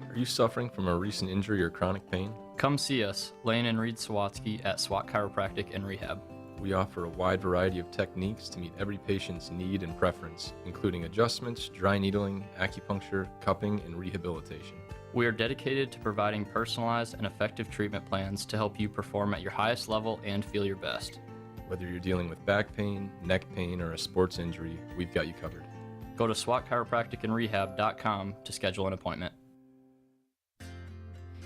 Are you suffering from a recent injury or chronic pain? Come see us, Lane and Reed Sawatsky at SWAT Chiropractic and Rehab. We offer a wide variety of techniques to meet every patient's need and preference, including adjustments, dry needling, acupuncture, cupping, and rehabilitation. We are dedicated to providing personalized and effective treatment plans to help you perform at your highest level and feel your best. Whether you're dealing with back pain, neck pain, or a sports injury, we've got you covered. Go to SWATchiropracticandrehab.com to schedule an appointment.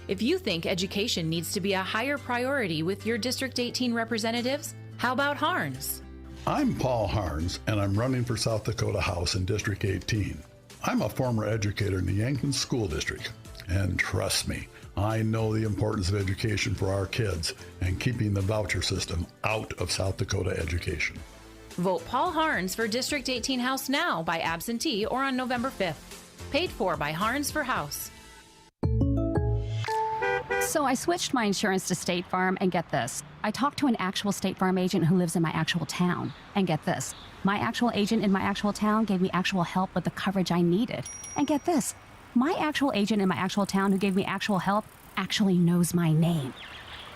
If you think education needs to be a higher priority with your District 18 representatives, how about Harns? I'm Paul Harns, and I'm running for South Dakota House in District 18. I'm a former educator in the Yankton School District, and trust me, I know the importance of education for our kids and keeping the voucher system out of South Dakota education. Vote Paul Harns for District 18 House now by absentee or on November 5th. Paid for by Harns for House. So I switched my insurance to State Farm, and get this. I talked to an actual State Farm agent who lives in my actual town. And get this. My actual agent in my actual town gave me actual help with the coverage I needed. And get this. My actual agent in my actual town who gave me actual help actually knows my name.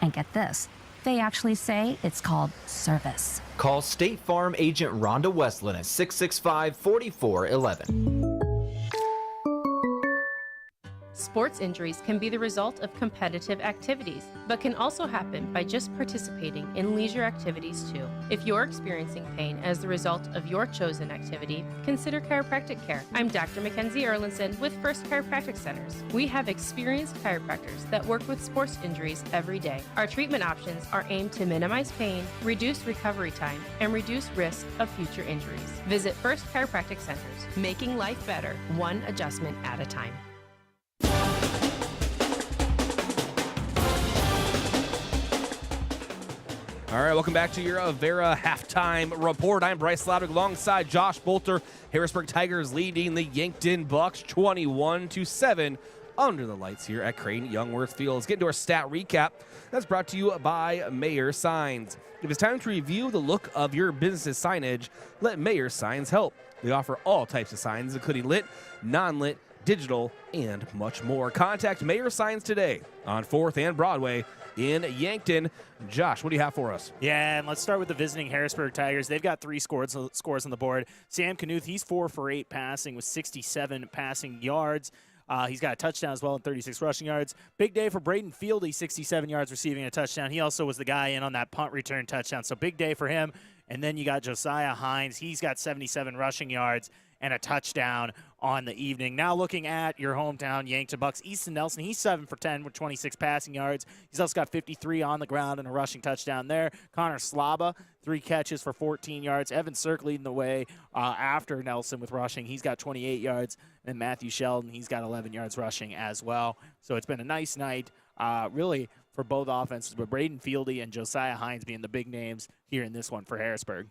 And get this. They actually say it's called service. Call State Farm agent Rhonda Westland at 665-4411. Sports injuries can be the result of competitive activities, but can also happen by just participating in leisure activities too. If you're experiencing pain as the result of your chosen activity, consider chiropractic care. I'm Dr. Mackenzie Erlinson with First Chiropractic Centers. We have experienced chiropractors that work with sports injuries every day. Our treatment options are aimed to minimize pain, reduce recovery time, and reduce risk of future injuries. Visit First Chiropractic Centers, making life better, one adjustment at a time. All right, welcome back to your Avera halftime report. I'm Bryce Ladwig alongside Josh Boelter. Harrisburg Tigers leading the Yankton Bucks 21-7 under the lights here at Crane-Youngworth Field. Let's get into our stat recap. That's brought to you by Mayer Signs. If it's time to review the look of your business's signage, let Mayer Signs help. They offer all types of signs, including lit, non-lit, digital, and much more. Contact Mayer Signs today on 4th and Broadway in Yankton. Josh, what do you have for us? Yeah, and let's start with the visiting Harrisburg Tigers. They've got 3 scores on the board. Sam Knuth, he's 4 for 8 passing with 67 passing yards. He's got a touchdown as well and 36 rushing yards. Big day for Braden Fieldy, 67 yards receiving a touchdown. He also was the guy in on that punt return touchdown, so big day for him. And then you got Josiah Hines. He's got 77 rushing yards and a touchdown on the evening. Now looking at your hometown Yankton Bucks, Easton Nelson, he's 7 for 10 with 26 passing yards. He's also got 53 on the ground and a rushing touchdown there. Connor Slaba, 3 catches for 14 yards. Evan Cirk leading the way after Nelson with rushing. He's got 28 yards. And Matthew Sheldon, he's got 11 yards rushing as well. So it's been a nice night, really, for both offenses, but Braden Fieldy and Josiah Hines being the big names here in this one for Harrisburg.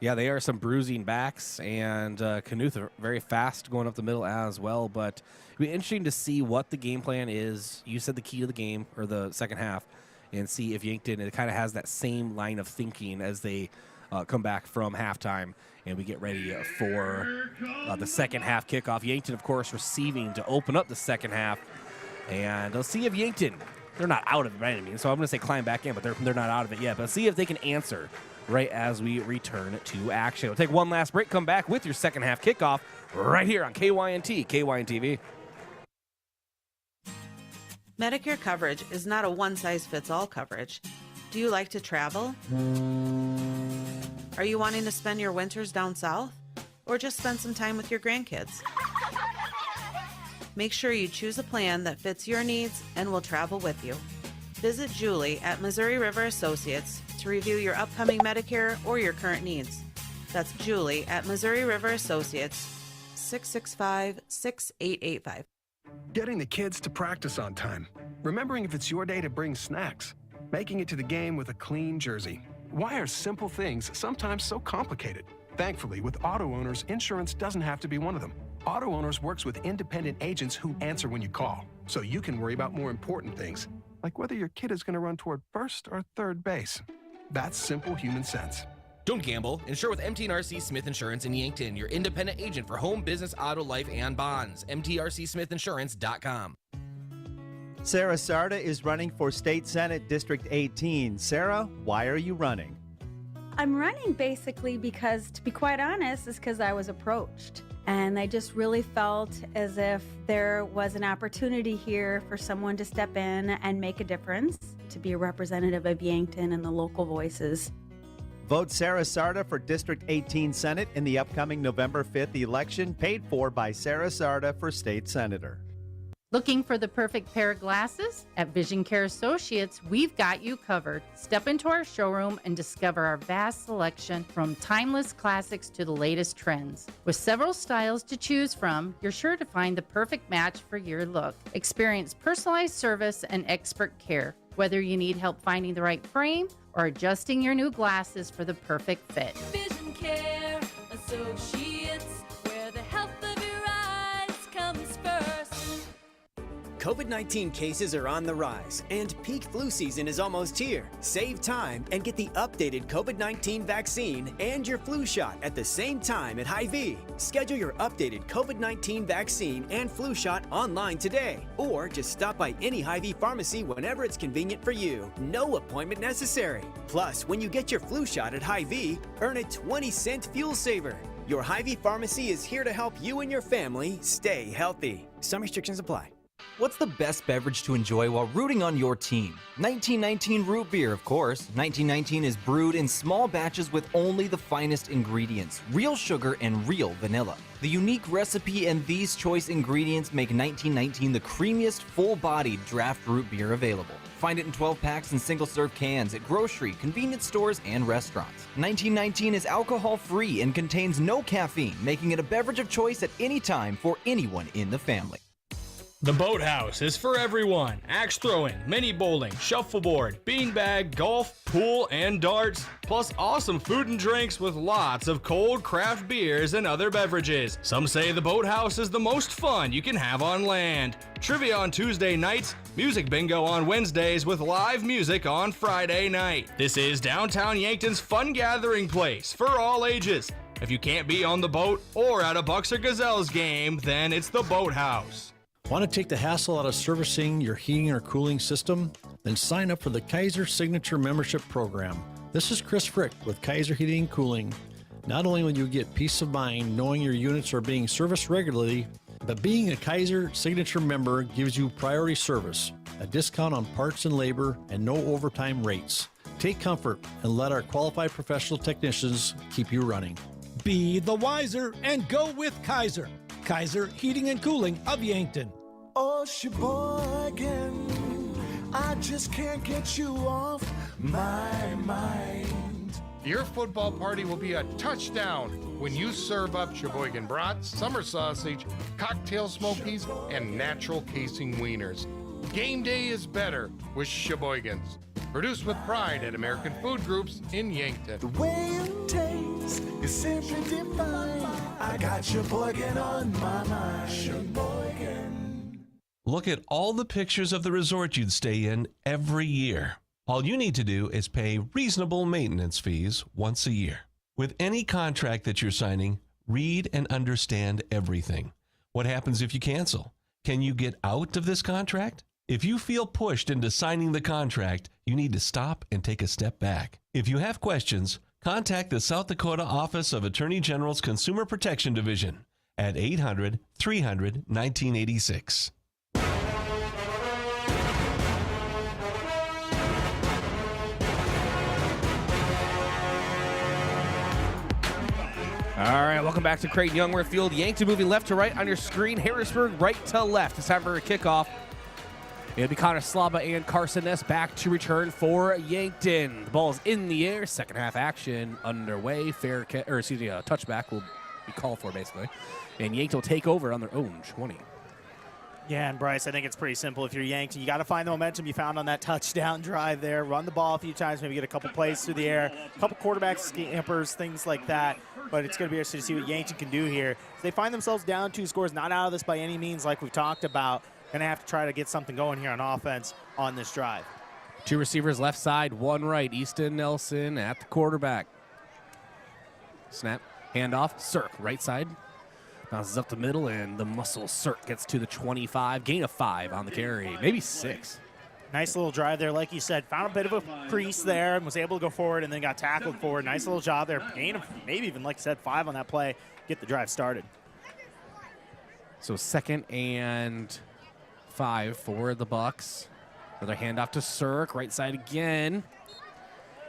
Yeah, they are some bruising backs, and Knuth are very fast going up the middle as well. But it'll be interesting to see what the game plan is. You said the key to the game, or the second half, and see if Yankton kind of has that same line of thinking as they come back from halftime, and we get ready for the second half kickoff. Yankton, of course, receiving to open up the second half, and let's see if Yankton, they're not out of it by any means, so I'm going to say climb back in, but they're not out of it yet. But see if they can answer right as we return to action. We'll take one last break, come back with your second half kickoff right here on KYNT, KYNTV. Medicare coverage is not a one-size-fits-all coverage. Do you like to travel? Are you wanting to spend your winters down south? Or just spend some time with your grandkids? Make sure you choose a plan that fits your needs and will travel with you. Visit Julie at Missouri River Associates to review your upcoming Medicare or your current needs. That's Julie at Missouri River Associates, 665-6885. Getting the kids to practice on time. Remembering if it's your day to bring snacks. Making it to the game with a clean jersey. Why are simple things sometimes so complicated? Thankfully, with Auto Owners, insurance doesn't have to be one of them. Auto Owners works with independent agents who answer when you call, so you can worry about more important things, like whether your kid is going to run toward first or third base. That's simple human sense. Don't gamble. Insure with MTRC Smith Insurance in Yankton, your independent agent for home, business, auto, life, and bonds. MTRCSmithInsurance.com. Sarah Sarda is running for State Senate District 18. Sarah, why are you running? I'm running basically because, to be quite honest, is because I was approached. And I just really felt as if there was an opportunity here for someone to step in and make a difference, to be a representative of Yankton and the local voices. Vote Sarah Sarda for District 18 Senate in the upcoming November 5th election, paid for by Sarah Sarda for State Senator. Looking for the perfect pair of glasses? At Vision Care Associates, we've got you covered. Step into our showroom and discover our vast selection from timeless classics to the latest trends. With several styles to choose from, you're sure to find the perfect match for your look. Experience personalized service and expert care, whether you need help finding the right frame or adjusting your new glasses for the perfect fit. Vision Care Associates, where the health of your eyes comes first. COVID-19 cases are on the rise, and peak flu season is almost here. Save time and get the updated COVID-19 vaccine and your flu shot at the same time at Hy-Vee. Schedule your updated COVID-19 vaccine and flu shot online today, or just stop by any Hy-Vee pharmacy whenever it's convenient for you. No appointment necessary. Plus, when you get your flu shot at Hy-Vee, earn a 20-cent fuel saver. Your Hy-Vee pharmacy is here to help you and your family stay healthy. Some restrictions apply. What's the best beverage to enjoy while rooting on your team? 1919 root beer, of course. 1919 is brewed in small batches with only the finest ingredients, real sugar and real vanilla. The unique recipe and these choice ingredients make 1919 the creamiest, full-bodied draft root beer available. Find it in 12 packs and single-serve cans at grocery, convenience stores, and restaurants. 1919 is alcohol-free and contains no caffeine, making it a beverage of choice at any time for anyone in the family. The Boathouse is for everyone. Axe throwing, mini bowling, shuffleboard, beanbag, golf, pool, and darts. Plus awesome food and drinks with lots of cold craft beers and other beverages. Some say the Boathouse is the most fun you can have on land. Trivia on Tuesday nights, music bingo on Wednesdays with live music on Friday night. This is downtown Yankton's fun gathering place for all ages. If you can't be on the boat or at a Bucks or Gazelles game, then it's the Boathouse. Want to take the hassle out of servicing your heating or cooling system? Then sign up for the Kaiser Signature Membership Program. This is Chris Frick with Kaiser Heating and Cooling. Not only will you get peace of mind knowing your units are being serviced regularly, but being a Kaiser Signature member gives you priority service, a discount on parts and labor, and no overtime rates. Take comfort and let our qualified professional technicians keep you running. Be the wiser and go with Kaiser. Kaiser Heating and Cooling of Yankton. Oh, Sheboygan, I just can't get you off my mind. Your football party will be a touchdown when you serve up Sheboygan brats, summer sausage, cocktail smokies, and natural casing wieners. Game day is better with Sheboygan's. Produced with pride at American Food Groups in Yankton. The way it tastes is simply divine. I got Sheboygan on my mind. Sheboygan. Look at all the pictures of the resort you'd stay in every year. All you need to do is pay reasonable maintenance fees once a year. With any contract that you're signing, read and understand everything. What happens if you cancel? Can you get out of this contract? If you feel pushed into signing the contract, you need to stop and take a step back. If you have questions, contact the South Dakota Office of Attorney General's Consumer Protection Division at 800-300-1986. All right, welcome back to Crane-Youngworth Field. Yankton moving left to right on your screen. Harrisburg right to left. It's time for a kickoff. It'll be Connor Slaba and Carson Ness back to return for Yankton. The ball is in the air. Second half action underway. Touchback will be called for basically. And Yankton will take over on their own 20. Yeah, and Bryce, I think it's pretty simple. If you're Yankton, you got to find the momentum you found on that touchdown drive there. Run the ball a few times, maybe get a couple plays through the air, a couple quarterback scampers, things like that. But it's going to be interesting to see what Yankton can do here. If they find themselves down 2 scores, not out of this by any means like we've talked about. Going to have to try to get something going here on offense on this drive. 2 receivers left side, 1 right. Easton Nelson at the quarterback. Snap, handoff, Cirque, right side. Bounces up the middle, and the muscle Cirque gets to the 25. Gain of 5 on the carry, maybe 6. Nice little drive there, like you said. Found a bit of a crease there and was able to go forward and then got tackled forward. Nice little job there. Gain of maybe even, like I said, 5 on that play. Get the drive started. So 2nd and 5 for the Bucks. Another handoff to Cirque, right side again.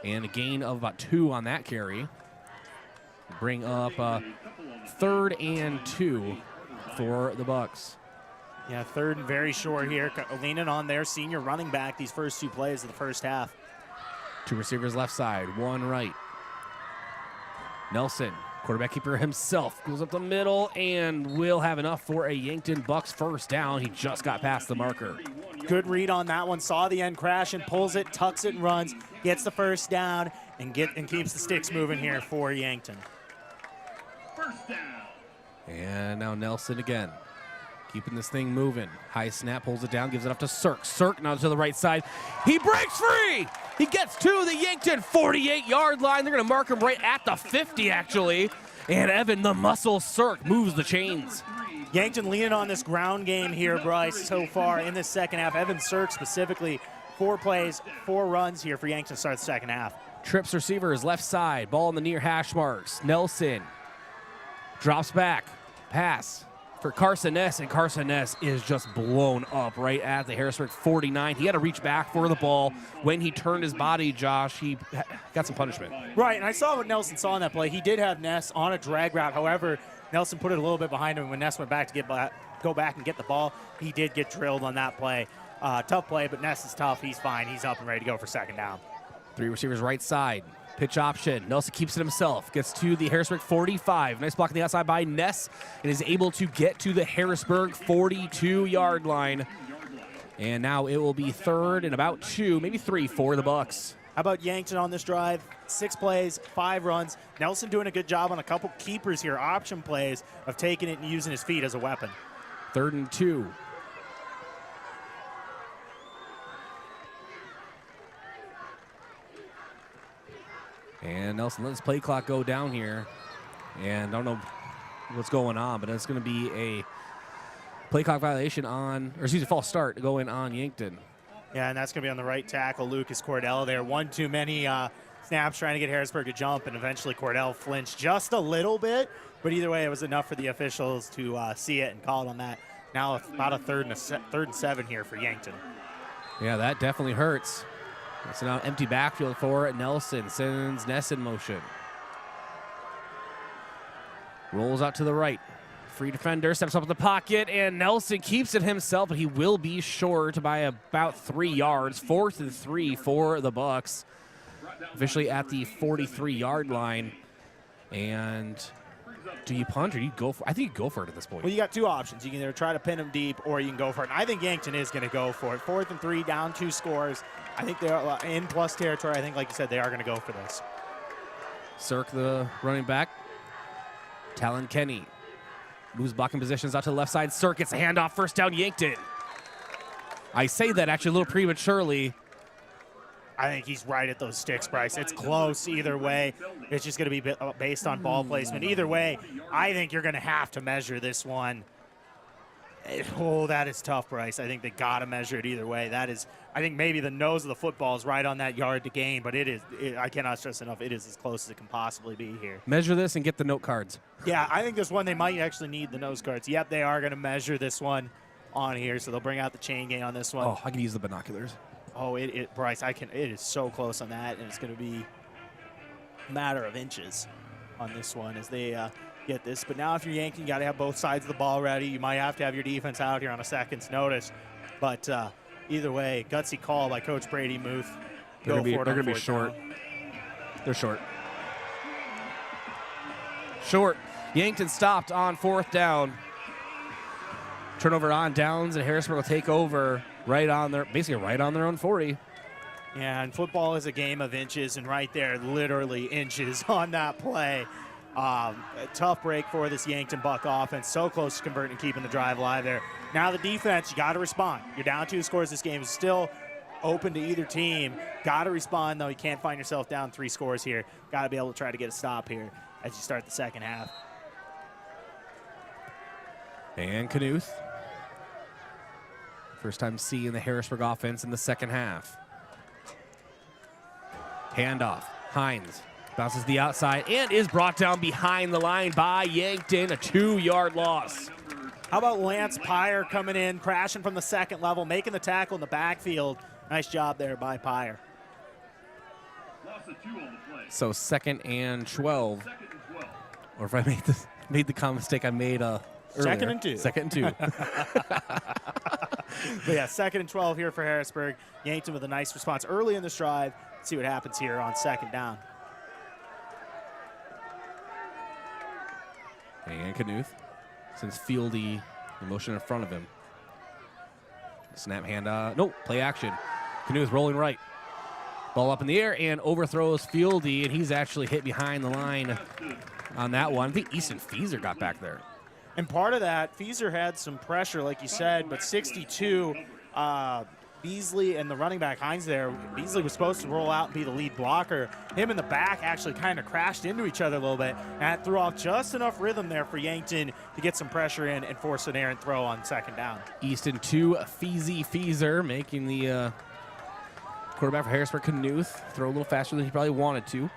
And a gain of about 2 on that carry. Bring up 3rd and 2 for the Bucks. Yeah, 3rd and very short here. Leaning on their senior running back these first 2 plays of the first half. 2 receivers left side, 1 right. Nelson, quarterback keeper himself, goes up the middle and will have enough for a Yankton Bucks first down. He just got past the marker. Good read on that one. Saw the end crash and pulls it, tucks it and runs, gets the first down and keeps the sticks moving here for Yankton. First down. And now Nelson again. Keeping this thing moving. High snap, pulls it down, gives it up to Cirque. Cirque now to the right side. He breaks free! He gets to the Yankton 48-yard line. They're going to mark him right at the 50, actually. And Evan, the muscle Cirque, moves the chains. Yankton leaning on this ground game here, Bryce, so far in this second half. Evan Cirque specifically, 4 plays, 4 runs here for Yankton to start the second half. Trips receivers left side. Ball in the near hash marks. Nelson drops back. Pass for Carson Ness, and Carson Ness is just blown up right at the Harrisburg 49. He had to reach back for the ball. When he turned his body, Josh, he got some punishment. Right, and I saw what Nelson saw on that play. He did have Ness on a drag route. However, Nelson put it a little bit behind him. When Ness went back to go back and get the ball, he did get drilled on that play. Tough play, but Ness is tough. He's fine. He's up and ready to go for second down. 3 receivers right side. Pitch option. Nelson keeps it himself. Gets to the Harrisburg 45. Nice block on the outside by Ness. And is able to get to the Harrisburg 42-yard line. And now it will be 3rd and about 2, maybe 3 for the Bucks. How about Yankton on this drive? 6 plays, 5 runs. Nelson doing a good job on a couple keepers here, option plays of taking it and using his feet as a weapon. 3rd and 2. And Nelson let his play clock go down here. And I don't know what's going on, but it's going to be a play clock violation false start going on Yankton. Yeah, and that's going to be on the right tackle, Lucas Cordell there. 1 too many snaps trying to get Harrisburg to jump, and eventually Cordell flinched just a little bit. But either way, it was enough for the officials to see it and call it on that. Now it's about a 3rd and 7 here for Yankton. Yeah, that definitely hurts. So now empty backfield for Nelson. Sends Ness in motion. Rolls out to the right. Free defender, steps up in the pocket, and Nelson keeps it himself, but he will be short by about 3 yards. 4th and 3 for the Bucks. Officially at the 43-yard line. And do you punt or do you go for it? I think you go for it at this point. Well, you got two options. You can either try to pin him deep or you can go for it. And I think Yankton is going to go for it. 4th and 3, down 2 scores. I think they're in plus territory. I think, like you said, they are going to go for this. Cirk, the running back. Talon Kenny moves blocking positions out to the left side. Cirk gets a handoff, first down, Yankton. I say that actually a little prematurely. I think he's right at those sticks, Bryce. It's close either way. It's just going to be based on ball placement. Either way, I think you're going to have to measure this one. Oh, that is tough, Bryce. I think they got to measure it either way. That is, I think maybe the nose of the football is right on that yard to gain, but I cannot stress enough, it is as close as it can possibly be here. Measure this and get the note cards. Yeah, I think this one they might actually need the nose cards. Yep, they are going to measure this one on here, so they'll bring out the chain gang on this one. Oh, I can use the binoculars. Oh, Bryce, it is so close on that, and it's going to be a matter of inches on this one as they get this. But now if you're Yankton, you got to have both sides of the ball ready. You might have to have your defense out here on a second's notice. But either way, gutsy call by Coach Brady Muth. They're going to be short. They're short. Short. Yankton stopped on 4th down. Turnover on downs, and Harrisburg will take over basically right on their own 40. Yeah, and football is a game of inches, and right there, literally inches on that play. A tough break for this Yankton Buck offense. So close to converting and keeping the drive alive there. Now the defense, you got to respond. You're down 2 scores. This game is still open to either team. Got to respond, though. You can't find yourself down 3 scores here. Got to be able to try to get a stop here as you start the second half. And Knuth. First time seeing the Harrisburg offense in the second half. Handoff. Hines bounces the outside and is brought down behind the line by Yankton. A 2-yard loss. How about Lance Pyre coming in, crashing from the second level, making the tackle in the backfield. Nice job there by Pyre. So 2nd and 12. Or if I made the common mistake I made earlier. 2nd and 2. 2nd and 2. But yeah, 2nd and 12 here for Harrisburg. Yankton with a nice response early in this drive. Let's see what happens here on 2nd down. And Knuth sends Fieldy in motion in front of him. Snap hand, play action. Knuth rolling right. Ball up in the air and overthrows Fieldy, and he's actually hit behind the line on that one. I think Easton Fieser got back there. And part of that, Fieser had some pressure, like you said, but 62, Beasley and the running back Hines there. Beasley was supposed to roll out and be the lead blocker. Him in the back actually kind of crashed into each other a little bit. And that threw off just enough rhythm there for Yankton to get some pressure in and force an errant throw on 2nd down. Easton to Fieser, making the quarterback for Harrisburg, Knuth, throw a little faster than he probably wanted to.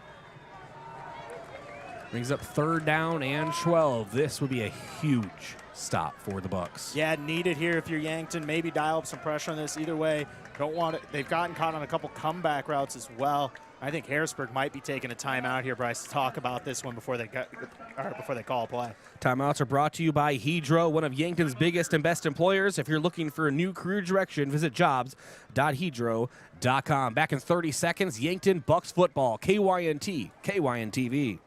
Brings up 3rd down and 12. This would be a huge stop for the Bucks. Yeah, needed here if you're Yankton. Maybe dial up some pressure on this. Either way, don't want it. They've gotten caught on a couple comeback routes as well. I think Harrisburg might be taking a timeout here, Bryce, to talk about this one before they call a play. Timeouts are brought to you by Hedro, one of Yankton's biggest and best employers. If you're looking for a new career direction, visit jobs.hedro.com. Back in 30 seconds, Yankton Bucks football, KYNT, KYNTV.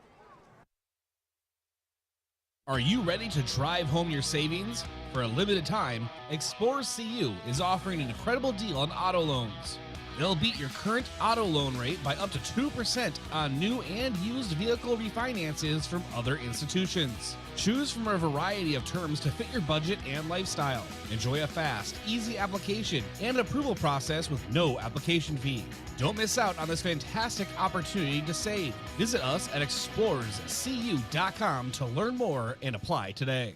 Are you ready to drive home your savings? For a limited time, Explorers CU is offering an incredible deal on auto loans. They'll beat your current auto loan rate by up to 2% on new and used vehicle refinances from other institutions. Choose from a variety of terms to fit your budget and lifestyle. Enjoy a fast, easy application and approval process with no application fee. Don't miss out on this fantastic opportunity to save. Visit us at explorerscu.com to learn more and apply today.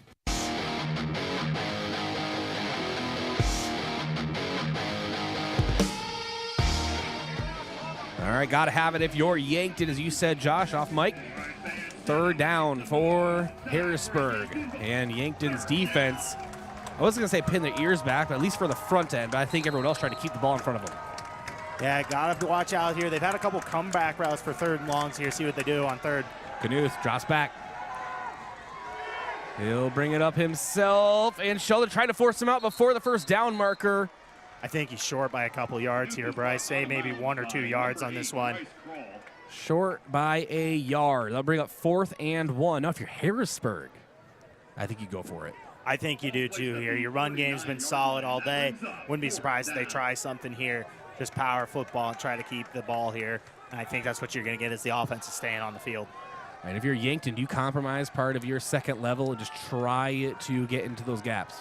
All right, got to have it if you're Yankton, as you said, Josh, off mic. 3rd down for Harrisburg. And Yankton's defense, I wasn't going to say pin their ears back, but at least for the front end. But I think everyone else tried to keep the ball in front of them. Yeah, got to watch out here. They've had a couple comeback routes for 3rd and longs here. See what they do on 3rd. Knuth drops back. He'll bring it up himself, and Sheldon trying to force him out before the first down marker. I think he's short by a couple yards here, Bryce. Say maybe 1 or 2 yards on this one. Short by a yard. They'll bring up 4th and 1. Now, if you're Harrisburg, I think you go for it. I think you do too here. Your run game's been solid all day. Wouldn't be surprised if they try something here. Just power football and try to keep the ball here. And I think that's what you're going to get is the offense is staying on the field. And if you're Yankton, do you compromise part of your second level and just try to get into those gaps?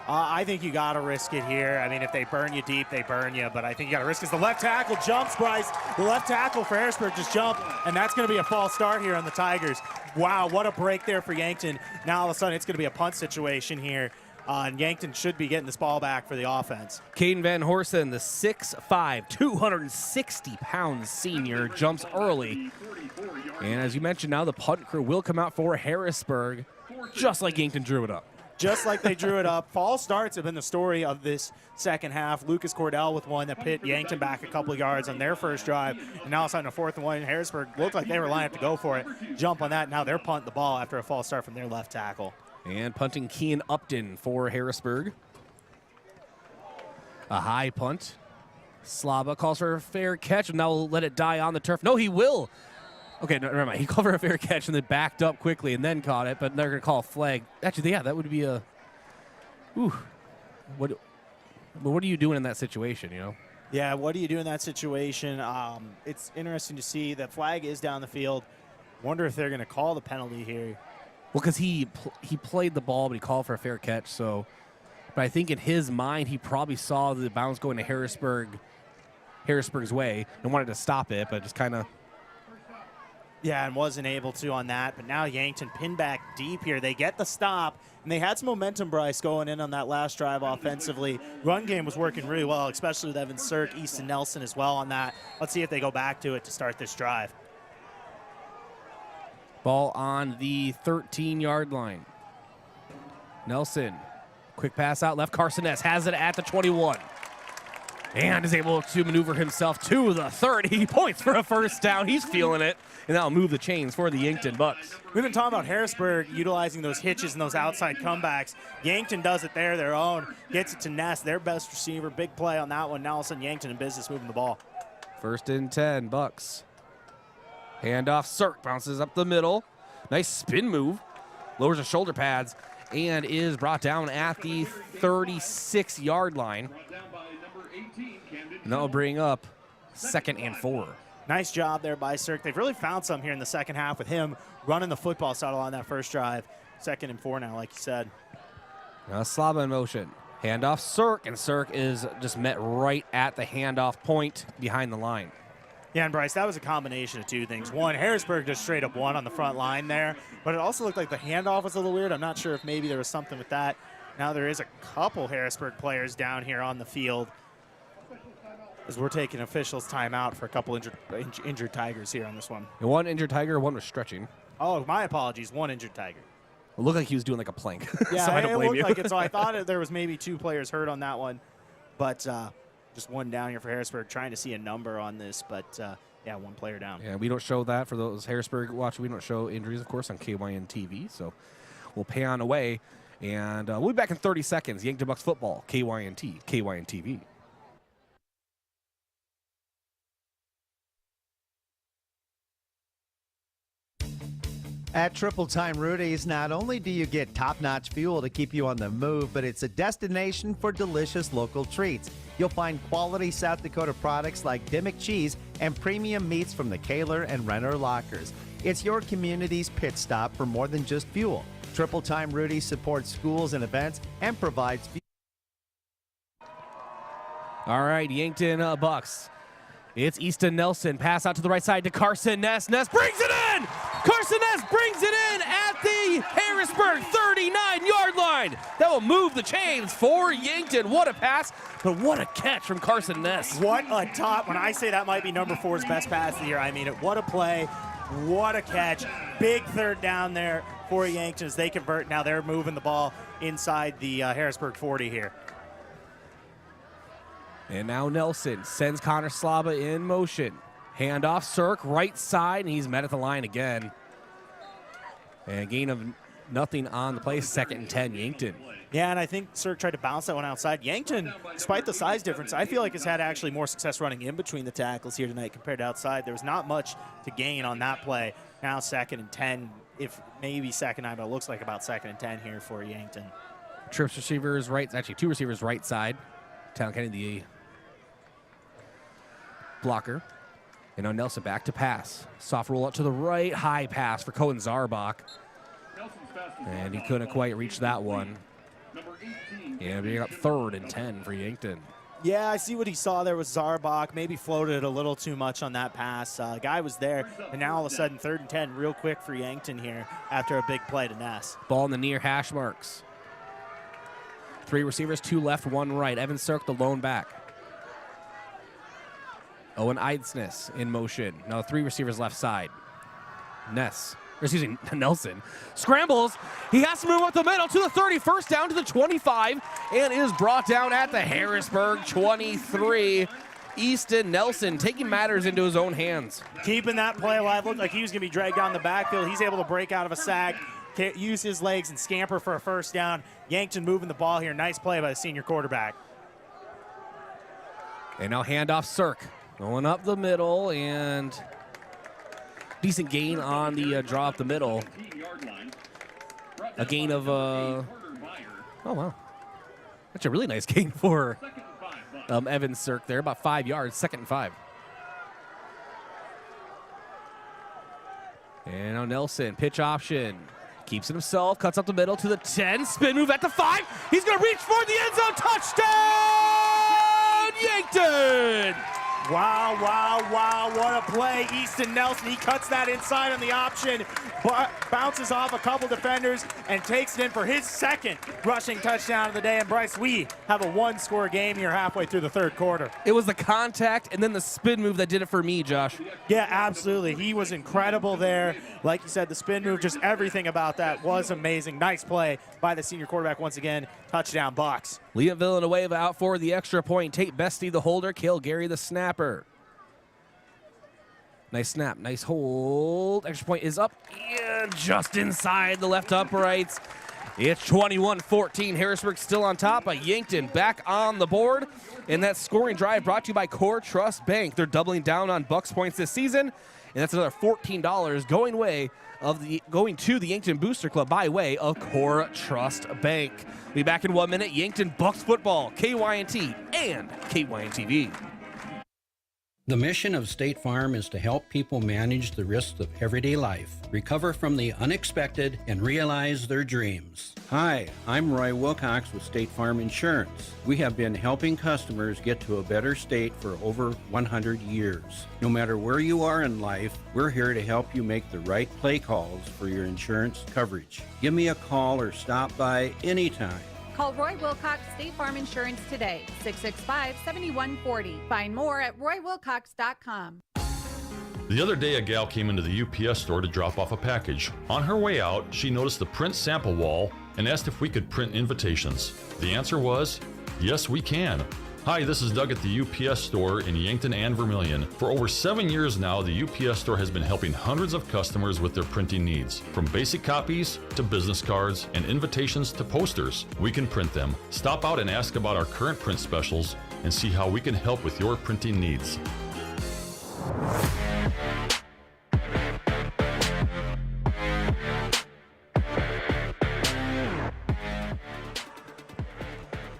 I think you got to risk it here. I mean, if they burn you deep, they burn you. But I think you got to risk it. The left tackle jumps, Bryce. The left tackle for Harrisburg just jumped, and that's going to be a false start here on the Tigers. Wow, what a break there for Yankton. Now all of a sudden it's going to be a punt situation here. And Yankton should be getting this ball back for the offense. Caden Van Horsen, the 6'5", 260-pound senior, jumps early. And as you mentioned, now the punt crew will come out for Harrisburg, just like Yankton drew it up. Just like they drew it up. False starts have been the story of this second half. Lucas Cordell with one that put Yankton back a couple of yards on their first drive. And now it's on a 4th and 1. Harrisburg looked like they were lining up to go for it. Jump on that. Now they're punting the ball after a false start from their left tackle. And punting Kean Upton for Harrisburg. A high punt. Slaba calls for a fair catch, and now we'll let it die on the turf. No, he will. Okay, no, never mind. He called for a fair catch and then backed up quickly and then caught it, but they're going to call a flag. Actually, yeah, that would be a... Ooh. What are you doing in that situation, you know? Yeah, what do you do in that situation? It's interesting to see that flag is down the field. Wonder if they're going to call the penalty here. Well, because he played the ball, but he called for a fair catch, so... But I think in his mind, he probably saw the bounce going to Harrisburg's way and wanted to stop it, but just kind of... Yeah, and wasn't able to on that. But now Yankton pinned back deep here. They get the stop, and they had some momentum, Bryce, going in on that last drive offensively. Run game was working really well, especially with Evan Sirk, Easton Nelson as well on that. Let's see if they go back to it to start this drive. Ball on the 13-yard line. Nelson, quick pass out left. Carson Ness has it at the 21. And is able to maneuver himself to the 30 points for a first down. He's feeling it. And that'll move the chains for the Yankton Bucks. We've been talking about Harrisburg utilizing those hitches and those outside comebacks. Yankton does it there, their own. Gets it to Ness, their best receiver. Big play on that one. Now all of a sudden Yankton in business moving the ball. 1st and 10, Bucks. Handoff, Sirk bounces up the middle. Nice spin move. Lowers the shoulder pads and is brought down at the 36-yard line. And that'll bring up 2nd and 4. Nice job there by Sirk. They've really found some here in the second half with him running the football style on that first drive. 2nd and 4 now, like you said. Now Slava in motion. Handoff Sirk, and Sirk is just met right at the handoff point behind the line. Yeah, and Bryce, that was a combination of two things. One, Harrisburg just straight up won on the front line there, but it also looked like the handoff was a little weird. I'm not sure if maybe there was something with that. Now there is a couple Harrisburg players down here on the field as we're taking officials timeout for a couple injured Tigers here on this one. And one injured Tiger, one was stretching. Oh, my apologies. One injured Tiger. It looked like he was doing like a plank. Yeah, so I don't it blame looked you. like it. So I thought there was maybe 2 players hurt on that one, but just one down here for Harrisburg. Trying to see a number on this, but yeah, 1 player down. Yeah, we don't show that for those Harrisburg watch. We don't show injuries, of course, on KYN TV. So we'll pay on away, and we'll be back in 30 seconds. Yankton Bucks football, KYN TV. At Triple Time Rudy's, not only do you get top-notch fuel to keep you on the move, but it's a destination for delicious local treats. You'll find quality South Dakota products like Dimmick cheese and premium meats from the Kaler and Renner lockers. It's your community's pit stop for more than just fuel. Triple Time Rudy's supports schools and events and provides fuel. All right, Yankton Bucks. It's Easton Nelson. Pass out to the right side to Carson Ness. Ness brings it in! Carson Ness brings it in at the Harrisburg 39-yard line. That will move the chains for Yankton. What a pass, but what a catch from Carson Ness. What a top. When I say that might be number 4's best pass of the year, I mean it. What a play. What a catch. Big 3rd down there for Yankton as they convert. Now they're moving the ball inside the Harrisburg 40 here. And now Nelson sends Connor Slaba in motion. Handoff, Sirk, right side, and he's met at the line again. And a gain of Nothing on the play. 2nd and 10, Yankton. Yeah, and I think Cirque tried to bounce that one outside. Yankton, despite the size difference, I feel like has had actually more success running in between the tackles here tonight compared to outside. There was not much to gain on that play. Now 2nd and 10, if maybe 2nd 9, but it looks like about 2nd and 10 here for Yankton. Trips receivers right, actually 2 receivers right side. Talon Kennedy, the blocker. And now Nelson back to pass. Soft roll out to the right, high pass for Cohen Zarbach. And he couldn't quite reach that one. And we got 3rd and 10 for Yankton. Yeah, I see what he saw there with Zarbach. Maybe floated a little too much on that pass. Guy was there, and now all of a sudden 3rd and 10 real quick for Yankton here after a big play to Ness. Ball in the near hash marks. 3 receivers, 2 left, 1 right. Evan Cirque, the lone back. Owen Eidsness in motion. Now 3 receivers left side. Nelson scrambles. He has to move up the middle to the 31st, down to the 25, and is brought down at the Harrisburg 23. Easton Nelson taking matters into his own hands. Keeping that play alive. Looked like he was going to be dragged down the backfield. He's able to break out of a sack, use his legs, and scamper for a 1st down. Yankton moving the ball here. Nice play by the senior quarterback. And now handoff Cirque. Going up the middle, and decent gain on the draw up the middle. A gain of, oh, wow. That's a really nice gain for Evan Cirque there, about 5 yards, 2nd and 5. And now Nelson, pitch option. Keeps it himself, cuts up the middle to the 10, spin move at the 5. He's going to reach for the end zone, touchdown, Yankton! Wow, wow, wow, what a play. Easton Nelson, he cuts that inside on the option, but bounces off a couple defenders and takes it in for his 2nd rushing touchdown of the day. And Bryce, we have a 1-score game here halfway through the 3rd quarter. It was the contact and then the spin move that did it for me, Josh. Yeah, absolutely. He was incredible there. Like you said, the spin move, just everything about that was amazing. Nice play by the senior quarterback once again. Touchdown, Bucks. Liam Villanueva out for the extra point. Tate Bestie, the holder. Cale Gary, the snapper. Nice snap, nice hold. Extra point is up and just inside the left uprights. It's 21-14. Harrisburg still on top, but Yankton back on the board. And that scoring drive brought to you by Core Trust Bank. They're doubling down on Bucks points this season, and that's another $14 going to the Yankton Booster Club by way of Core Trust Bank. We'll be back in 1 minute. Yankton Bucks football, KYNT and KYNTV. The mission of State Farm is to help people manage the risks of everyday life, recover from the unexpected, and realize their dreams. Hi, I'm Roy Wilcox with State Farm Insurance. We have been helping customers get to a better state for over 100 years. No matter where you are in life, we're here to help you make the right play calls for your insurance coverage. Give me a call or stop by anytime. Call Roy Wilcox State Farm Insurance today, 665-7140. Find more at roywilcox.com. The other day, a gal came into the UPS store to drop off a package. On her way out, she noticed the print sample wall and asked if we could print invitations. The answer was, yes, we can. Hi, this is Doug at the UPS store in Yankton and Vermilion. For over 7 years now, the UPS store has been helping hundreds of customers with their printing needs. From basic copies to business cards and invitations to posters, we can print them. Stop out and ask about our current print specials and see how we can help with your printing needs.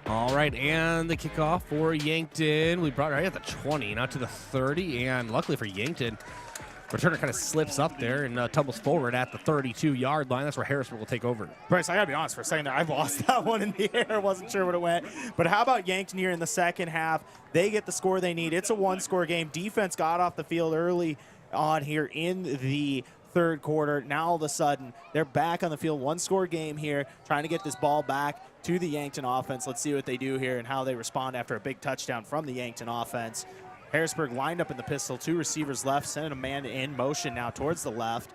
All right, and the kickoff for Yankton. We brought it right at the 20, not to the 30, and luckily for Yankton, returner kind of slips up there and tumbles forward at the 32-yard line. That's where Harrisburg will take over. Bryce, I got to be honest, for a second there, I lost that one in the air. Wasn't sure what it went. But how about Yankton here in the second half? They get the score they need. It's a 1-score game. Defense got off the field early on here in the 3rd quarter. Now all of a sudden, they're back on the field. 1-score game here, trying to get this ball back to the Yankton offense. Let's see what they do here and how they respond after a big touchdown from the Yankton offense. Harrisburg lined up in the pistol, 2 receivers left, sending a man in motion now towards the left.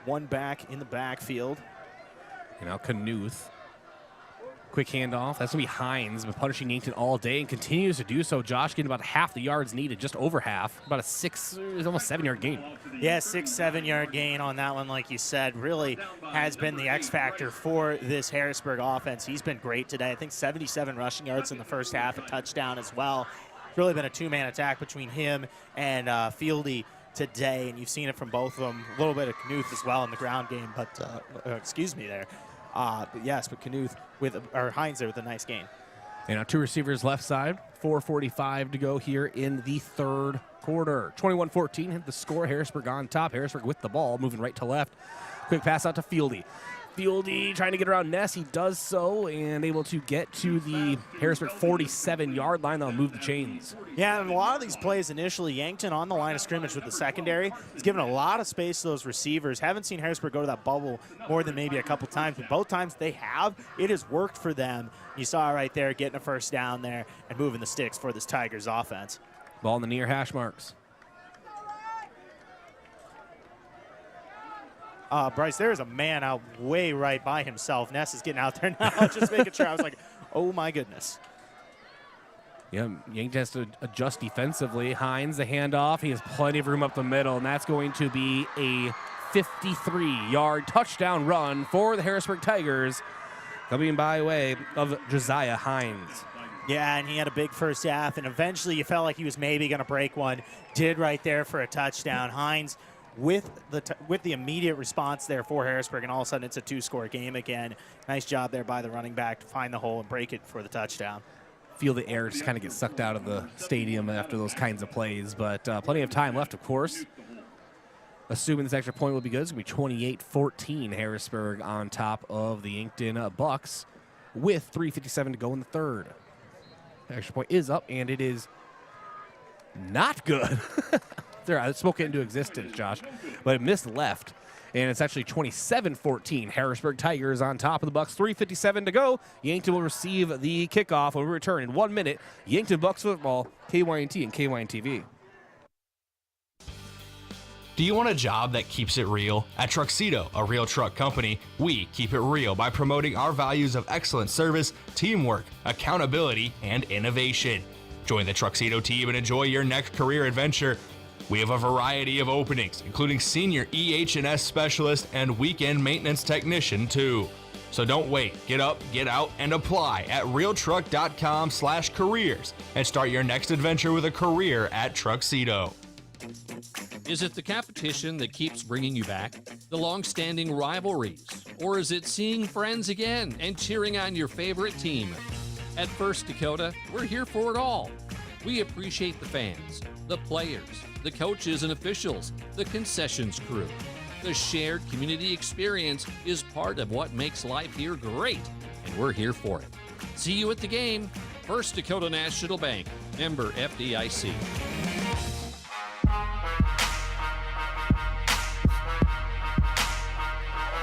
1 back in the backfield. And now Knuth Quick handoff. That's going to be Hines, been punishing Yankton all day and continues to do so. Josh getting about half the yards needed, just over half. About a almost 7-yard gain. Yeah, 6-7-yard gain on that one, like you said. Really has been the X factor for this Harrisburg offense. He's been great today. I think 77 rushing yards in the first half, a touchdown as well. It's really been a two-man attack between him and Fieldy today, and you've seen it from both of them. A little bit of Knuth as well in the ground game, but excuse me there. But Knuth or Hines there with a nice gain. And now 2 receivers left side. 4:45 to go here in the third quarter. 21-14 hit the score. Harrisburg on top. Harrisburg with the ball, moving right to left. Quick pass out to Fieldy. Fieldy trying to get around Ness. He does so and able to get to the Harrisburg 47-yard line. They'll move the chains. Yeah, and a lot of these plays initially, Yankton on the line of scrimmage with the secondary. He's given a lot of space to those receivers. Haven't seen Harrisburg go to that bubble more than maybe a couple times, but both times they have. It has worked for them. You saw it right there, getting a first down there and moving the sticks for this Tigers offense. Ball in the near hash marks. Bryce, there is a man out way right by himself. Ness is getting out there now, just making sure. I was like, oh, my goodness. Yeah, Yankton has to adjust defensively. Hines, the handoff. He has plenty of room up the middle, and that's going to be a 53-yard touchdown run for the Harrisburg Tigers, coming by way of Josiah Hines. Yeah, and he had a big first half, and eventually you felt like he was maybe going to break one. Did right there for a touchdown. Hines with the immediate response there for Harrisburg, and all of a sudden it's a 2-score game again. Nice job there by the running back to find the hole and break it for the touchdown. Feel the air just kind of get sucked out of the stadium after those kinds of plays, but plenty of time left, of course. Assuming this extra point will be good, it's going to be 28-14 Harrisburg on top of the Yankton Bucks with 3:57 to go in the third. The extra point is up, and it is not good. There, I spoke it into existence, Josh, but it missed left, and it's actually 27-14. Harrisburg Tigers on top of the Bucks. 3:57 to go. Yankton will receive the kickoff when we return in 1 minute. Yankton Bucks football, KYNT and KYNTV. Do you want a job that keeps it real? At Truxedo, a real truck company, we keep it real by promoting our values of excellent service, teamwork, accountability, and innovation. Join the Truxedo team and enjoy your next career adventure. We have a variety of openings, including senior EH&S specialist and weekend maintenance technician too. So don't wait. Get up, get out, and apply at realtruck.com/careers and start your next adventure with a career at Truxedo. Is it the competition that keeps bringing you back? The long-standing rivalries? Or is it seeing friends again and cheering on your favorite team? At First Dakota, we're here for it all. We appreciate the fans, the players, the coaches and officials, the concessions crew. The shared community experience is part of what makes life here great, and we're here for it. See you at the game. First Dakota National Bank, member FDIC.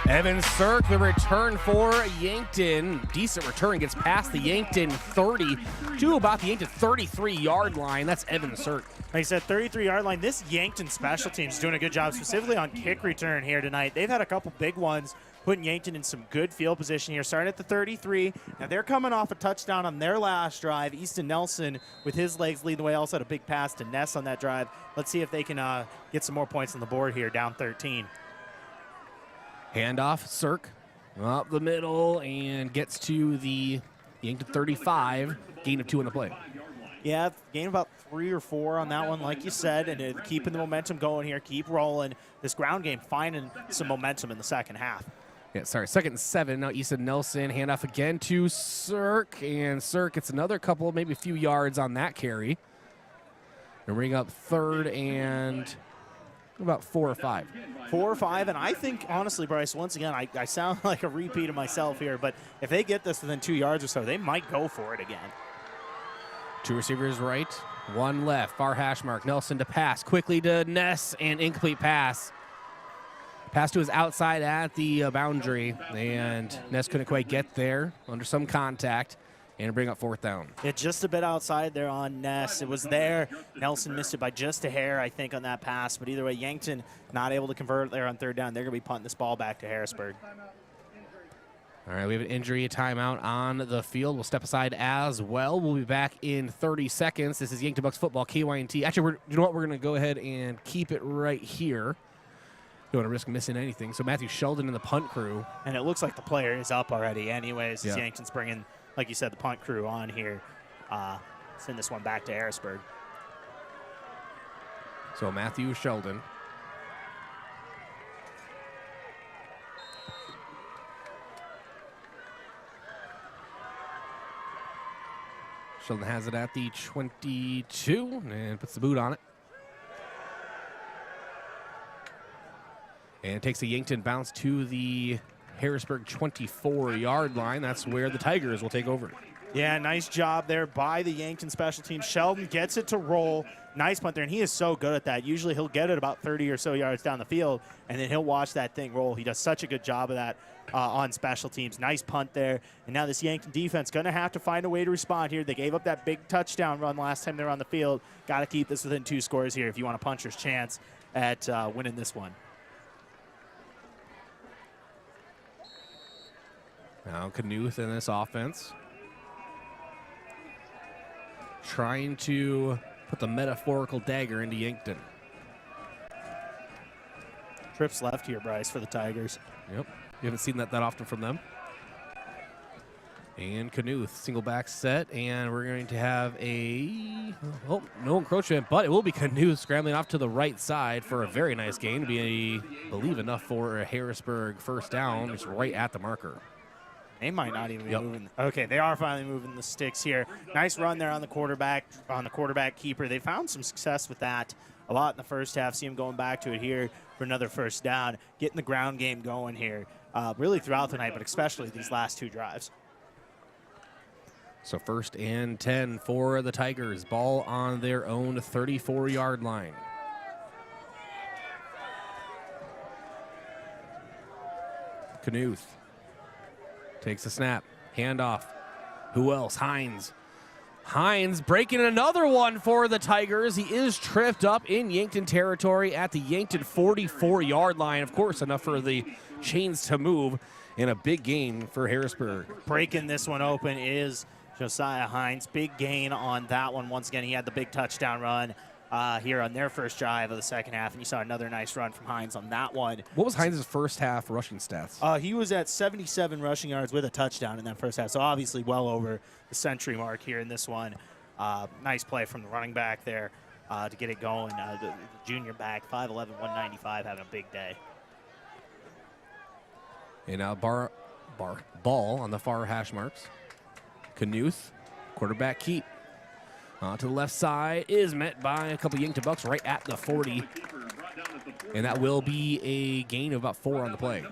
Evan Sirk, the return for Yankton. Decent return, gets past the Yankton 30 to about the Yankton 33-yard line. That's Evan Sirk. Like I said, 33-yard line. This Yankton special team's doing a good job, specifically on kick return here tonight. They've had a couple big ones, putting Yankton in some good field position here. Starting at the 33. Now they're coming off a touchdown on their last drive. Easton Nelson, with his legs leading the way, also had a big pass to Ness on that drive. Let's see if they can get some more points on the board here, down 13. Handoff, Sirk up the middle and gets to the Yankton 35. Gain of 2 on the play. Yeah, gain about 3 or 4 on that one, like you said, and keeping the momentum going here. Keep rolling. This ground game finding some momentum in the second half. Yeah, sorry, 2nd and 7. Now Easton Nelson, handoff again to Sirk, and Sirk gets another couple, maybe a few yards on that carry. And bring up 3rd and about 4 or 5. 4 or 5, and I think, honestly, Bryce, once again, I sound like a repeat of myself here, but if they get this within 2 yards or so, they might go for it again. 2 receivers right, 1 left. Far hash mark. Nelson to pass. Quickly to Ness, and incomplete pass. Pass to his outside at the boundary, and Ness couldn't quite get there under some contact. And bring up 4th down. Yeah, just a bit outside there on Ness. It was there. Nelson missed it by just a hair, I think, on that pass. But either way, Yankton not able to convert there on 3rd down. They're going to be punting this ball back to Harrisburg. All right, we have an injury timeout on the field. We'll step aside as well. We'll be back in 30 seconds. This is Yankton Bucks football, KYNT. Actually, you know what? We're going to go ahead and keep it right here. Don't want to risk missing anything. So Matthew Sheldon and the punt crew. And it looks like the player is up already anyways. Yeah. Yankton's bringing, like you said, the punt crew on here. Send this one back to Harrisburg. So Matthew Sheldon. Sheldon has it at the 22 and puts the boot on it. And takes a Yankton bounce to the Harrisburg 24-yard line. That's where the Tigers will take over. Yeah, nice job there by the Yankton special team. Sheldon gets it to roll. Nice punt there, and he is so good at that. Usually he'll get it about 30 or so yards down the field, and then he'll watch that thing roll. He does such a good job of that on special teams. Nice punt there. And now this Yankton defense going to have to find a way to respond here. They gave up that big touchdown run last time they were on the field. Got to keep this within 2 scores here if you want a puncher's chance at winning this one. Now Knuth in this offense, trying to put the metaphorical dagger into Yankton. Trips left here, Bryce, for the Tigers. Yep. You haven't seen that often from them. And Knuth, single back set, and we're going to have no encroachment, but it will be Knuth scrambling off to the right side for a very nice gain to be, I believe, enough for a Harrisburg first down. It's right at the marker. They might not even be moving. Okay, they are finally moving the sticks here. Nice run there on the quarterback keeper. They found some success with that a lot in the first half. See him going back to it here for another first down. Getting the ground game going here really throughout the night, but especially these last 2 drives. So 1st and 10 for the Tigers. Ball on their own 34-yard line. Knuth takes a snap. Handoff. Who else? Hines. Hines breaking another one for the Tigers. He is tripped up in Yankton territory at the Yankton 44-yard line. Of course, enough for the chains to move in a big gain for Harrisburg. Breaking this one open is Josiah Hines. Big gain on that one. Once again, he had the big touchdown run here on their first drive of the second half, and you saw another nice run from Hines on that one. What was Hines' first half rushing stats? He was at 77 rushing yards with a touchdown in that first half, so obviously well over the century mark here in this one. Nice play from the running back there to get it going. The junior back, 5'11", 195, having a big day. And now ball on the far hash marks. Knuth, quarterback keep. To the left side is met by a couple Yankton Bucks right at the 40. And that will be a gain of about 4 on the play.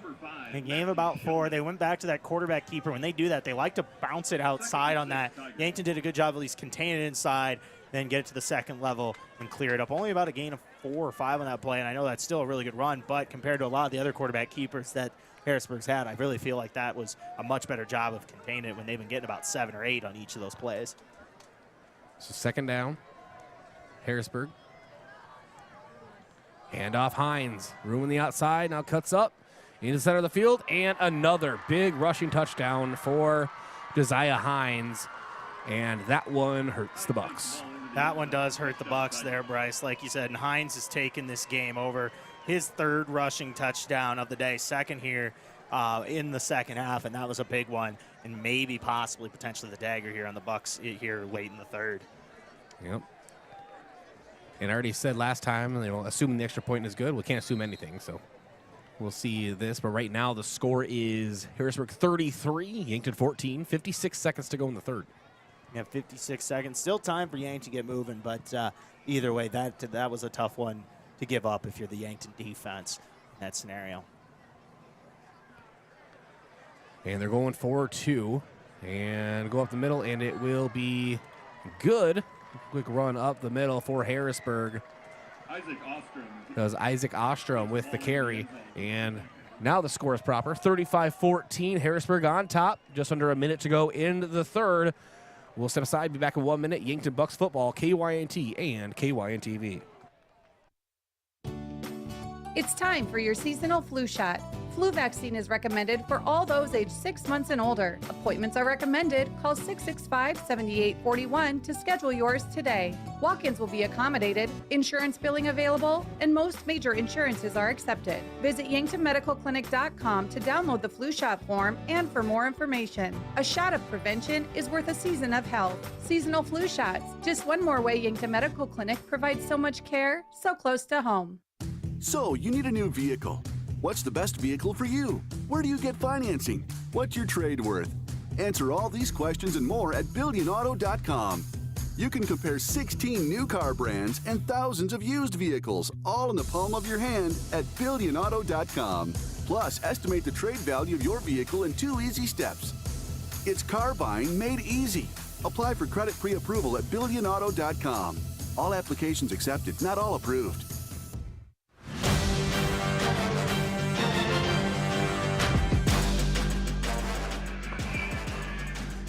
A gain of about 4. They went back to that quarterback keeper. When they do that, they like to bounce it outside on that. Yankton did a good job at least containing it inside, then get it to the second level and clear it up. Only about a gain of 4 or 5 on that play, and I know that's still a really good run, but compared to a lot of the other quarterback keepers that Harrisburg's had, I really feel like that was a much better job of containing it when they've been getting about 7 or 8 on each of those plays. So 2nd down, Harrisburg. Handoff Hines, room on the outside, now cuts up into the center of the field, and another big rushing touchdown for Josiah Hines, and that one hurts the Bucks. That one does hurt the Bucks there, Bryce. Like you said, and Hines has taken this game over. His 3rd rushing touchdown of the day, 2nd here in the second half, and that was a big one, and maybe possibly potentially the dagger here on the Bucks here late in the 3rd. Yep. And I already said last time, assuming the extra point is good, we can't assume anything, so we'll see this. But right now the score is Harrisburg 33, Yankton 14, 56 seconds to go in the 3rd. Yeah, 56 seconds. Still time for Yankton to get moving, but either way, that was a tough one to give up if you're the Yankton defense in that scenario. And they're going 4-2 and go up the middle, and it will be good. Quick run up the middle for Harrisburg. That was Isaac Ostrom with the carry. And now the score is proper. 35-14, Harrisburg on top. Just under a minute to go in the 3rd. We'll step aside, be back in 1 minute. Yankton Bucks football, KYNT and KYNTV. It's time for your seasonal flu shot. Flu vaccine is recommended for all those aged 6 months and older. Appointments are recommended. Call 665-7841 to schedule yours today. Walk-ins will be accommodated, insurance billing available, and most major insurances are accepted. Visit YanktonMedicalClinic.com to download the flu shot form and for more information. A shot of prevention is worth a season of health. Seasonal flu shots. Just one more way Yankton Medical Clinic provides so much care, so close to home. So, you need a new vehicle. What's the best vehicle for you? Where do you get financing? What's your trade worth? Answer all these questions and more at BillionAuto.com. You can compare 16 new car brands and thousands of used vehicles, all in the palm of your hand at BillionAuto.com. Plus, estimate the trade value of your vehicle in 2 easy steps. It's car buying made easy. Apply for credit pre-approval at BillionAuto.com. All applications accepted, not all approved.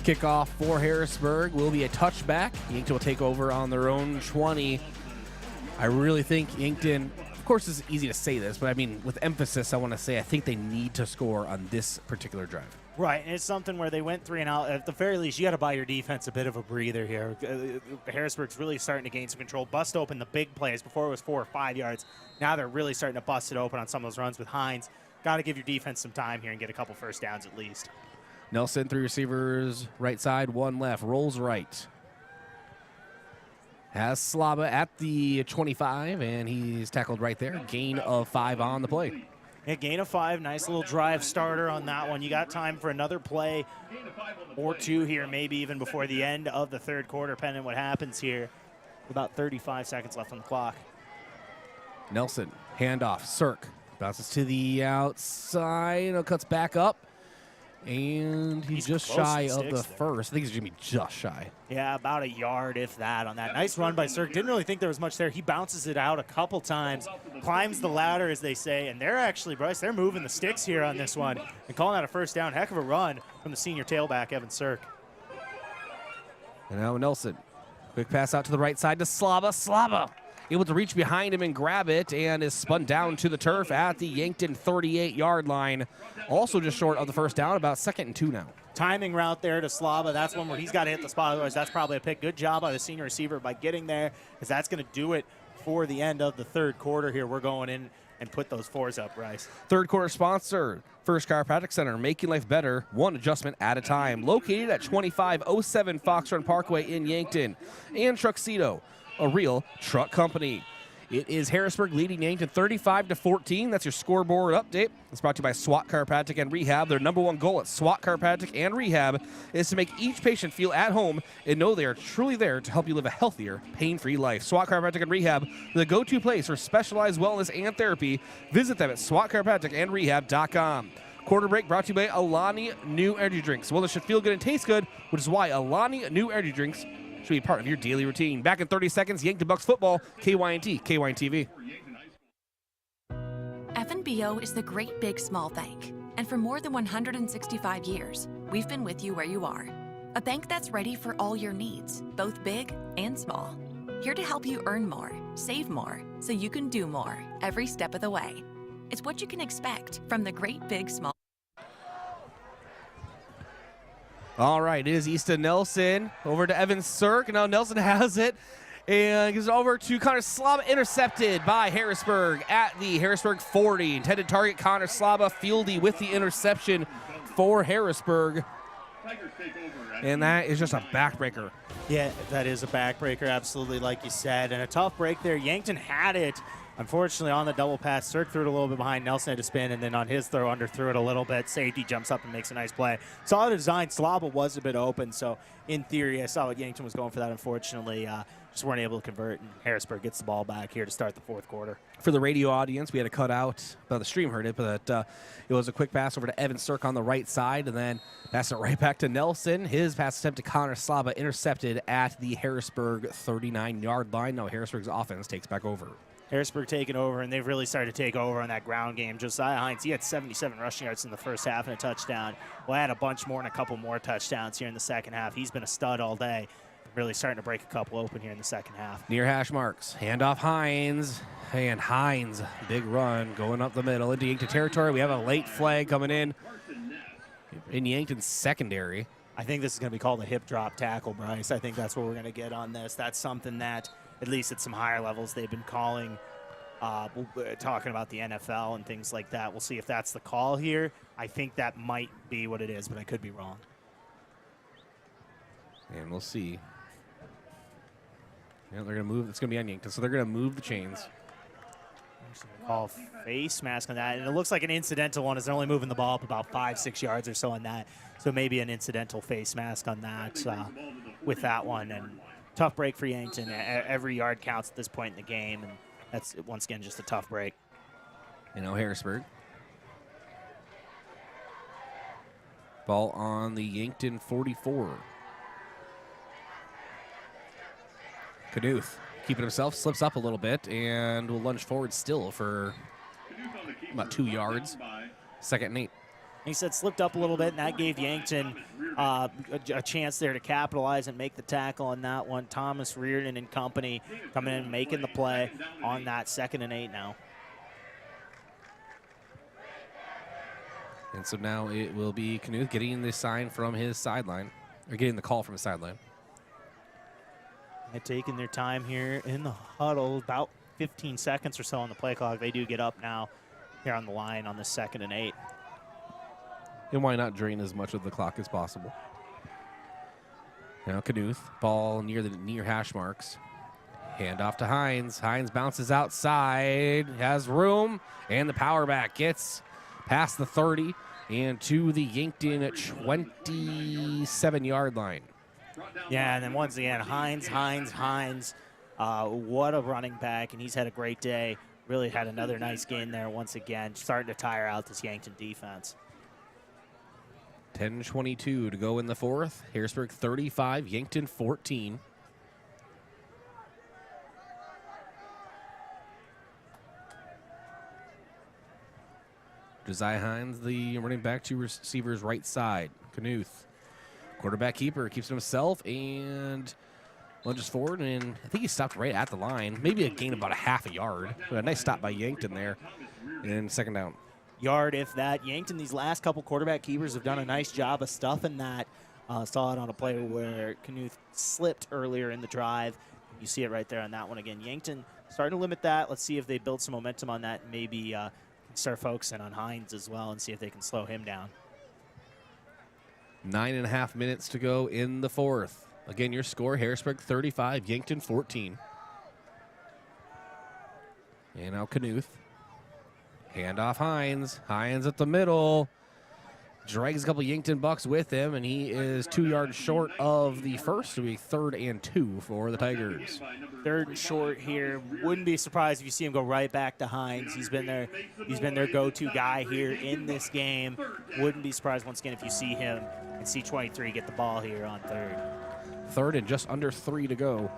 Kickoff for Harrisburg will be a touchback. Yankton will take over on their own 20. I really think Yankton, of course it's easy to say this, but I mean with emphasis I want to say I think they need to score on this particular drive. Right, and it's something where they went 3 and out. At the very least, you got to buy your defense a bit of a breather here. Harrisburg's really starting to gain some control, bust open the big plays. Before it was 4 or 5 yards. Now they're really starting to bust it open on some of those runs with Hines. Got to give your defense some time here and get a couple first downs at least. Nelson, 3 receivers, right side, 1 left, rolls right. Has Slaba at the 25, and he's tackled right there. Gain of 5 on the play. Yeah, gain of 5. Nice little drive starter on that one. You got time for another play or 2 here, maybe even before the end of the third quarter, depending on what happens here. About 35 seconds left on the clock. Nelson, handoff, Cirque. Bounces to the outside, cuts back up. And he's just shy of the first. I think he's going to be just shy. Yeah, about a yard, if that, on that. Nice run by Cirque. Didn't really think there was much there. He bounces it out a couple times, climbs the ladder, as they say. And they're actually, Bryce, they're moving the sticks here on this one and calling out a first down. Heck of a run from the senior tailback, Evan Cirque. And now Nelson. Quick pass out to the right side to Slaba. Slaba able to reach behind him and grab it, and is spun down to the turf at the Yankton 38-yard line. Also just short of the first down, about 2nd and 2 now. Timing route there to Slaba. That's one where he's got to hit the spot. Otherwise, that's probably a pick. Good job by the senior receiver by getting there, because that's going to do it for the end of the third quarter here. We're going in and put those 4s up, Bryce. Third quarter sponsor, First Chiropractic Center, making life better, one adjustment at a time. Located at 2507 Fox Run Parkway in Yankton. And Truxedo, a real truck company. It is Harrisburg leading Yankton 35-14. That's your scoreboard update. It's brought to you by SWAT Chiropractic and Rehab. Their #1 goal at SWAT Chiropractic and Rehab is to make each patient feel at home and know they are truly there to help you live a healthier, pain-free life. SWAT Chiropractic and Rehab, the go-to place for specialized wellness and therapy. Visit them at SWATChiropracticandRehab.com. Quarter break brought to you by Alani New Energy Drinks. Well, it should feel good and taste good, which is why Alani New Energy Drinks should be part of your daily routine. Back in 30 seconds, Yankton Bucks football, KYNT, KYN-TV. FNBO is the great big small bank. And for more than 165 years, we've been with you where you are. A bank that's ready for all your needs, both big and small. Here to help you earn more, save more, so you can do more every step of the way. It's what you can expect from the great big small. All right, it is Easton Nelson over to Evan Cirque. Now Nelson has it and gives it over to Connor Slaba, intercepted by Harrisburg at the Harrisburg 40. Intended target Connor Slaba, Fieldy with the interception for Harrisburg. And that is just a backbreaker. Yeah, that is a backbreaker, absolutely, like you said. And a tough break there. Yankton had it. Unfortunately, on the double pass, Cirque threw it a little bit behind. Nelson had to spin, and then on his throw, underthrew it a little bit. Safety jumps up and makes a nice play. Solid design. Slaba was a bit open, so in theory, I saw what Yankton was going for that. Unfortunately, just weren't able to convert, and Harrisburg gets the ball back here to start the fourth quarter. For the radio audience, we had to cut out, well, the stream heard it, but it was a quick pass over to Evan Cirque on the right side, and then pass it right back to Nelson. His pass attempt to Connor Slaba intercepted at the Harrisburg 39-yard line. Now Harrisburg's offense takes back over. Harrisburg taking over, and they've really started to take over on that ground game. Josiah Hines, he had 77 rushing yards in the first half and a touchdown. Well, I had a bunch more and a couple more touchdowns here in the second half. He's been a stud all day. really starting to break a couple open here in the second half. Near hash marks. Handoff Hines. And Hines, big run going up the middle into Yankton territory. We have a late flag coming in Yankton's secondary. I think this is going to be called a hip drop tackle, Bryce. I think that's what we're going to get on this. That's something that, at least at some higher levels, they've been calling, talking about the NFL and things like that. We'll see if that's the call here. I think that might be what it is, but I could be wrong. And we'll see. Yeah, they're going to move. It's going to be on Yankton, so they're going to move the chains. Call face mask on that, and it looks like an incidental one as they're only moving the ball up about 5-6 yards or so on that. So maybe an incidental face mask on that with that one. And tough break for Yankton. Every yard counts at this point in the game, and that's, once again, just a tough break. Harrisburg. Ball on the Yankton 44. Knuth keeping himself, slips up a little bit, and will lunge forward still for about 2 yards. 2nd and 8. He said slipped up a little bit, and that gave Yankton a chance there to capitalize and make the tackle on that one. Thomas Reardon and company coming in, making the play on that 2nd and 8 now. And so now it will be Knuth getting the sign from his sideline, or getting the call from his sideline. They're taking their time here in the huddle, about 15 seconds or so on the play clock. They do get up now here on the line on the 2nd and 8. And why not drain as much of the clock as possible? Now Knuth, ball near hash marks. Hand off to Hines. Hines bounces outside, has room, and the power back gets past the 30 and to the Yankton 27-yard line. Yeah, and then once again, Hines. What a running back, and he's had a great day. Really had another nice game there once again, starting to tire out this Yankton defense. 10:22 to go in the 4th. Harrisburg 35, Yankton 14. Josiah Hines, the running back to receiver's right side. Knuth, quarterback keeper, keeps it himself and lunges forward, and I think he stopped right at the line. Maybe a gain of about a half a yard. But a nice stop by Yankton there. And 2nd down. Yard, if that. Yankton, these last couple quarterback keepers have done a nice job of stuffing that. Saw it on a play where Knuth slipped earlier in the drive. You see it right there on that one again. Yankton starting to limit that. Let's see if they build some momentum on that. Maybe start focusing on Hines as well and see if they can slow him down. 9.5 minutes to go in the 4th. Again, your score, Harrisburg 35, Yankton 14. And now Knuth. Hand off Hines. Hines at the middle. Drags a couple Yankton Bucks with him, and he is 2 yards short of the first. It'll be 3rd and 2 for the Tigers. 3rd and short here. Wouldn't be surprised if you see him go right back to Hines. He's been their go-to guy here in this game. Wouldn't be surprised once again if you see him and see 23 get the ball here on 3rd. 3rd and just under 3 to go.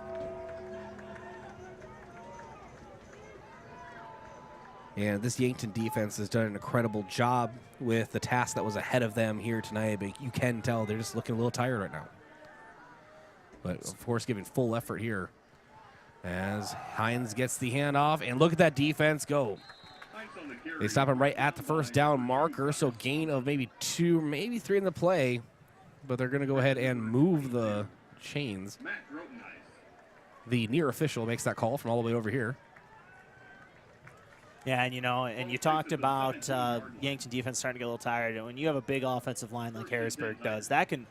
And this Yankton defense has done an incredible job with the task that was ahead of them here tonight. But you can tell they're just looking a little tired right now. But, of course, giving full effort here as Hines gets the handoff. And look at that defense go. They stop him right at the 1st down marker. So gain of maybe 2, maybe 3 in the play. But they're going to go ahead and move the chains. The near official makes that call from all the way over here. Yeah, and and you talked about Yankton defense starting to get a little tired. And when you have a big offensive line like Harrisburg does, that can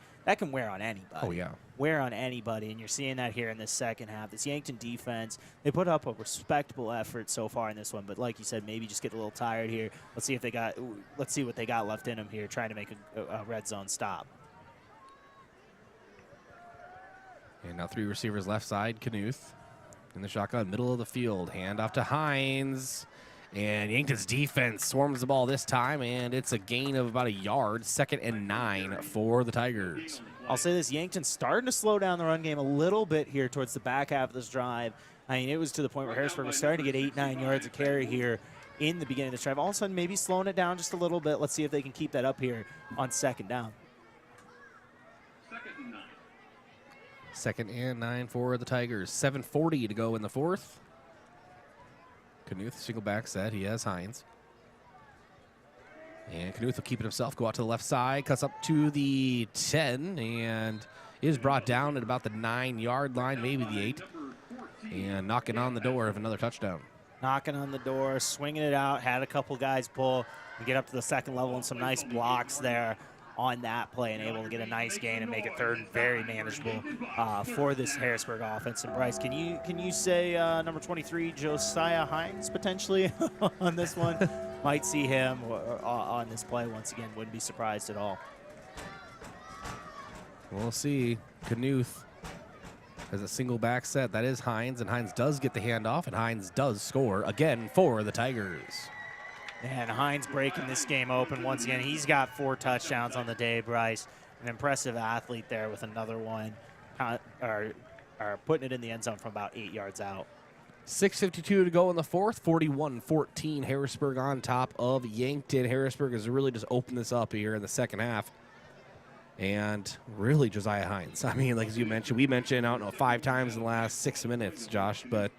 wear on anybody. Oh, yeah. Wear on anybody, and you're seeing that here in this second half. This Yankton defense, they put up a respectable effort so far in this one, but like you said, maybe just get a little tired here. Let's see what they got left in them here, trying to make a red zone stop. And now 3 receivers left side. Knuth in the shotgun, middle of the field. Hand off to Hines. And Yankton's defense swarms the ball this time, and it's a gain of about a yard. 2nd and 9 for the Tigers. I'll say this, Yankton's starting to slow down the run game a little bit here towards the back half of this drive. I mean, it was to the point where Harrisburg was starting to get 8-9 yards of carry here in the beginning of this drive. All of a sudden, maybe slowing it down just a little bit. Let's see if they can keep that up here on 2nd down. 2nd and 9 for the Tigers. 7:40 to go in the 4th. Knuth, single back set. He has Hines. And Knuth will keep it himself, go out to the left side, cuts up to the 10, and is brought down at about the 9-yard line, maybe the 8. And knocking on the door of another touchdown. Knocking on the door, swinging it out, had a couple guys pull and get up to the second level, and some nice blocks there on that play, and able to get a nice gain and make it third and very manageable for this Harrisburg offense. And Bryce, can you say number 23, Josiah Hines, potentially on this one? Might see him on this play once again. Wouldn't be surprised at all. We'll see. Knuth has a single back set. That is Hines, and Hines does get the handoff, and Hines does score again for the Tigers. And Hines breaking this game open once again. He's got 4 touchdowns on the day, Bryce. An impressive athlete there with another one, or putting it in the end zone from about 8 yards out. 6:52 to go in the 4th. 41-14. Harrisburg on top of Yankton. Harrisburg has really just opened this up here in the second half. And really Josiah Hines. I mean, like as you mentioned, we mentioned, I don't know, 5 times in the last 6 minutes, Josh, but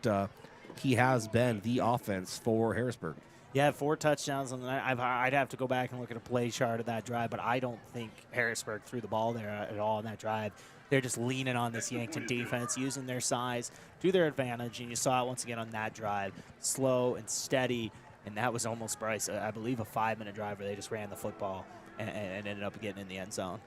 he has been the offense for Harrisburg. Yeah, 4 touchdowns on the night. I'd have to go back and look at a play chart of that drive, but I don't think Harrisburg threw the ball there at all on that drive. They're just leaning on this Yankton defense, using their size to their advantage, and you saw it once again on that drive. Slow and steady, and that was almost, Bryce, I believe a 5-minute drive where they just ran the football and ended up getting in the end zone.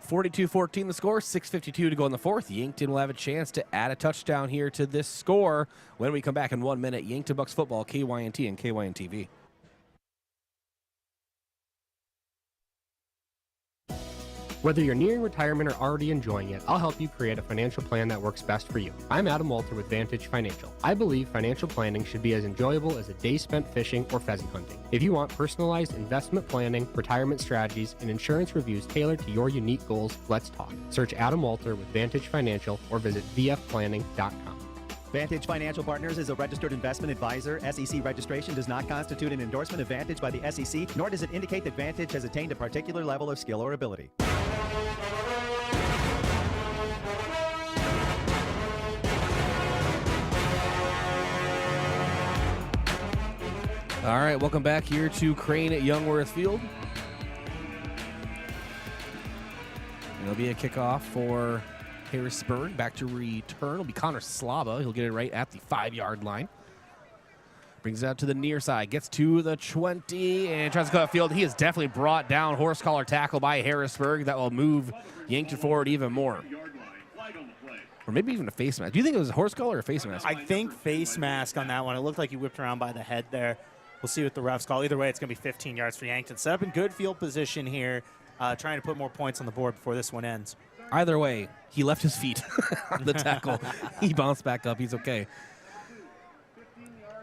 42-14 the score, 6:52 to go in the 4th. Yankton will have a chance to add a touchdown here to this score when we come back in 1 minute. Yankton Bucks football, KYNT and KYNTV. Whether you're nearing retirement or already enjoying it, I'll help you create a financial plan that works best for you. I'm Adam Walter with Vantage Financial. I believe financial planning should be as enjoyable as a day spent fishing or pheasant hunting. If you want personalized investment planning, retirement strategies, and insurance reviews tailored to your unique goals, let's talk. Search Adam Walter with Vantage Financial or visit vfplanning.com. Vantage Financial Partners is a registered investment advisor. SEC registration does not constitute an endorsement of Vantage by the SEC, nor does it indicate that Vantage has attained a particular level of skill or ability. All right, welcome back here to Crane-Youngworth Field. It'll be a kickoff for Harrisburg. Back to return will be Connor Slaba. He'll get it right at the 5-yard line. Brings it out to the near side. Gets to the 20 and tries to cut field. He is definitely brought down. Horse collar tackle by Harrisburg. That will move Yankton forward even more. Or maybe even a face mask. Do you think it was a horse collar or a face mask? I think face mask on that one. It looked like he whipped around by the head there. We'll see what the refs call. Either way, it's going to be 15 yards for Yankton. Set up in good field position here, trying to put more points on the board before this one ends. Either way, he left his feet on the tackle. He bounced back up. He's okay.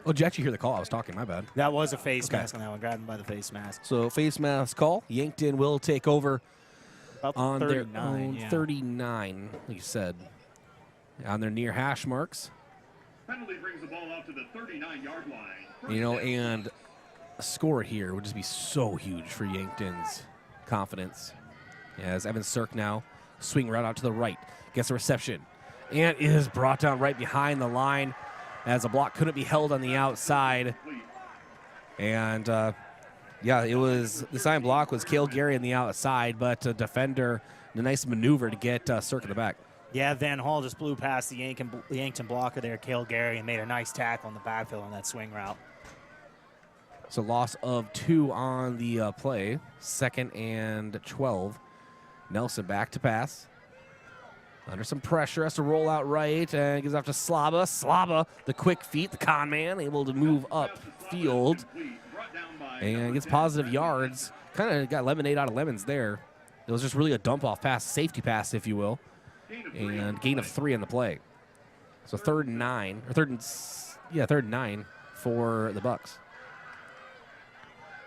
Oh, did you actually hear the call? I was talking. My bad. That was a face mask on that one. Grabbed him by the face mask. So face mask call. Yankton will take over on 39, their own yeah. 39, like you said, on their near hash marks. Penalty brings the ball out to the 39-yard line. You know, and a score here would just be so huge for Yankton's confidence. As Evan Sirk now swing right out to the right, gets a reception, and is brought down right behind the line as a block couldn't be held on the outside. And yeah, it was the sign block was Cale Gary on the outside, but a defender, a nice maneuver to get Sirk in the back. Yeah, Van Hall just blew past the Yankton blocker there, Cale Gary, and made a nice tackle in the backfield on that swing route. So loss of 2 on the play, 2nd and 12. Nelson back to pass. Under some pressure, has to roll out right and gives off to Slaba. Slaba, the quick feet, the con man, able to move up field and gets positive yards. Kind of got lemonade out of lemons there. It was just really a dump-off pass, safety pass, if you will, and gain of 3 on the play. So 3rd and 9, or 3rd and 9 for the Bucks.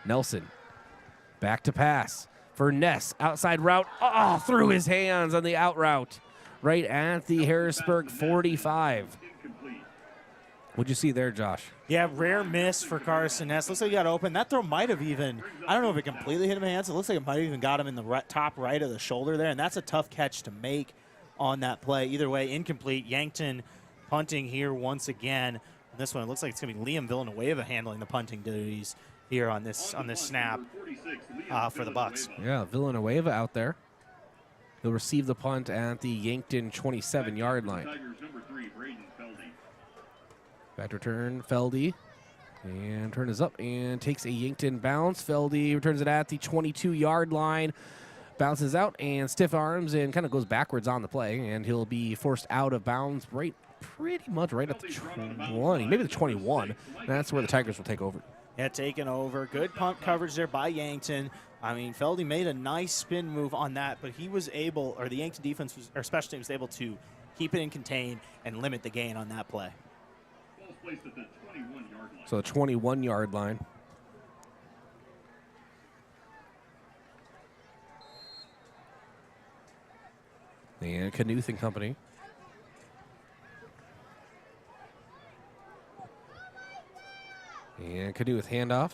Nelson back to pass for Ness. Outside route. Oh, through his hands on the out route. Right at the Harrisburg 45. What'd you see there, Josh? Yeah, rare miss for Carson Ness. Looks like he got open. That throw might have even, I don't know if it completely hit him in the hands. It looks like it might have even got him in the top right of the shoulder there, and that's a tough catch to make on that play. Either way, incomplete. Yankton punting here once again. And this one, it looks like it's going to be Liam Villanueva handling the punting duties here on this snap for the Bucks. Yeah, Villanueva out there. He'll receive the punt at the Yankton 27-yard line. Back return, Feldy. And turn is up and takes a Yankton bounce. Feldy returns it at the 22-yard line. Bounces out and stiff arms and kind of goes backwards on the play. And he'll be forced out of bounds pretty much right at the 20, maybe the 21. That's where the Tigers will take over. Yeah, taken over. Good punt coverage there by Yankton. I mean, Feldy made a nice spin move on that, but he was able, or the Yankton defense, or special teams, was able to keep it in contain and limit the gain on that play. So the 21-yard line. And Knuth and company. And Knuth handoff.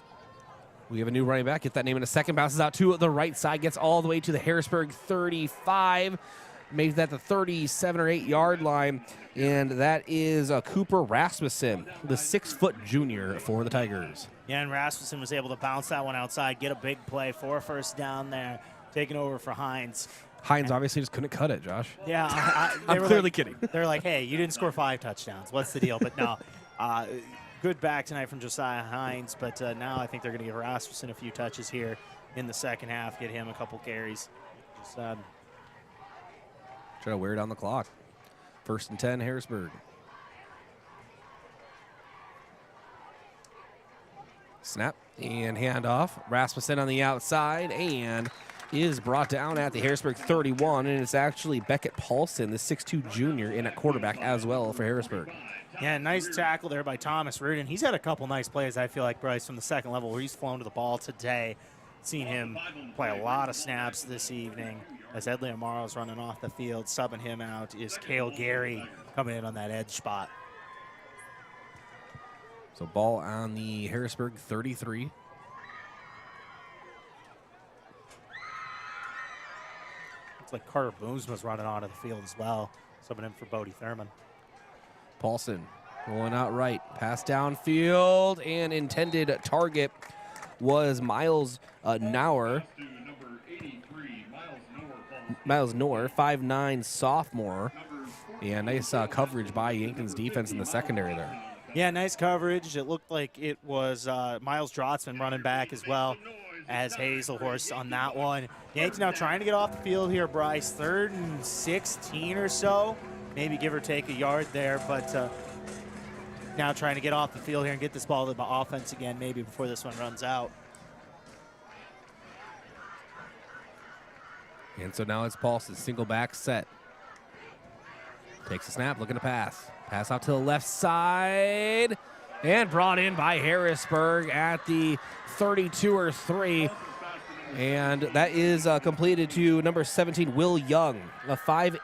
We have a new running back. Get that name in a second. Bounces out to the right side. Gets all the way to the Harrisburg 35. Makes that the 37 or 8-yard line. And that is Cooper Rasmussen, the 6-foot junior for the Tigers. Yeah, and Rasmussen was able to bounce that one outside, get a big play for a first down there, taking over for Hines. Hines obviously just couldn't cut it, Josh. Yeah, I'm clearly kidding. They're like, hey, you didn't score 5 touchdowns. What's the deal? But no, good back tonight from Josiah Hines. But now I think they're going to give Rasmussen a few touches here in the second half, get him a couple carries. Try to wear down the clock. 1st and 10, Harrisburg. Snap and handoff. Rasmussen on the outside and is brought down at the Harrisburg 31, and it's actually Beckett Paulson, the 6'2 junior, in at quarterback as well for Harrisburg. Yeah, nice tackle there by Thomas Rudin. He's had a couple nice plays, I feel like, Bryce, from the second level where he's flown to the ball today. Seen him play a lot of snaps this evening as Edley Amaro's running off the field. Subbing him out is Cale Gary coming in on that edge spot. So ball on the Harrisburg 33. Looks like Carter Boomsma's running onto the field as well. Subbing in for Bodie Thurman. Paulson rolling out right. Pass downfield, and intended target was Miles Nauer. Miles Noor, 5'9", sophomore. Yeah, nice coverage by Yankton's defense in the secondary there. Yeah, nice coverage. It looked like it was Miles Drotzman running back as well as Hazelhorst on that one. Yankton now trying to get off the field here, Bryce. 3rd and 16 or so. Maybe give or take a yard there, but now trying to get off the field here and get this ball to the offense again maybe before this one runs out. And so now it's Paulson, single back set. Takes a snap, looking to pass. Pass out to the left side. And brought in by Harrisburg at the 32 or 3. And that is completed to number 17, Will Young, a 5'8",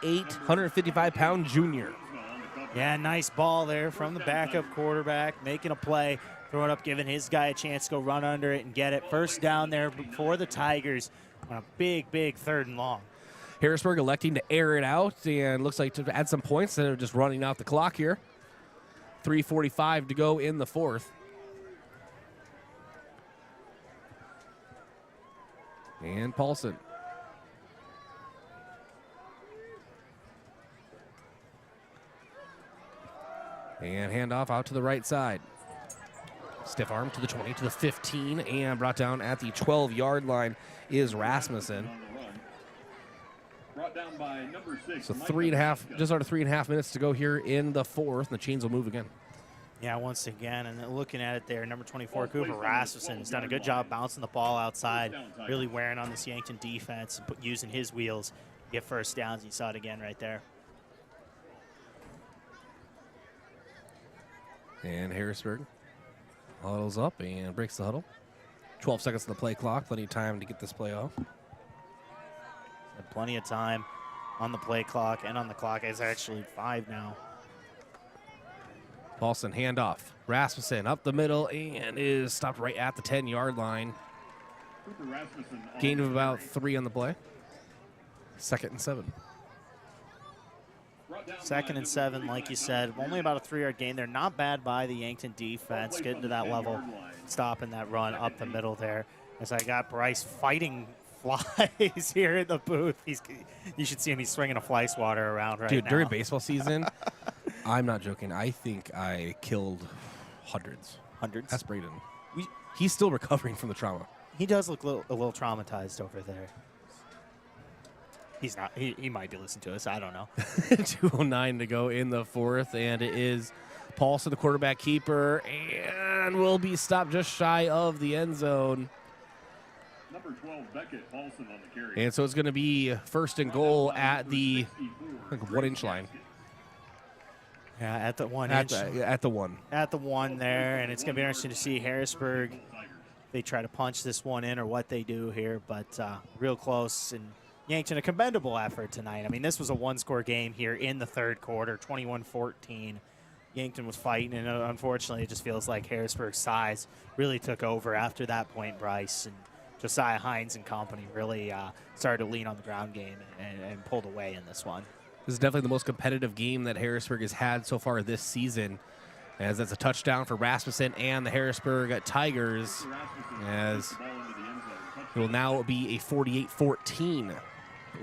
155-pound junior. Yeah, nice ball there from the backup quarterback, making a play, throwing up, giving his guy a chance to go run under it and get it. First down there for the Tigers on a big 3rd and long. Harrisburg electing to air it out, and looks like to add some points instead of just running out the clock here. 3:45 to go in the 4th. And Paulson. And handoff out to the right side. Stiff arm to the 20, to the 15, and brought down at the 12-yard line is Rasmussen. Brought down by number 6. So just under 3.5 minutes to go here in the 4th, and the chains will move again. Yeah, once again, and looking at it there, number 24, Cooper Rasmussen, has done a good job bouncing the ball outside, really wearing on this Yankton defense, using his wheels to get first downs. You saw it again right there. And Harrisburg huddles up and breaks the huddle. 12 seconds on the play clock, plenty of time to get this play off. Had plenty of time on the play clock and on the clock. It's actually 5 now. Paulson handoff. Rasmussen up the middle and is stopped right at the 10-yard line. Gain of about 3 on the play. 2nd and 7. 2nd and 7, like you said. Only about a 3-yard gain. They're not bad by the Yankton defense, getting to that level, stopping that run up the middle there. As I got Bryce fighting flies here in the booth. You should see him. He's swinging a fly swatter around right now. Dude, during baseball season, I'm not joking. I think I killed hundreds. Hundreds? That's Brayden. He's still recovering from the trauma. He does look a little traumatized over there. He's not. He might be listening to us. I don't know. 2:09 to go in the 4th, and it is Paulson, the quarterback keeper, and will be stopped just shy of the end zone. Number 12, Beckett Paulson on the carry. And so it's going to be 1st and goal at the 1-inch line. Yeah, at the 1 inch. At the 1. At the 1 there, and it's going to be interesting to see Harrisburg. They try to punch this one in or what they do here, but real close. And Yankton, a commendable effort tonight. I mean, this was a one-score game here in the 3rd quarter, 21-14. Yankton was fighting, and unfortunately, it just feels like Harrisburg's size really took over after that point, Bryce. And Josiah Hines and company really started to lean on the ground game and pulled away in this one. This is definitely the most competitive game that Harrisburg has had so far this season, as that's a touchdown for Rasmussen and the Harrisburg Tigers, as it will now be a 48-14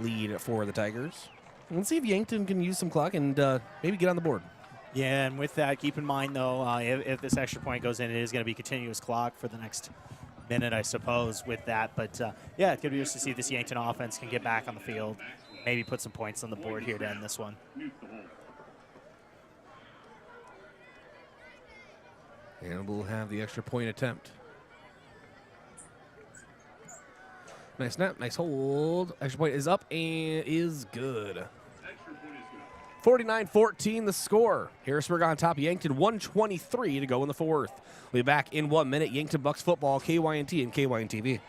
lead for the Tigers. Let's see if Yankton can use some clock and maybe get on the board. Yeah, and with that, keep in mind, though, if this extra point goes in, it is going to be continuous clock for the next minute, I suppose, with that. But, yeah, it's going to be interesting to see if this Yankton offense can get back on the field, maybe put some points on the board here to end this one. And we'll have the extra point attempt. Nice snap, nice hold. Extra point is up and is good. 49-14 the score. Harrisburg on top of Yankton, 1:23 to go in the 4th. We'll be back in 1 minute. Yankton Bucks football, KYNT and KYN-TV.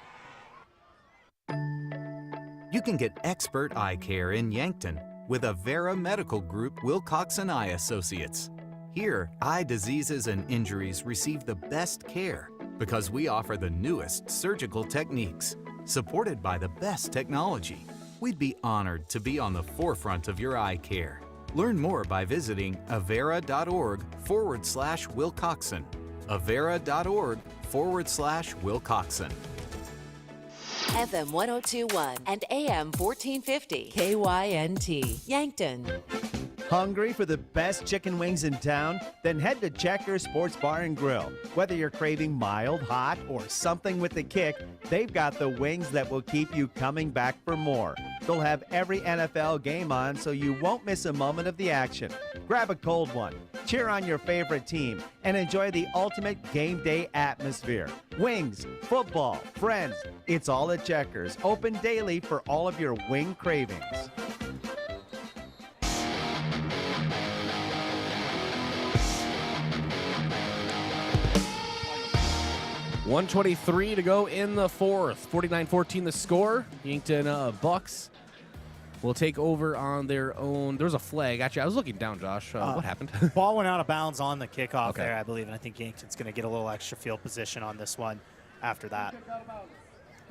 You can get expert eye care in Yankton with Avera Medical Group Wilcoxon Eye Associates. Here, eye diseases and injuries receive the best care because we offer the newest surgical techniques, supported by the best technology. We'd be honored to be on the forefront of your eye care. Learn more by visiting avera.org/Wilcoxon. avera.org/Wilcoxon. FM 1021 and AM 1450 KYNT Yankton. Hungry for the best chicken wings in town? Then head to Checkers Sports Bar and Grill. Whether you're craving mild, hot, or something with a kick, they've got the wings that will keep you coming back for more. They'll have every NFL game on so you won't miss a moment of the action. Grab a cold one, cheer on your favorite team, and enjoy the ultimate game day atmosphere. Wings, football, friends, it's all at Checkers. Open daily for all of your wing cravings. 1:23 to go in the 4th. 49-14 the score. Yankton Bucks will take over on their own. There was a flag. Actually, I was looking down, Josh. What happened? Ball went out of bounds on the kickoff there, I believe, and I think Yankton's going to get a little extra field position on this one after that.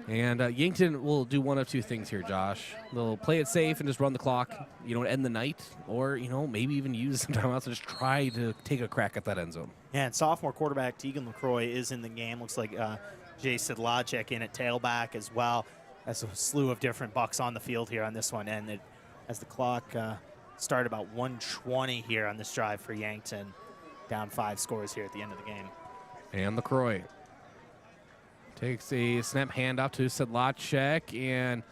And Yankton will do one of two things here, Josh. They'll play it safe and just run the clock, end the night, or, maybe even use some timeouts and just try to take a crack at that end zone. Yeah, and sophomore quarterback Tegan LaCroix is in the game. Looks like Jay Ladwig in at tailback as well. That's a slew of different Bucks on the field here on this one. And as the clock started about 1:20 here on this drive for Yankton, down 5 scores here at the end of the game. And LaCroix takes a snap handoff to Sedlacek, and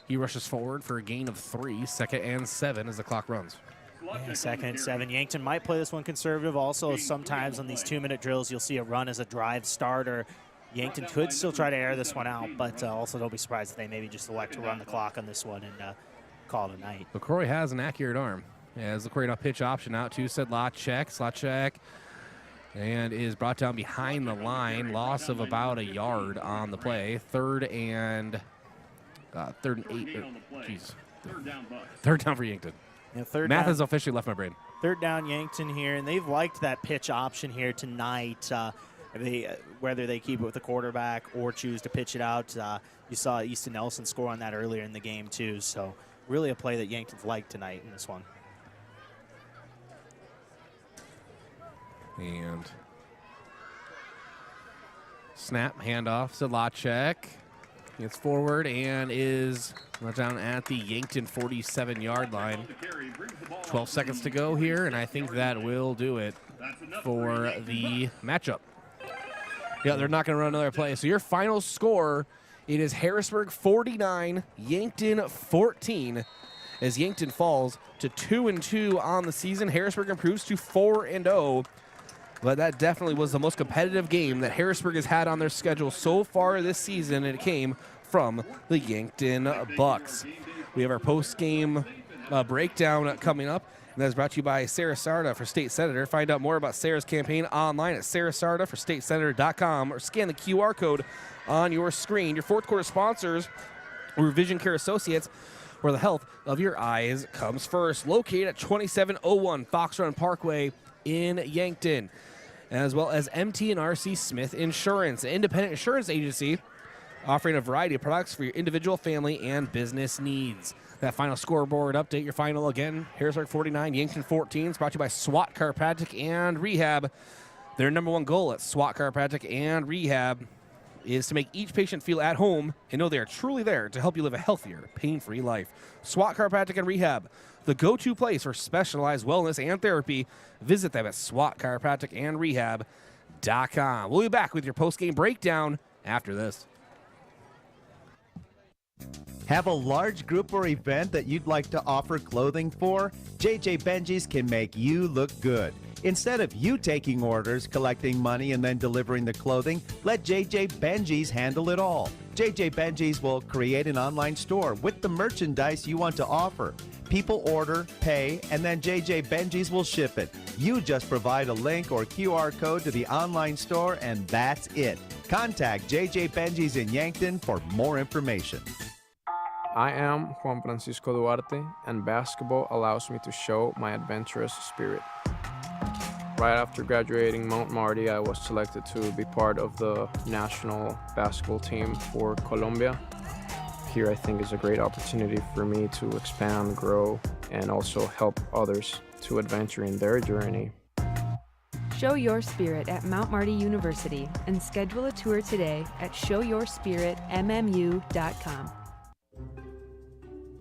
he rushes forward for a gain of 3. 2nd and 7 as the clock runs. Yeah, 2nd and 7. Yankton might play this one conservative. Also, sometimes on these 2-minute drills, you'll see a run as a drive starter. Yankton could still try to air this one out, but also don't be surprised if they maybe just elect to run the clock on this one and call it a night. LaCroix has an accurate arm. As LaCroix now pitch option out to Sedlacek. Sedlacek and is brought down behind the line. Loss of about a yard on the play. 3rd and 8. Jeez. Third down for Yankton. Yeah, third Math down, has officially left my brain. 3rd down Yankton here, and they've liked that pitch option here tonight. Whether they keep it with the quarterback or choose to pitch it out. You saw Easton Nelson score on that earlier in the game too. So really a play that Yankton's liked tonight in this one. And snap, handoff, Zalacek. Gets forward and is down at the Yankton 47-yard line. 12 seconds to go here, and I think that will do it for the matchup. Yeah, they're not going to run another play. So your final score, it is Harrisburg 49, Yankton 14, as Yankton falls to 2-2 on the season. Harrisburg improves to 4-0. But that definitely was the most competitive game that Harrisburg has had on their schedule so far this season, and it came from the Yankton Bucks. We have our post-game breakdown coming up, and that is brought to you by Sarah Sarda for State Senator. Find out more about Sarah's campaign online at sarahsardaforstatesenator.com or scan the QR code on your screen. Your fourth quarter sponsors were Vision Care Associates, where the health of your eyes comes first. Located at 2701 Fox Run Parkway in Yankton, as well as MT&RC Smith Insurance, an independent insurance agency offering a variety of products for your individual, family, and business needs. That final scoreboard update, your final again, Harrisburg 49, Yankton 14, is brought to you by SWAT Chiropractic and Rehab. Their number one goal at SWAT Chiropractic and Rehab is to make each patient feel at home and know they are truly there to help you live a healthier, pain-free life. SWAT Chiropractic and Rehab, the go-to place for specialized wellness and therapy. Visit them at SWATchiropracticandrehab.com. We'll be back with your post-game breakdown after this. Have a large group or event that you'd like to offer clothing for? JJ Benji's can make you look good. Instead of you taking orders, collecting money, and then delivering the clothing, let JJ Benji's handle it all. JJ Benji's will create an online store with the merchandise you want to offer. People order, pay, and then JJ Benji's will ship it. You just provide a link or QR code to the online store, and that's it. Contact JJ Benji's in Yankton for more information. I am Juan Francisco Duarte, and basketball allows me to show my adventurous spirit. Right after graduating Mount Marty, I was selected to be part of the national basketball team for Colombia. Here, I think, is a great opportunity for me to expand, grow, and also help others to adventure in their journey. Show your spirit at Mount Marty University and schedule a tour today at showyourspiritmmu.com.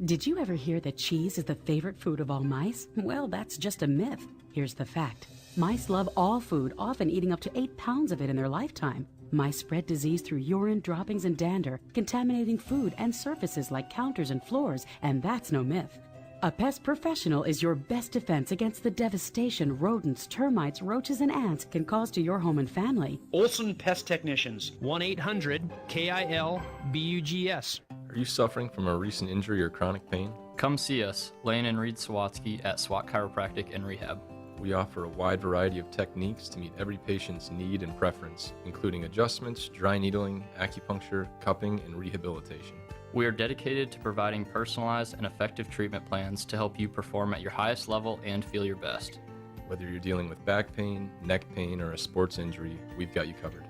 Did you ever hear that cheese is the favorite food of all mice? Well, that's just a myth. Here's the fact. Mice love all food, often eating up to 8 pounds of it in their lifetime. Mice spread disease through urine, droppings, and dander, contaminating food and surfaces like counters and floors, and that's no myth. A pest professional is your best defense against the devastation rodents, termites, roaches, and ants can cause to your home and family. Olson Pest Technicians, 1-800-KIL-BUGS. Are you suffering from a recent injury or chronic pain? Come see us, Lane and Reed Sawatsky at SWAT Chiropractic and Rehab. We offer a wide variety of techniques to meet every patient's need and preference, including adjustments, dry needling, acupuncture, cupping, and rehabilitation. We are dedicated to providing personalized and effective treatment plans to help you perform at your highest level and feel your best. Whether you're dealing with back pain, neck pain, or a sports injury, we've got you covered.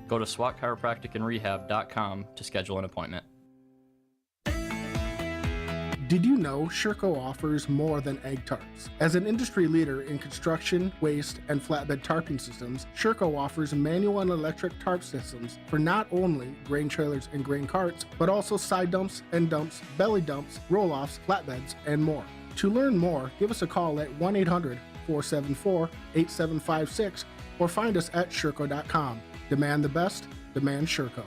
Go to SWATchiropracticandrehab.com to schedule an appointment. Did you know Sherco offers more than egg tarps? As an industry leader in construction, waste, and flatbed tarping systems, Sherco offers manual and electric tarp systems for not only grain trailers and grain carts, but also side dumps, end dumps, belly dumps, roll-offs, flatbeds, and more. To learn more, give us a call at 1-800-474-8756 or find us at Sherco.com. Demand the best, demand Sherco.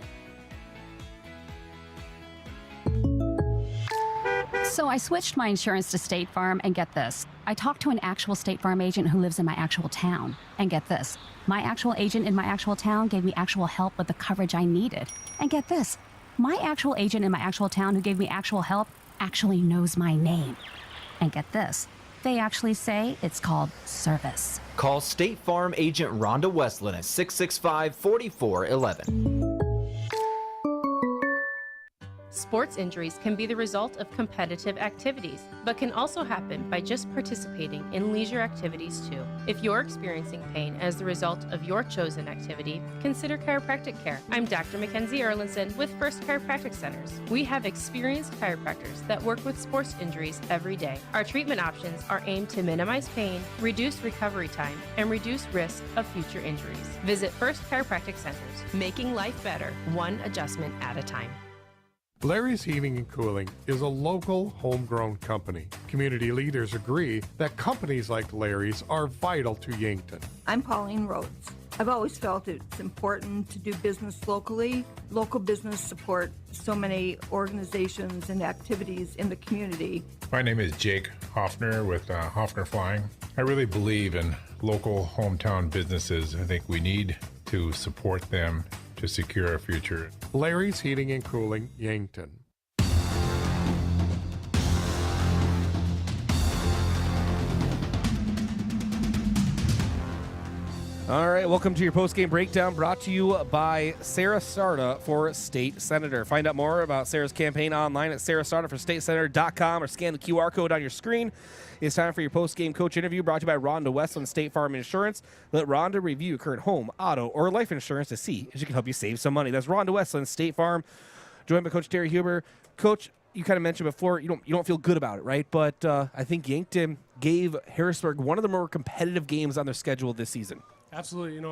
So I switched my insurance to State Farm, and get this. I talked to an actual State Farm agent who lives in my actual town. And get this. My actual agent in my actual town gave me actual help with the coverage I needed. And get this. My actual agent in my actual town who gave me actual help actually knows my name. And get this. They actually say it's called service. Call State Farm agent Rhonda Westland at 665-4411. Sports injuries can be the result of competitive activities, but can also happen by just participating in leisure activities too. If you're experiencing pain as the result of your chosen activity, consider chiropractic care. I'm Dr. Mackenzie Erlinson with First Chiropractic Centers. We have experienced chiropractors that work with sports injuries every day. Our treatment options are aimed to minimize pain, reduce recovery time, and reduce risk of future injuries. Visit First Chiropractic Centers, making life better, one adjustment at a time. Larry's Heating and Cooling is a local, homegrown company. Community leaders agree that companies like Larry's are vital to Yankton. I'm Pauline Rhodes. I've always felt it's important to do business locally. Local business support so many organizations and activities in the community. My name is Jake Hoffner with Hoffner Flying. I really believe in local hometown businesses. I think we need to support them to secure our future. Larry's Heating and Cooling, Yankton. All right, welcome to your postgame breakdown brought to you by Sarah Sarda for State Senator. Find out more about Sarah's campaign online at sarahsardaforstatesenator.com or scan the QR code on your screen. It's time for your postgame coach interview brought to you by Rhonda Westland State Farm Insurance. Let Rhonda review current home, auto, or life insurance to see if she can help you save some money. That's Rhonda Westland State Farm, joined by Coach Terry Huber. Coach, you kind of mentioned before you don't feel good about it, right? But I think Yankton gave Harrisburg one of the more competitive games on their schedule this season. Absolutely.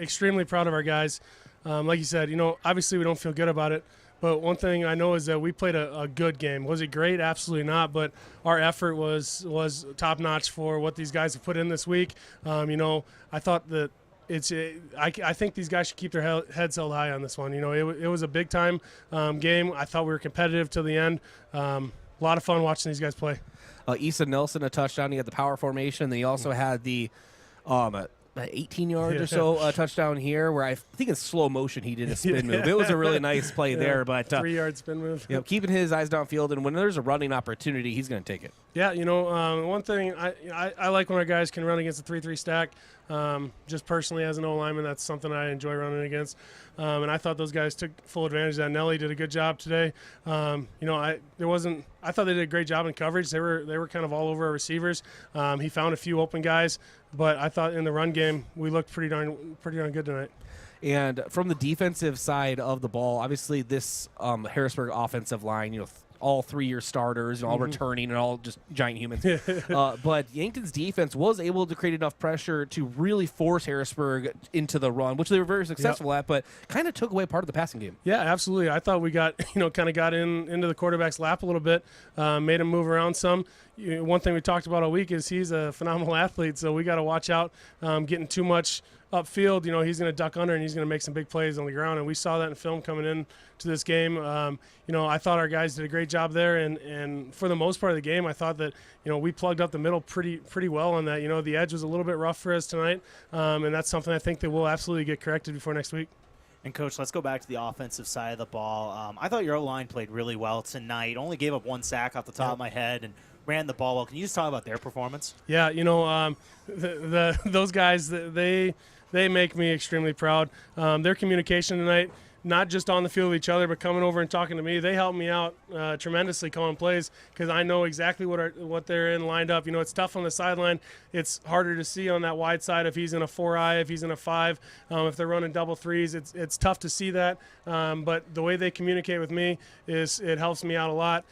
Extremely proud of our guys. Like you said, obviously we don't feel good about it. But one thing I know is that we played a good game. Was it great? Absolutely not. But our effort was top notch for what these guys have put in this week. I thought that I think these guys should keep their heads held high on this one. It was a big time game. I thought we were competitive till the end. A lot of fun watching these guys play. Easton Nelson, a touchdown. He had the power formation. Then he also had the 18 yards or so touchdown here, where I think in slow motion he did a spin move. It was a really nice play there, but 3-yard spin move. Keeping his eyes downfield, and when there's a running opportunity, he's going to take it. Yeah, one thing I like when our guys can run against a 3-3 stack. Just personally as an O-lineman, that's something I enjoy running against. And I thought those guys took full advantage of that. Nelly did a good job today. I thought they did a great job in coverage. They were kind of all over our receivers. He found a few open guys, but I thought in the run game we looked pretty darn good tonight. And from the defensive side of the ball, obviously this Harrisburg offensive line, all 3-year starters, all returning and all just giant humans. But Yankton's defense was able to create enough pressure to really force Harrisburg into the run, which they were very successful at, but kind of took away part of the passing game. Yeah, absolutely. I thought we got, kind of got into the quarterback's lap a little bit, made him move around some. One thing we talked about all week is he's a phenomenal athlete, so we got to watch out getting too much upfield. He's going to duck under and he's going to make some big plays on the ground, and we saw that in film coming in to this game. I thought our guys did a great job there, and for the most part of the game, I thought that we plugged up the middle pretty well on that. The edge was a little bit rough for us tonight, and that's something I think that we'll absolutely get corrected before next week. And, Coach, let's go back to the offensive side of the ball. I thought your O-line played really well tonight. Only gave up 1 sack off the top of my head and ran the ball well. Can you just talk about their performance? Yeah, those guys, they make me extremely proud. Their communication tonight, not just on the field with each other, but coming over and talking to me, they helped me out tremendously calling plays, because I know exactly what they're in lined up. It's tough on the sideline. It's harder to see on that wide side if he's in a 4-eye, if he's in a 5. If they're running double threes, it's tough to see that. But the way they communicate with me it helps me out a lot.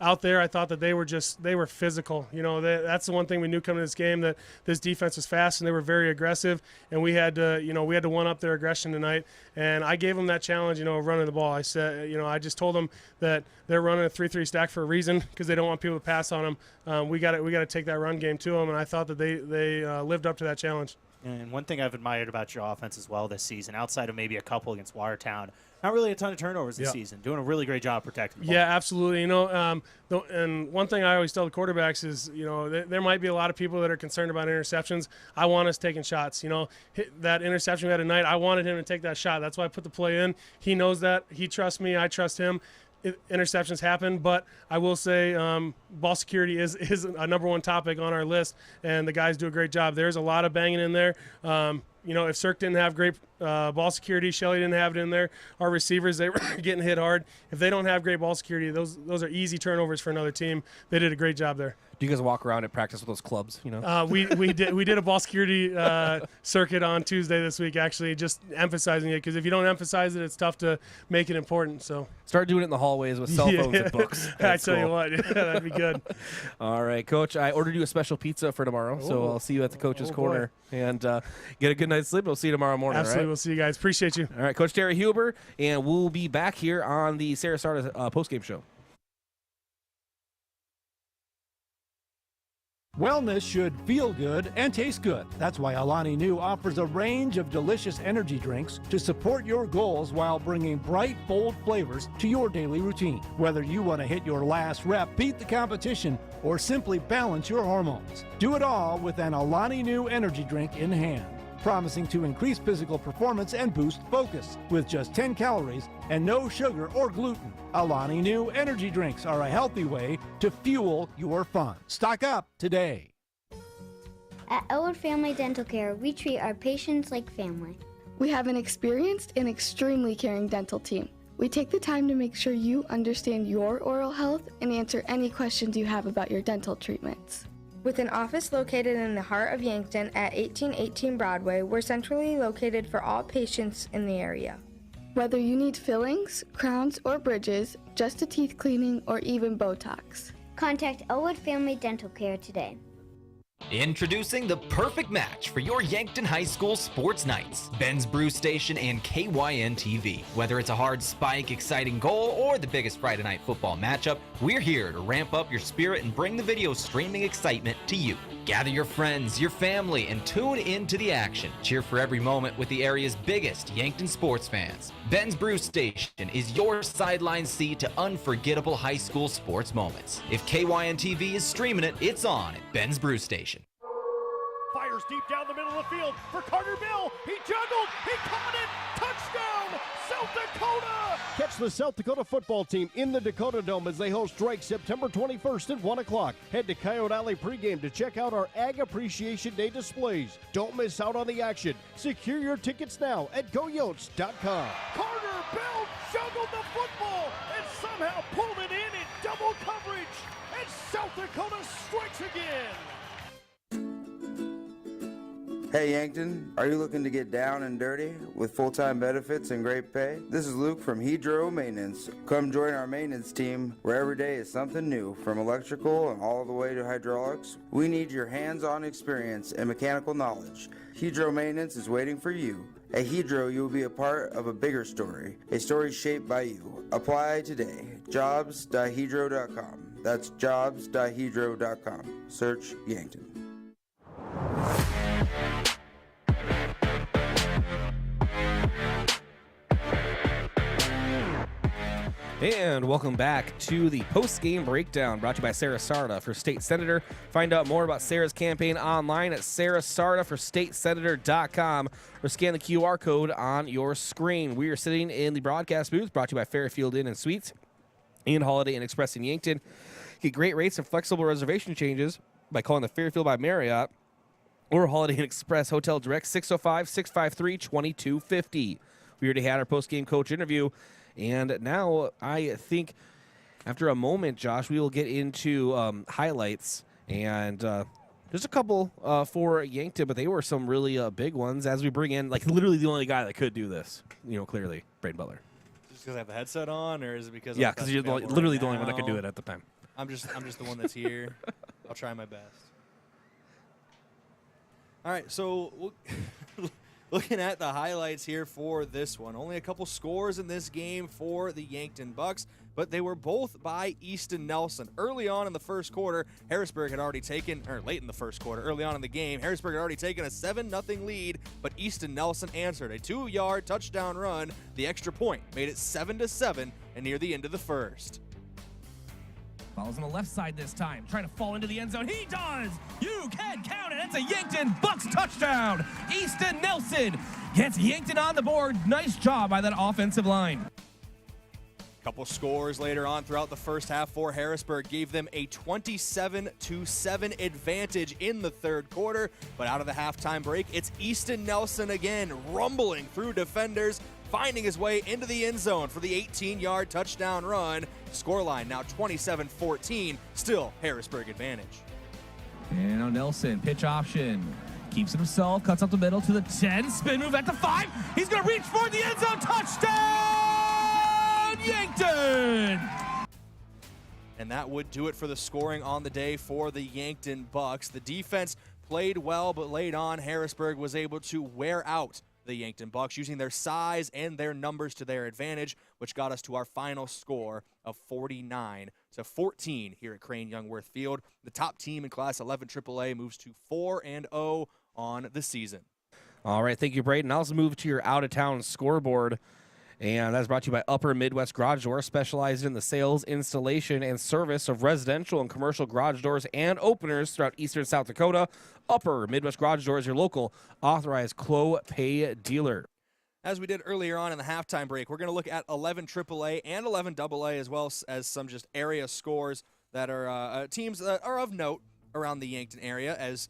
Out there, I thought that they were physical. That's the one thing we knew coming to this game, that this defense was fast and they were very aggressive, and we had to one up their aggression tonight. And I gave them that challenge, of running the ball. I said, I just told them that they're running a 3-3 stack for a reason, because they don't want people to pass on them. We got to take that run game to them, and I thought that they lived up to that challenge. And one thing I've admired about your offense as well this season, outside of maybe a couple against Watertown, not really a ton of turnovers this season. Doing a really great job protecting the ball. Yeah, absolutely. And one thing I always tell the quarterbacks is, there might be a lot of people that are concerned about interceptions. I want us taking shots. That interception we had tonight, I wanted him to take that shot. That's why I put the play in. He knows that. He trusts me. I trust him. Interceptions happen, but I will say ball security is a number one topic on our list, and the guys do a great job. There's a lot of banging in there. if Cirque didn't have great ball security, Shelley didn't have it in there. Our receivers, they were getting hit hard. If they don't have great ball security, those are easy turnovers for another team. They did a great job there. Do you guys walk around and practice with those clubs? We did a ball security circuit on Tuesday this week, actually, just emphasizing it, because if you don't emphasize it, it's tough to make it important. So start doing it in the hallways with cell phones and books. I tell you what, that'd be good. All right, Coach. I ordered you a special pizza for tomorrow, so I'll see you at the coach's corner and get a good night's sleep. We'll see you tomorrow morning. Absolutely, right? We'll see you guys. Appreciate you. All right, Coach Terry Huber, and we'll be back here on the Sarasota postgame show. Wellness should feel good and taste good. That's why Alani Nu offers a range of delicious energy drinks to support your goals while bringing bright, bold flavors to your daily routine. Whether you want to hit your last rep, beat the competition, or simply balance your hormones, do it all with an Alani Nu energy drink in hand, promising to increase physical performance and boost focus with just 10 calories and no sugar or gluten. Alani Nu energy drinks are a healthy way to fuel your fun. Stock up today. At Elwood Family Dental Care, we treat our patients like family. We have an experienced and extremely caring dental team. We take the time to make sure you understand your oral health and answer any questions you have about your dental treatments. With an office located in the heart of Yankton at 1818 Broadway, we're centrally located for all patients in the area. Whether you need fillings, crowns, or bridges, just a teeth cleaning, or even Botox, contact Elwood Family Dental Care today. Introducing the perfect match for your Yankton High School sports nights. Ben's Brew Station and KYN TV. Whether it's a hard spike, exciting goal, or the biggest Friday night football matchup, we're here to ramp up your spirit and bring the video streaming excitement to you. Gather your friends, your family, and tune into the action. Cheer for every moment with the area's biggest Yankton sports fans. Ben's Brew Station is your sideline seat to unforgettable high school sports moments. If KYN TV is streaming it, it's on at Ben's Brew Station. Fires deep down the middle of the field for Carter Bill. He juggled. He caught it. Touchdown, South Dakota. Catch the South Dakota football team in the Dakota Dome as they host Drake September 21st at 1 o'clock. Head to Coyote Alley pregame to check out our Ag Appreciation Day displays. Don't miss out on the action. Secure your tickets now at goyotes.com. Carter Bill juggled the football and somehow pulled it in double coverage. And South Dakota strikes again. Hey Yankton, are you looking to get down and dirty with full-time benefits and great pay? This is Luke from Hydro Maintenance. Come join our maintenance team where every day is something new, from electrical and all the way to hydraulics. We need your hands-on experience and mechanical knowledge. Hydro Maintenance is waiting for you. At Hydro, you will be a part of a bigger story, a story shaped by you. Apply today. Jobs.hydro.com. That's jobs.hydro.com. Search Yankton. And welcome back to the post-game breakdown brought to you by Sarah Sarda for State Senator. Find out more about Sarah's campaign online at sarahsardaforstatesenator.com or scan the QR code on your screen. We are sitting in the broadcast booth brought to you by Fairfield Inn and Suites and Holiday Inn Express in Yankton. Get great rates and flexible reservation changes by calling the Fairfield by Marriott or Holiday Inn Express Hotel Direct 605-653-2250. We already had our post-game coach interview. And now I think after a moment, Josh, we will get into highlights. And there's a couple for Yankton, but they were some really big ones as we bring in, like, literally the only guy that could do this, clearly, Brayden Butler. Just because I have the headset on, or is it because yeah, because you're literally the only one that could do it at the time. I'm just the one that's here. I'll try my best. All right, so looking at the highlights here for this one, only a couple scores in this game for the Yankton Bucks, but they were both by Easton Nelson. Early on in the first quarter, Harrisburg had already taken, or late in the first quarter, early on in the game, Harrisburg had already taken a 7-0 lead, but Easton Nelson answered a 2-yard touchdown run. The extra point made it 7-7 and near the end of the first. Ball's on the left side this time, trying to fall into the end zone. He does! You can count it! That's a Yankton Bucks touchdown! Easton Nelson gets Yankton on the board. Nice job by that offensive line. Couple scores later on throughout the first half for Harrisburg gave them a 27-7 advantage in the third quarter. But out of the halftime break, it's Easton Nelson again, rumbling through defenders, finding his way into the end zone for the 18-yard touchdown run. Scoreline now 27-14, still Harrisburg advantage. And now Nelson, pitch option. Keeps it himself, cuts up the middle to the 10, spin move at the 5. He's going to reach for the end zone, touchdown, Yankton! And that would do it for the scoring on the day for the Yankton Bucks. The defense played well, but late on, Harrisburg was able to wear out the Yankton Bucks using their size and their numbers to their advantage, which got us to our final score of 49-14 here at Crane-Youngworth Field. The top team in Class 11 AAA moves to 4-0 on the season. All right, thank you, Brayden. Now let's move to your out-of-town scoreboard. And that's brought to you by Upper Midwest Garage Doors, specialized in the sales, installation, and service of residential and commercial garage doors and openers throughout eastern South Dakota. Upper Midwest Garage Doors, your local authorized Clopay dealer. As we did earlier on in the halftime break, we're going to look at 11 AAA and 11 AA, as well as some just area scores that are teams that are of note around the Yankton area. As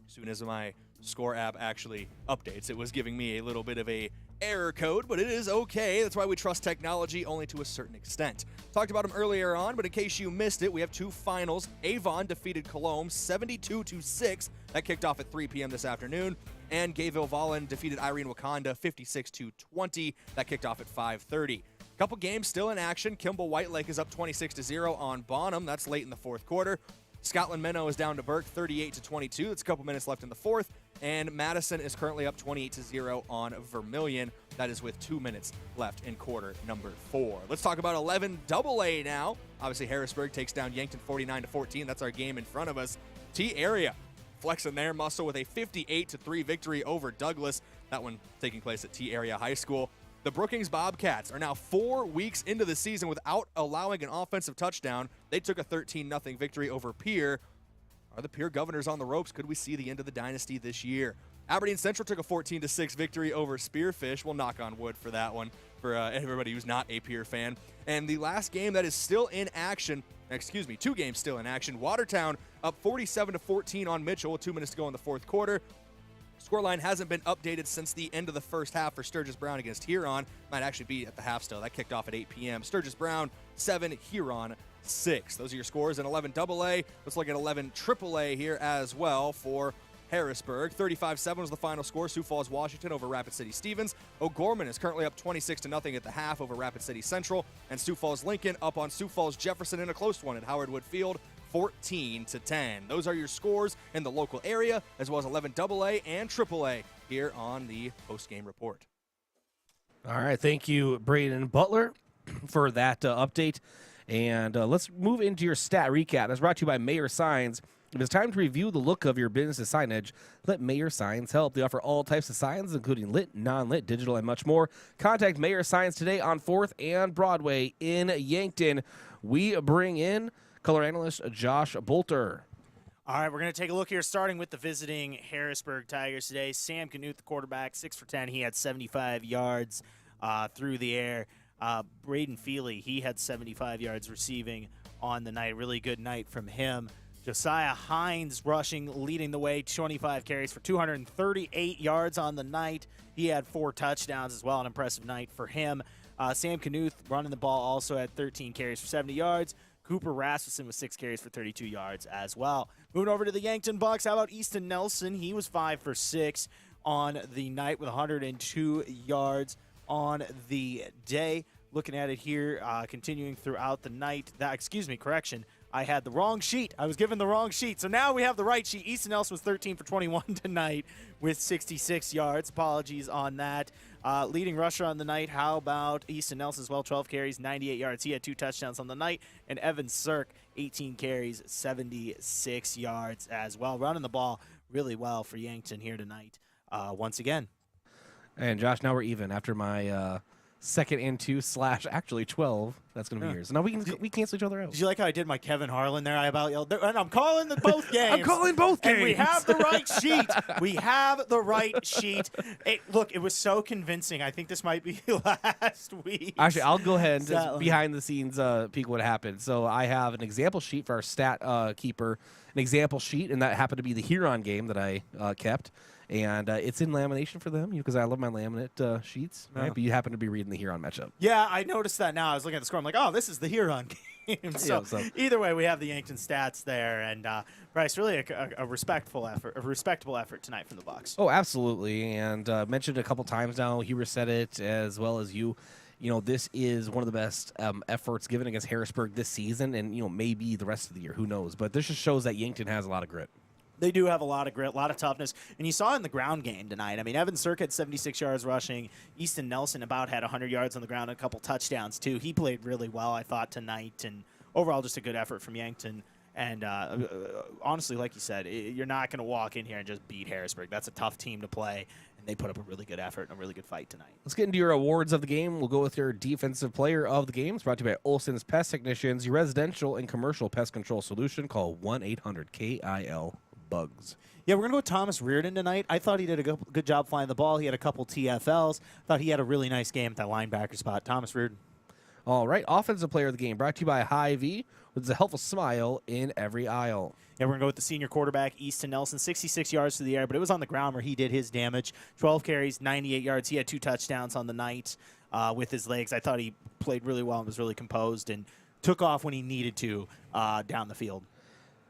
soon as my score app actually updates, it was giving me a little bit of a error code, but it is okay. That's why we trust technology only to a certain extent. Talked about them earlier on, but in case you missed it, we have two finals. Avon defeated Cologne 72-6. That kicked off at 3 p.m. this afternoon. And Gayville-Vollen defeated Irene Wakanda 56-20. That kicked off at 5:30. Couple games still in action. Kimball White Lake is up 26-0 on Bonham. That's late in the fourth quarter. Scotland Minnow is down to Burke 38-22. That's a couple minutes left in the fourth. And Madison is currently up 28-0 on Vermilion. That is with 2 minutes left in quarter number 4. Let's talk about 11 AA now. Obviously, Harrisburg takes down Yankton 49-14. That's our game in front of us. T-Area flexing their muscle with a 58-3 victory over Douglas. That one taking place at T-Area High School. The Brookings Bobcats are now 4 weeks into the season without allowing an offensive touchdown. They took a 13-0 victory over Pierre. Are the Pierre Governors on the ropes? Could we see the end of the dynasty this year? Aberdeen Central took a 14-6 victory over Spearfish. We'll knock on wood for that one for everybody who's not a Pierre fan. And the last game that is still in action, two games still in action. Watertown up 47-14 on Mitchell with 2 minutes to go in the fourth quarter. Scoreline hasn't been updated since the end of the first half for Sturgis Brown against Huron. Might actually be at the half still. That kicked off at 8 p.m. Sturgis Brown 7, Huron 6. Those are your scores in 11 AA. Let's look at 11 AAA here as well for Harrisburg. 35-7 was the final score. Sioux Falls, Washington over Rapid City Stevens. O'Gorman is currently up 26-0 at the half over Rapid City Central. And Sioux Falls Lincoln up on Sioux Falls Jefferson in a close one at Howard Wood Field. 14-10. Those are your scores in the local area, as well as 11 AA and AAA here on the post-game report. All right, thank you, Brayden Butler, for that update. And let's move into your stat recap. That's brought to you by Mayor Signs. If it's time to review the look of your business's signage, let Mayor Signs help. They offer all types of signs, including lit, non-lit, digital, and much more. Contact Mayor Signs today on 4th and Broadway in Yankton. We bring in color analyst Josh Boelter. All right, we're going to take a look here, starting with the visiting Harrisburg Tigers today. Sam Knuth, the quarterback, 6 for 10. He had 75 yards through the air. Braden Feely, he had 75 yards receiving on the night. Really good night from him. Josiah Hines rushing, leading the way, 25 carries for 238 yards on the night. He had 4 touchdowns as well, an impressive night for him. Sam Knuth running the ball also had 13 carries for 70 yards. Cooper Rasmussen with 6 carries for 32 yards as well. Moving over to the Yankton Bucks, how about Easton Nelson? He was 5 for 6 on the night with 102 yards on the day. Looking at it here, continuing throughout the night. I had the wrong sheet. I was given the wrong sheet. So now we have the right sheet. Easton Nelson was 13 for 21 tonight with 66 yards. Apologies on that. Leading rusher on the night, how about Easton Nelson as well? 12 carries, 98 yards. He had 2 touchdowns on the night. And Evan Sirk, 18 carries, 76 yards as well. Running the ball really well for Yankton here tonight once again. And Josh, now we're even after my 2nd and 2 / actually 12 That's going to be yours. Now we cancel each other out. Did you like how I did my Kevin Harlan there? I about yelled, and I'm calling both games. I'm calling both games. And we have the right sheet. We have the right sheet. Look, it was so convincing. I think this might be last week. Actually, I'll go ahead and just behind the scenes peek what happened. So I have an example sheet for our stat keeper, an example sheet, and that happened to be the Huron game that I kept. And it's in lamination for them because I love my laminate sheets. Right? But you happen to be reading the Huron matchup. Yeah, I noticed that now. I was looking at the score. I'm like, oh, this is the Huron game. So either way, we have the Yankton stats there. And Bryce, really a respectable effort tonight from the Bucks. Oh, absolutely. And mentioned a couple times now. Huber said it as well as you. You know, this is one of the best efforts given against Harrisburg this season, and maybe the rest of the year. Who knows? But this just shows that Yankton has a lot of grit. They do have a lot of grit, a lot of toughness. And you saw in the ground game tonight. I mean, Evan Cirk had 76 yards rushing. Easton Nelson about had 100 yards on the ground and a couple touchdowns, too. He played really well, I thought, tonight. And overall, just a good effort from Yankton. And honestly, like you said, you're not going to walk in here and just beat Harrisburg. That's a tough team to play. And they put up a really good effort and a really good fight tonight. Let's get into your awards of the game. We'll go with your defensive player of the game. It's brought to you by Olson's Pest Technicians, your residential and commercial pest control solution. Call 1-800-KIL. Bugs. Yeah, we're going to go with Thomas Reardon tonight. I thought he did a good job flying the ball. He had a couple TFLs. Thought he had a really nice game at that linebacker spot. Thomas Reardon. All right, offensive player of the game brought to you by Hy-Vee, with a helpful smile in every aisle. Yeah, we're going to go with the senior quarterback, Easton Nelson, 66 yards through the air, but it was on the ground where he did his damage. 12 carries, 98 yards. He had 2 touchdowns on the night with his legs. I thought he played really well and was really composed and took off when he needed to down the field.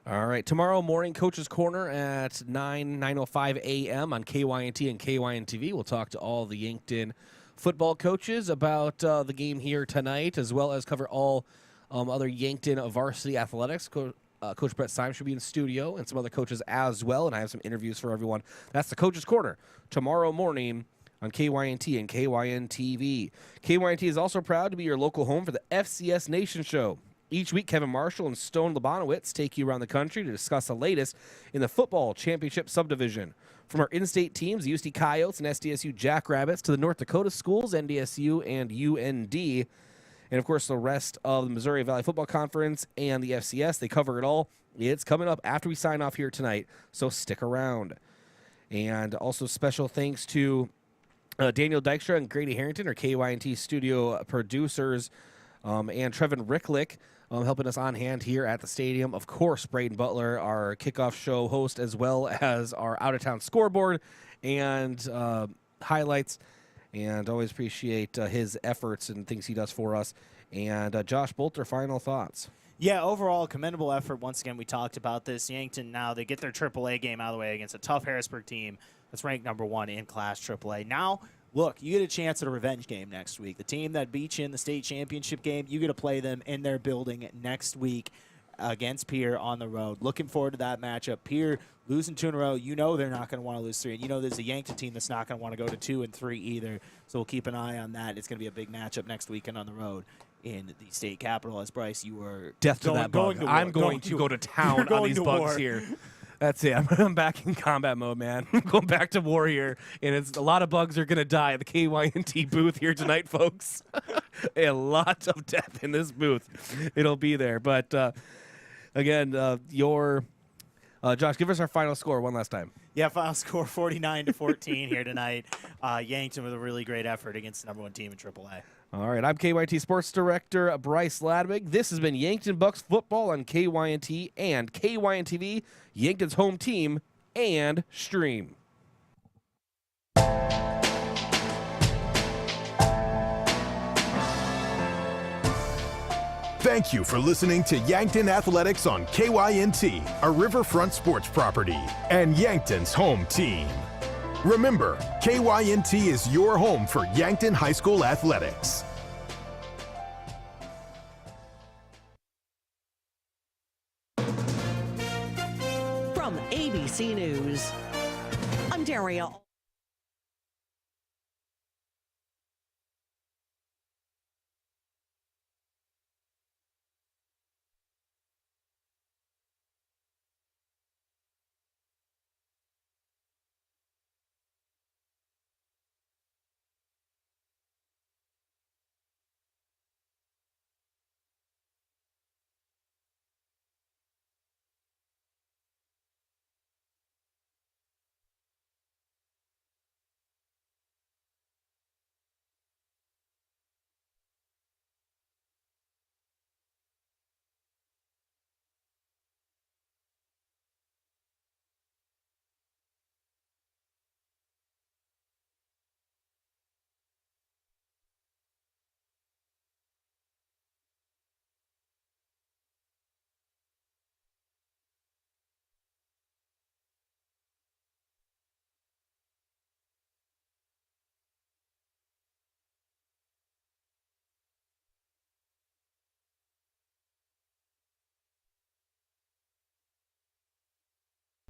All right, tomorrow morning, Coach's Corner at 9:05 a.m. on KYNT and KYN-TV. We'll talk to all the Yankton football coaches about the game here tonight, as well as cover all other Yankton varsity athletics. Coach Brett Symes should be in studio, and some other coaches as well, and I have some interviews for everyone. That's the Coach's Corner tomorrow morning on KYNT and KYN-TV. KYNT is also proud to be your local home for the FCS Nation Show. Each week, Kevin Marshall and Stone Labanowitz take you around the country to discuss the latest in the football championship subdivision. From our in-state teams, the USD Coyotes and SDSU Jackrabbits, to the North Dakota schools, NDSU and UND, and, of course, the rest of the Missouri Valley Football Conference and the FCS. They cover it all. It's coming up after we sign off here tonight, so stick around. And also special thanks to Daniel Dykstra and Grady Harrington, our KYNT studio producers, and Trevin Ricklick, helping us on hand here at the stadium. Of course, Brayden Butler, our kickoff show host, as well as our out-of-town scoreboard and highlights. And always appreciate his efforts and things he does for us. And Josh Boelter, final thoughts. Yeah, overall, commendable effort. Once again, we talked about this. Yankton now, they get their AAA game out of the way against a tough Harrisburg team that's ranked #1 in Class AAA. Now, look, you get a chance at a revenge game next week. The team that beat you in the state championship game, you get to play them in their building next week against Pierre on the road. Looking forward to that matchup. Pierre losing 2 in a row, you know they're not going to want to lose 3. And you know there's a Yankton team that's not going to want to go to 2 and 3 either. So we'll keep an eye on that. It's going to be a big matchup next weekend on the road in the state capital. As Bryce, you were death to that bug. I'm going to go to town on these bugs here. That's it. I'm back in combat mode, man. I'm going back to war here, and it's a lot of bugs are going to die at the KYNT booth here tonight, folks. A lot of death in this booth. It'll be there. But, again, Josh, give us our final score one last time. Yeah, final score 49-14 here tonight. Yankton with a really great effort against the #1 team in AAA. All right, I'm KYNT Sports Director Bryce Ladwig. This has been Yankton Bucks football on KYNT and KYN-TV, Yankton's home team and stream. Thank you for listening to Yankton Athletics on KYNT, a Riverfront sports property, and Yankton's home team. Remember, KYNT is your home for Yankton High School athletics. From ABC News, I'm Daria.